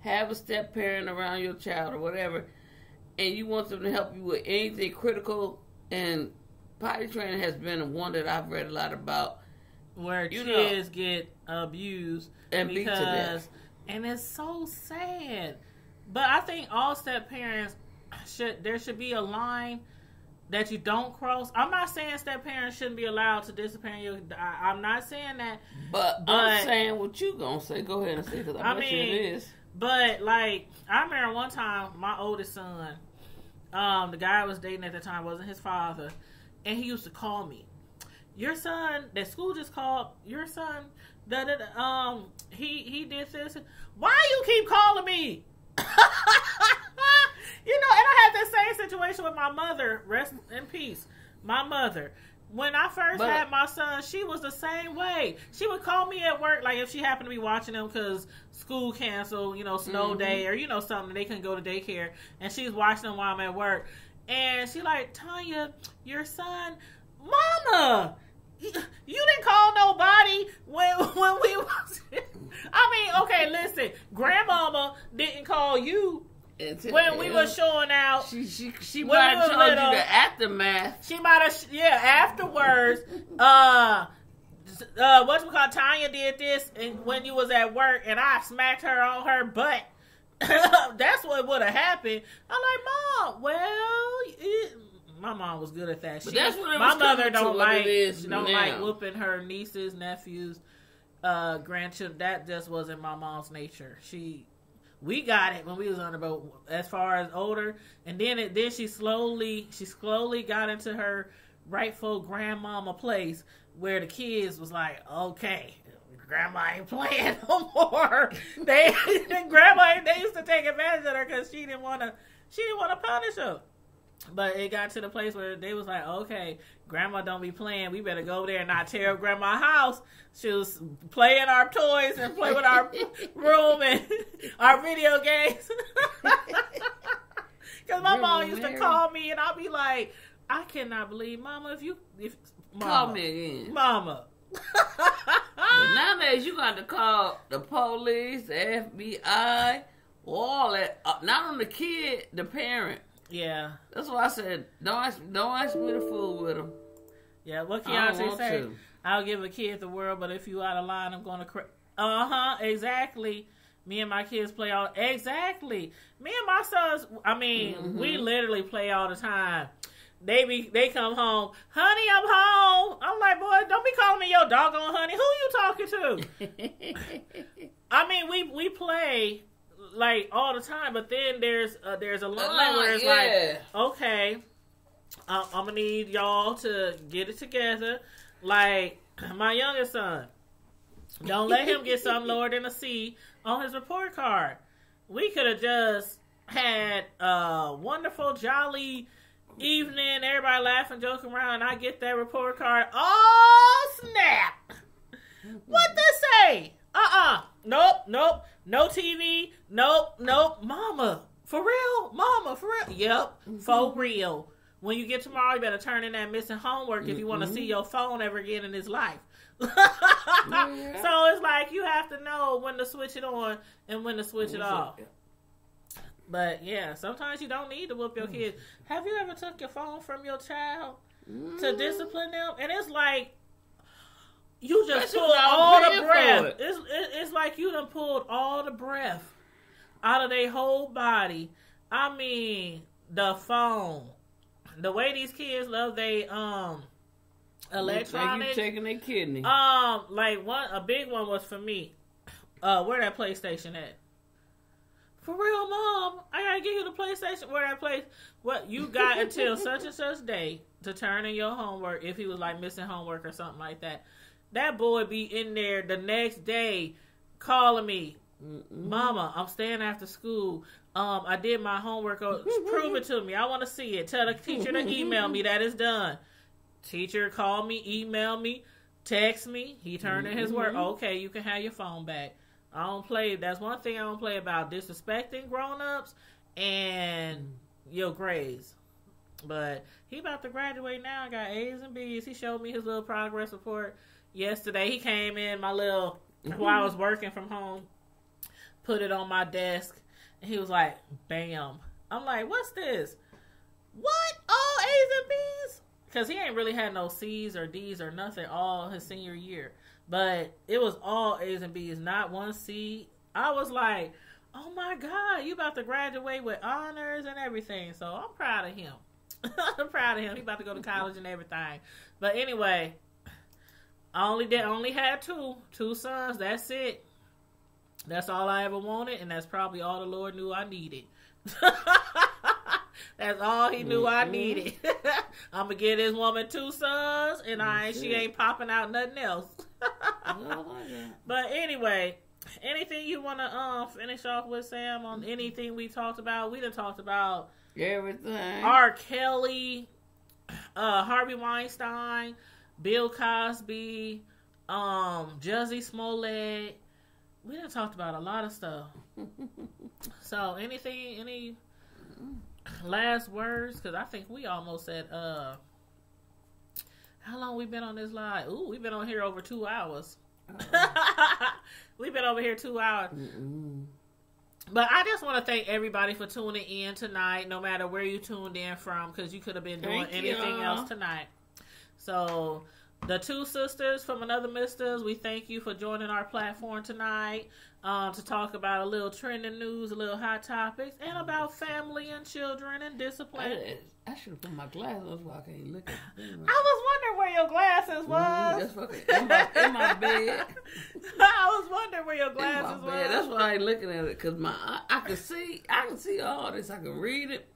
have a step parent around your child or whatever, and you want them to help you with anything critical, and potty training has been one that I've read a lot about, where kids get abused and beat to death. And it's so sad. But I think all step parents there should be a line that you don't cross. I'm not saying step parents shouldn't be allowed to discipline you. I'm not saying that. But I'm saying what you gonna say. Go ahead and say, because I bet you it is. But, like, I remember one time, my oldest son, the guy I was dating at the time wasn't his father, and he used to call me. Your son, that school just called, your son, he did this. Why you keep calling me? You know, and I had the same situation with my mother. Rest in peace. My mother. When I first had my son, she was the same way. She would call me at work, like if she happened to be watching them because school canceled, you know, snow day, or, you know, something, they couldn't go to daycare, and she's watching them while I'm at work. And she like, Tanya, your son, Mama, you didn't call nobody when we was... I mean, okay, listen, Grandmama didn't call you when we were showing out. She might have told you the aftermath. She might have, afterwards. Whatchamacallit, Tanya did this, and when you was at work, and I smacked her on her butt. That's what would have happened. I'm like, Mom, my mom was good at that. But that's what my mother don't like like whooping her nieces, nephews, grandchildren. That just wasn't my mom's nature. We got it when we was on about as far as older, and then she slowly got into her rightful grandmama place where the kids was like, okay, Grandma ain't playing no more. They used to take advantage of her because she didn't want to punish her. But it got to the place where they was like, okay, Grandma don't be playing. We better go over there and not tear up Grandma's house. She was playing our toys and play with our room and our video games. Because my mom used to call me and I'd be like, I cannot believe, Mama, if call me again. Mama. But nowadays you got to call the police, the FBI, all that. Not on the kid, the parent. Yeah, that's why I said don't ask me to fool with him. Yeah, what Keontae say? I'll give a kid the world, but if you out of line, I'm going to exactly. Me and my kids play all exactly. Me and my sons. I mean, we literally play all the time. They come home, honey, I'm home. I'm like, boy, don't be calling me your doggone honey. Who you talking to? I mean, we play like all the time, but then there's a line where it's like, okay, I'm gonna need y'all to get it together. Like my youngest son, don't let him get something lower than a C on his report card. We could have just had a wonderful, jolly evening, everybody laughing, joking around, and I get that report card. Oh, snap! What this say? Nope. No TV. Nope. Mama, for real? Mama, for real? Yep, for real. When you get tomorrow, you better turn in that missing homework if you want to see your phone ever again in this life. So it's like you have to know when to switch it on and when to switch it off. But yeah, sometimes you don't need to whoop your kids. Have you ever took your phone from your child to discipline them? And it's like you just pulled all the breath. It's like you done pulled all the breath out of their whole body. I mean, the phone. The way these kids love they electronics. Like you checking their kidney. Like a big one was for me. Where that PlayStation at? For real, Mom, I gotta give you the PlayStation. Where that place? What you got until such and such day to turn in your homework if he was like missing homework or something like that. That boy be in there the next day calling me, Mama, I'm staying after school. I did my homework. Prove it to me. I want to see it. Tell the teacher to email me that it's done. Teacher called me, email me, text me. He turned in his work. Okay, you can have your phone back. I don't play. That's one thing I don't play about, disrespecting grown-ups and your grades. But he about to graduate now. I got A's and B's. He showed me his little progress report yesterday. He came in while I was working from home, put it on my desk, and he was like, bam. I'm like, what's this? What? All A's and B's? Because he ain't really had no C's or D's or nothing all his senior year. But it was all A's and B's, not one C. I was like, oh my God, you about to graduate with honors and everything. So I'm proud of him. I'm proud of him. He about to go to college and everything. But anyway, I only had two sons. That's it. That's all I ever wanted, and that's probably all the Lord knew I needed. That's all he knew I needed. I'm going to give this woman 2 sons, and she ain't popping out nothing else. But anyway, anything you want to finish off with, Sam, on anything we talked about? We done talked about everything. R. Kelly, Harvey Weinstein, Bill Cosby, Jussie Smollett. We done talked about a lot of stuff. So any last words? Because I think we almost said, how long we been on this live? Ooh, we've been on here over 2 hours. We've been over here 2 hours. But I just want to thank everybody for tuning in tonight, no matter where you tuned in from, because you could have been doing anything else tonight. So the 2 sisters from Another Misters, we thank you for joining our platform tonight to talk about a little trending news, a little hot topics, and about family and children and discipline. I should have put my glasses on so I can't look at them. I was wondering where your glasses was. That's fucking in my bed. I was wondering where your glasses were. That's why I ain't looking at it, because I can see all this. I can read it.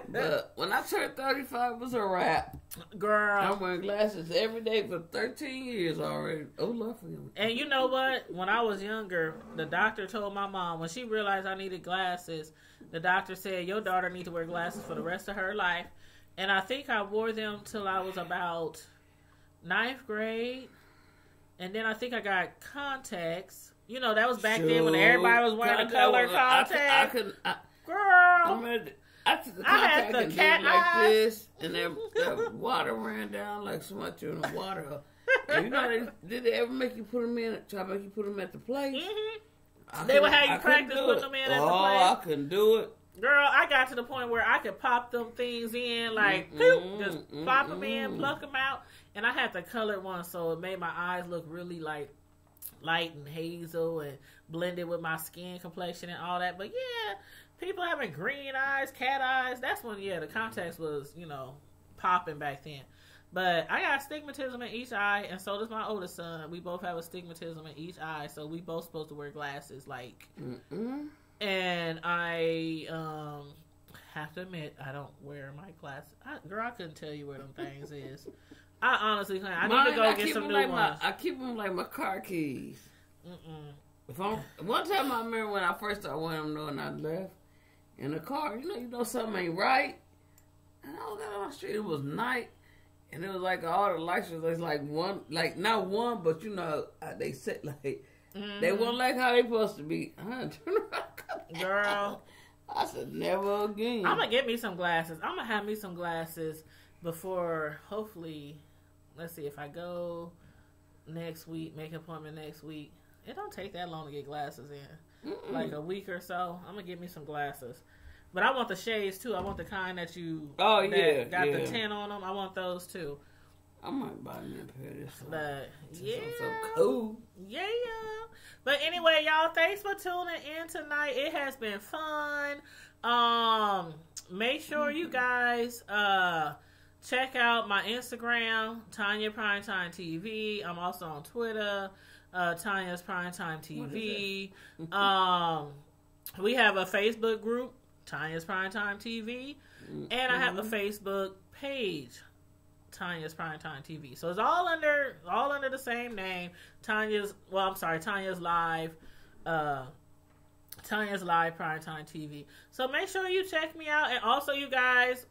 But when I turned 35, it was a wrap. Girl, I'm wearing glasses every day for 13 years already. Oh, Lord, forgive me. And you know what? When I was younger, the doctor told my mom, when she realized I needed glasses, the doctor said, your daughter needs to wear glasses for the rest of her life. And I think I wore them till I was about 9th grade. And then I think I got contacts. You know, that was back then when everybody was wearing a color contact. Girl, I took the contact and did like this, and then the water ran down like so much in the water. And you know, did they ever make you put them in? Try to make you put them at the place? Mm-hmm. They would have you practice putting them in at the place. I couldn't do it. Girl, I got to the point where I could pop them things in, like, just pop them in, pluck them out. And I had the colored one, so it made my eyes look really, like, light and hazel and blended with my skin complexion and all that. But, yeah, people having green eyes, cat eyes, that's when, the contacts was, popping back then. But I got astigmatism in each eye, and so does my oldest son. We both have astigmatism in each eye, so we both supposed to wear glasses, like... And I have to admit, I don't wear my glasses. Girl, I couldn't tell you where them things is. I honestly can't. I need to go get some new ones. I keep them like my car keys. One time I remember when I first started wearing them, and I left in the car. You know something ain't right. And I was out on the street. It was night, and it was like all the lights was like one, like not one, but they set like. They weren't like how they supposed to be. Girl. I said, never again. I'm going to get me some glasses. I'm going to have me some glasses before, hopefully, let's see, if I go next week, make an appointment next week. It don't take that long to get glasses in. Like a week or so. I'm going to get me some glasses. But I want the shades, too. I want the kind that got the tint on them. I want those, too. I might buy me a pair of this. But, yeah. So cool. Yeah. But anyway, y'all, thanks for tuning in tonight. It has been fun. Make sure you guys check out my Instagram, Tanya Primetime TV. I'm also on Twitter, Tanya's Primetime TV. We have a Facebook group, Tanya's Primetime TV. And I have a Facebook page, Tanya's Primetime TV. So it's all under the same name. Tanya's Live Primetime TV. So make sure you check me out. And also you guys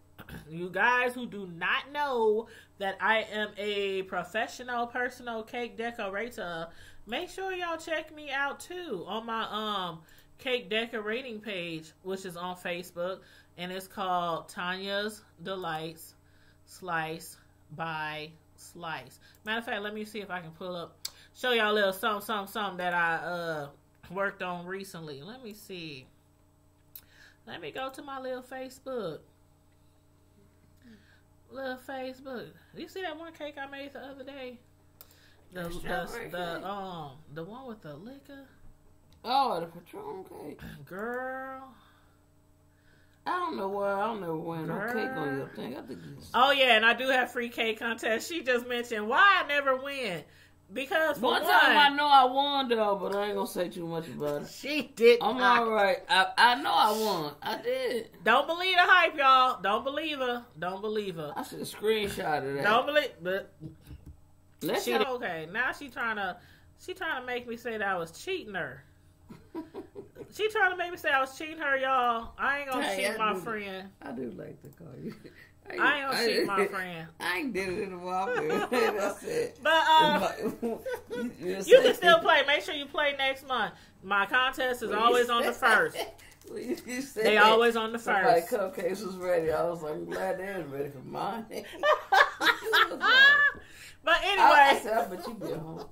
who do not know that I am a professional personal cake decorator, make sure y'all check me out too on my cake decorating page, which is on Facebook, and it's called Tanya's Delights Slice by Slice. Matter of fact, let me see if I can show y'all a little something that I worked on recently. Let me see. Let me go to my little Facebook. You see that one cake I made the other day? The one with the liquor. Oh, the Patron cake. Girl. I don't know why I don't never win no cake on your thing. I think oh yeah, and I do have free cake contest. She just mentioned why I never win. Because for one time I know I won though, but I ain't gonna say too much about it. She did. I'm alright. I know I won. I did. Don't believe the hype, y'all. Don't believe her. Don't believe her. I should have screenshotted that. Don't believe, but she okay. Now she trying to make me say that I was cheating her. She trying to make me say I was cheating her, y'all. I ain't gonna cheat my friend. I do like to call you. I ain't gonna cheat my friend. I ain't did it in a while. That's it. But you can still play. Make sure you play next month. My contest is always on the first. They always on the first. My cupcakes was ready. I was like, I'm glad they was ready for mine. But anyway, I bet you be at home.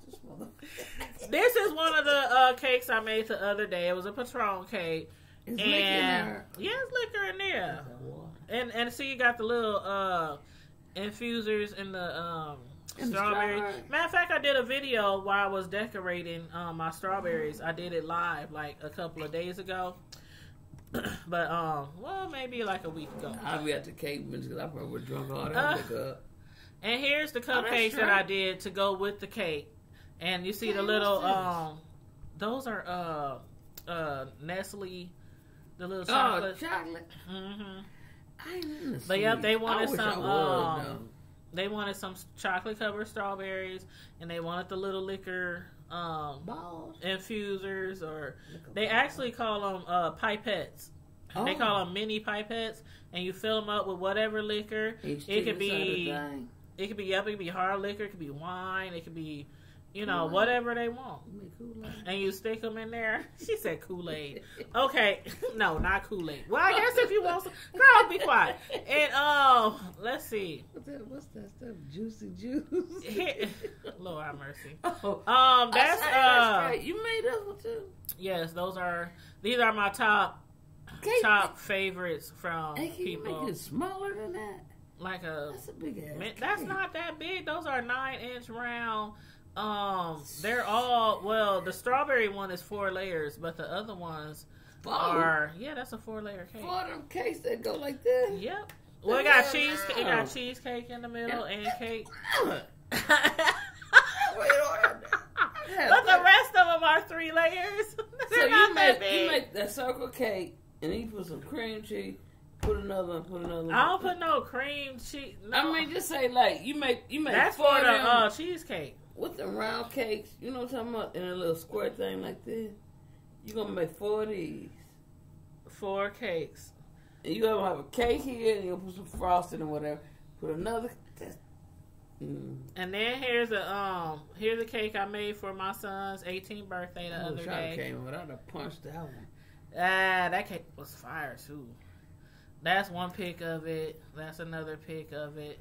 This is one of the cakes I made the other day. It was a Patron cake. It's liquor in there. Yeah, it's liquor in there. And see, you got the little infusers in the strawberries. Matter of fact, I did a video while I was decorating my strawberries. I did it live like a couple of days ago. But well, maybe like a week ago. I'll be at the cake because I probably would drunk all that liquor. And here's the cupcakes that I did to go with the cake. And you see the little those are Nestle, the little chocolate. Oh, chocolate. Mm-hmm. But yep, they wanted they wanted some chocolate covered strawberries, and they wanted the little liquor infusers, or they actually call them pipettes. Oh. They call them mini pipettes, and you fill them up with whatever liquor. It could be hard liquor, it could be wine, it could be, you know, whatever they want. And you stick them in there. She said Kool-Aid. Okay. No, not Kool-Aid. Well, I guess if you want some. Girl, be quiet. And, let's see. What's that stuff? Juicy juice? Lord have mercy. Oh. That's right. You made those one too? Yes, these are my top favorites from people. You make it smaller than that? That's a big ass cake. That's not that big. Those are 9-inch round. They're all, the strawberry one is 4 layers, but the other ones are, that's a 4-layer cake. 4 of them cakes that go like this? Yep. Well, it got cheesecake in the middle and cake. But the rest of them are 3 layers. So you make that circle cake, and then you put some cream cheese. Put another. I don't put no cream cheese. No. I mean, just say like you make. That's for the cheesecake. With the round cakes, you know what I'm talking about, in a little square thing like this. You gonna make 4 of these. 4 cakes. And you gonna have a cake here, and you gonna put some frosting or whatever. Put another. And then here's a cake I made for my son's 18th birthday the other day. Came without a punch that one. That cake was fire too. That's one pic of it. That's another pic of it.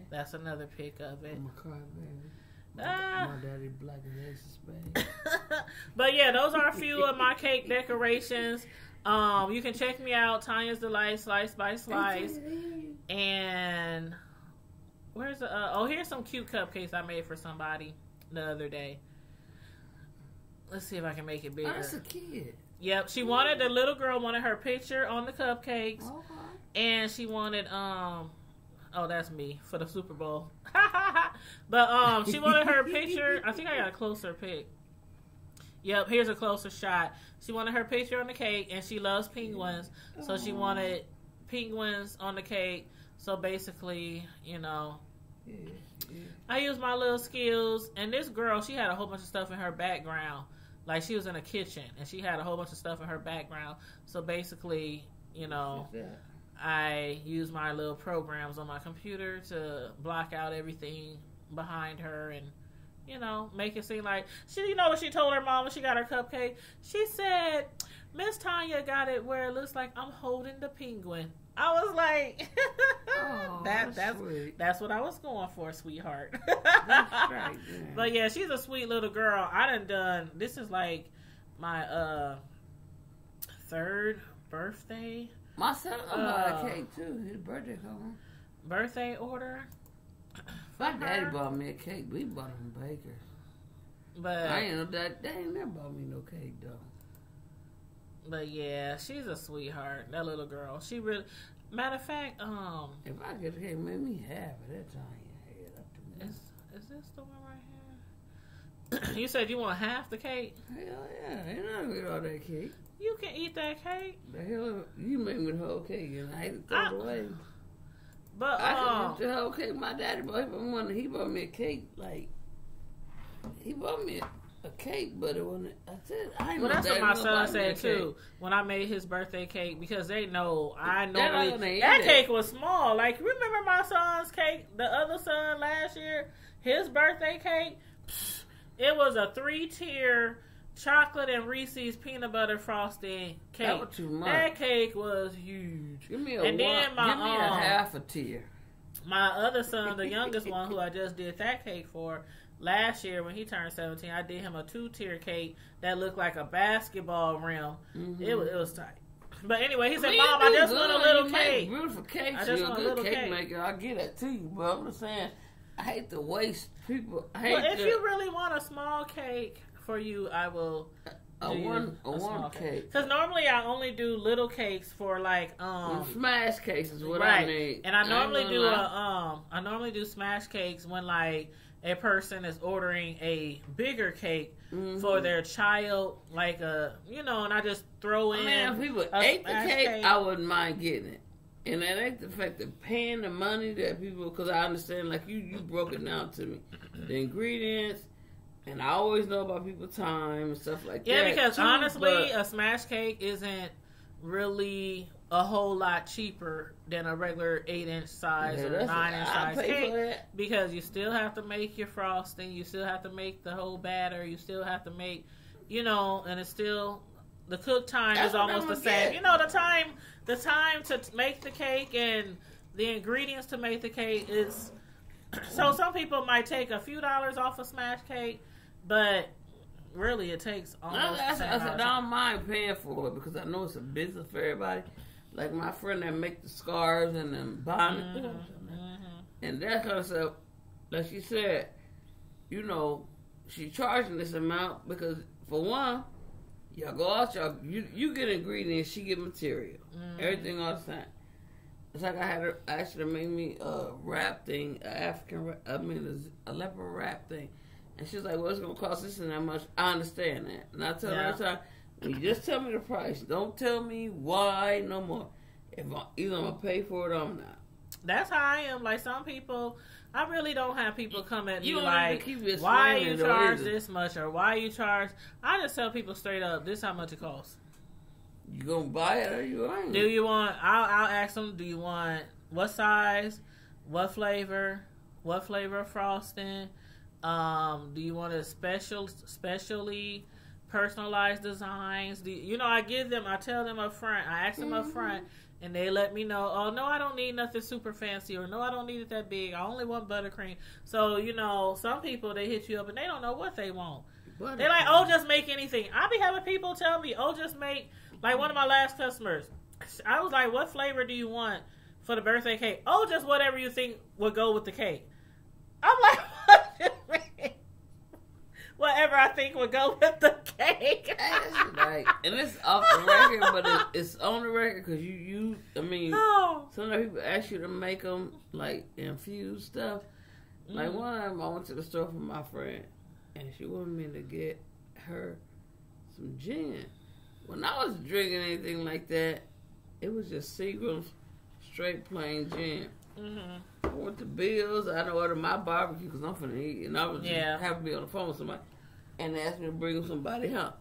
That's another pic of it. I'm a crybaby. My daddy black and ace of spades. But yeah, those are a few of my cake decorations. You can check me out, Tanya's Delight, Slice by Slice. And where's here's some cute cupcakes I made for somebody the other day. Let's see if I can make it bigger. Oh, that's a kid. Yep, the little girl wanted her picture on the cupcakes. Okay. And she wanted, that's me for the Super Bowl. But, she wanted her picture. I think I got a closer pic. Yep, here's a closer shot. She wanted her picture on the cake, and she loves penguins. So she wanted penguins on the cake. So basically, you know, I used my little skills. And this girl, she had a whole bunch of stuff in her background. Like, she was in a kitchen, and she had a whole bunch of stuff in her background. So, basically, you know, I use my little programs on my computer to block out everything behind her and, you know, make it seem like... You know what she told her mom when she got her cupcake? She said, Miss Tanya got it where it looks like I'm holding the penguin. I was like, that's what I was going for, sweetheart. That's right. Yeah. But yeah, she's a sweet little girl. I done this is like my 3rd birthday. My son bought a cake too. His birthday coming. Birthday order. My daddy bought me a cake. We bought him Baker's. But I ain't know that. They ain't never bought me no cake though. But yeah, she's a sweetheart. That little girl. She really. Matter of fact, if I get a cake, make me half of that time. Head up to me. Is this the one right here? You said you want half the cake? Hell yeah, ain't not gonna eat all that cake. You can eat that cake. The hell, you make me the whole cake and I hate to throw it away. But I can eat the whole cake. My daddy bought me a cake. Like he bought me a cake, but it wasn't. I said, well, that's what my son said too. When I made his birthday cake, because they know I normally that cake was small. Like remember my son's cake, the other son last year, his birthday cake. It was a 3-tier chocolate and Reese's peanut butter frosting cake. That was too much. That cake was huge. Give me a half a tier. My other son, the youngest one, who I just did that cake for last year when he turned 17, I did him a 2-tier cake that looked like a basketball rim. Mm-hmm. It was tight. But anyway, he said, "Mom, I just want a little cake." Beautiful cakes. You're a good cake maker. I get that to you, but I'm just saying, I hate to waste people. If you really want a small cake for you, I will a one cake. Because normally I only do little cakes for like smash cakes is what I need. And I normally do smash cakes when like a person is ordering a bigger cake for their child, like and I just throw in. If people ate the cake, I wouldn't mind getting it. And that ain't the fact of paying the money that people, because I understand, like, you broke it down to me. The ingredients, and I always know about people's time and stuff like that. Yeah, because honestly, a smash cake isn't really a whole lot cheaper than a regular 8-inch size or 9-inch size cake. Because you still have to make your frosting, you still have to make the whole batter, you still have to make, and it's still, the cook time is almost the same. The time to make the cake and the ingredients to make the cake is... So some people might take a few dollars off a smash cake, but really it takes almost I said, I don't mind paying for it because I know it's a business for everybody. Like my friend that make the scarves and them bonnets and that kind of stuff. Like she said, she charging this amount because for one, y'all go out, you get ingredients, she get material. Everything all the time. It's like I had her actually make me a wrap thing, a leopard wrap thing. And she's like, well, it's going to cost this and that much. I understand that. And I tell her every time, you just tell me the price. Don't tell me why no more. Either I'm going to pay for it or I'm not. That's how I am. Like some people, I really don't have people come at me like, why you charge this much or why you charge. I just tell people straight up, this is how much it costs. You gonna buy it or you ain't? Do you want? I'll ask them. Do you want what size, what flavor of frosting? Do you want a specially personalized designs? I tell them up front. I ask them up front, and they let me know. Oh no, I don't need nothing super fancy, or no, I don't need it that big. I only want buttercream. So some people they hit you up and they don't know what they want. They're like, oh, just make anything. I be having people tell me, oh, just make. Like one of my last customers, I was like, what flavor do you want for the birthday cake? Oh, just whatever you think would go with the cake. I'm like, what do you mean? Whatever I think would go with the cake. Right. And it's off the record, but it's on the record because sometimes people ask you to make them, like, infuse stuff. Like one time I went to the store for my friend, and she wanted me to get her some gin. When I was drinking anything like that, it was just Seagram's straight plain gin. I went to Bill's. I ordered my barbecue because I'm finna eat, and I was just happy to be on the phone with somebody, and they asked me to bring somebody home.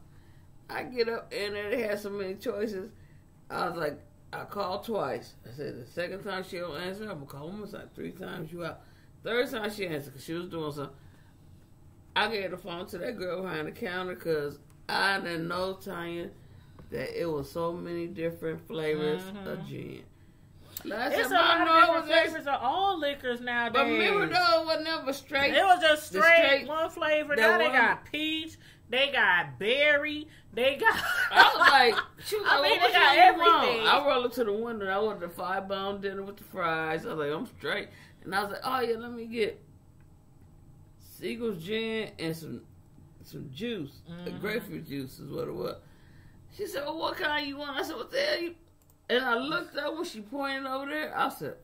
I get up and they had so many choices. I was like, I called twice. I said the second time she don't answer, I'm gonna call one more time. 3 times you out. Third time she answered because she was doing something. I gave the phone to that girl behind the counter because I didn't know, Tanya, that it was so many different flavors of gin. It's a lot of different flavors of all liquors nowadays. But remember though, it was never straight. It was just straight one flavor. Now they got peach, they got berry, they got... I was like, they got everything. I rolled up to the window and I ordered a 5-pound dinner with the fries. I was like, I'm straight. And I was like, oh yeah, let me get Seagram's gin and some juice. The grapefruit juice is what it was. She said, well, what kind you want? I said, what the hell you? And I looked up when she pointed over there. I said,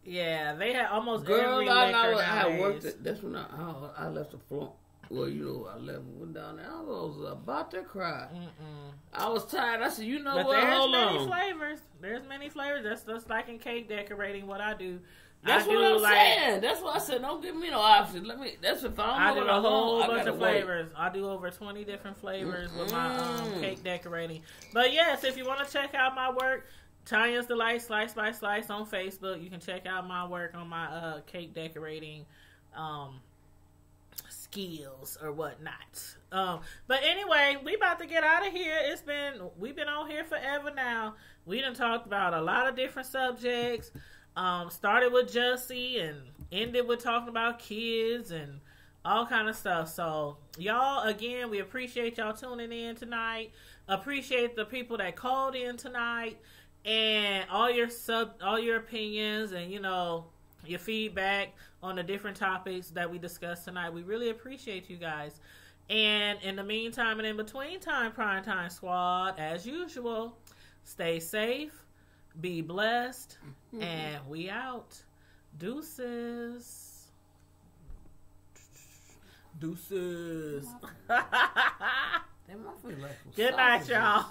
yeah, they had almost girl, every I liquor know. I worked nowadays. it. That's when I left the floor. Well, you know, I left and went down there. I was about to cry. I was tired. I said, you know But what? there's Hold many on. flavors. There's many flavors. That's just like in cake decorating. What I do. That's what I'm saying. That's why I said, don't give me no options. That's if I don't know I do a whole I bunch of wait. flavors. I do over 20 different flavors with my cake decorating. But yes, if you want to check out my work, Tanya's Delight Slice by Slice on Facebook. You can check out my work on my cake decorating skills or whatnot. But anyway, we about to get out of here. We've been on here forever now. We done talked about a lot of different subjects. Started with Jussie and ended with talking about kids and all kind of stuff. So y'all, again, we appreciate y'all tuning in tonight. Appreciate the people that called in tonight and all your opinions and your feedback on the different topics that we discussed tonight. We really appreciate you guys. And in the meantime and in between time, Prime Time Squad, as usual, stay safe. Be blessed, and we out. Deuces. Deuces. Damn, I feel like Good night, y'all.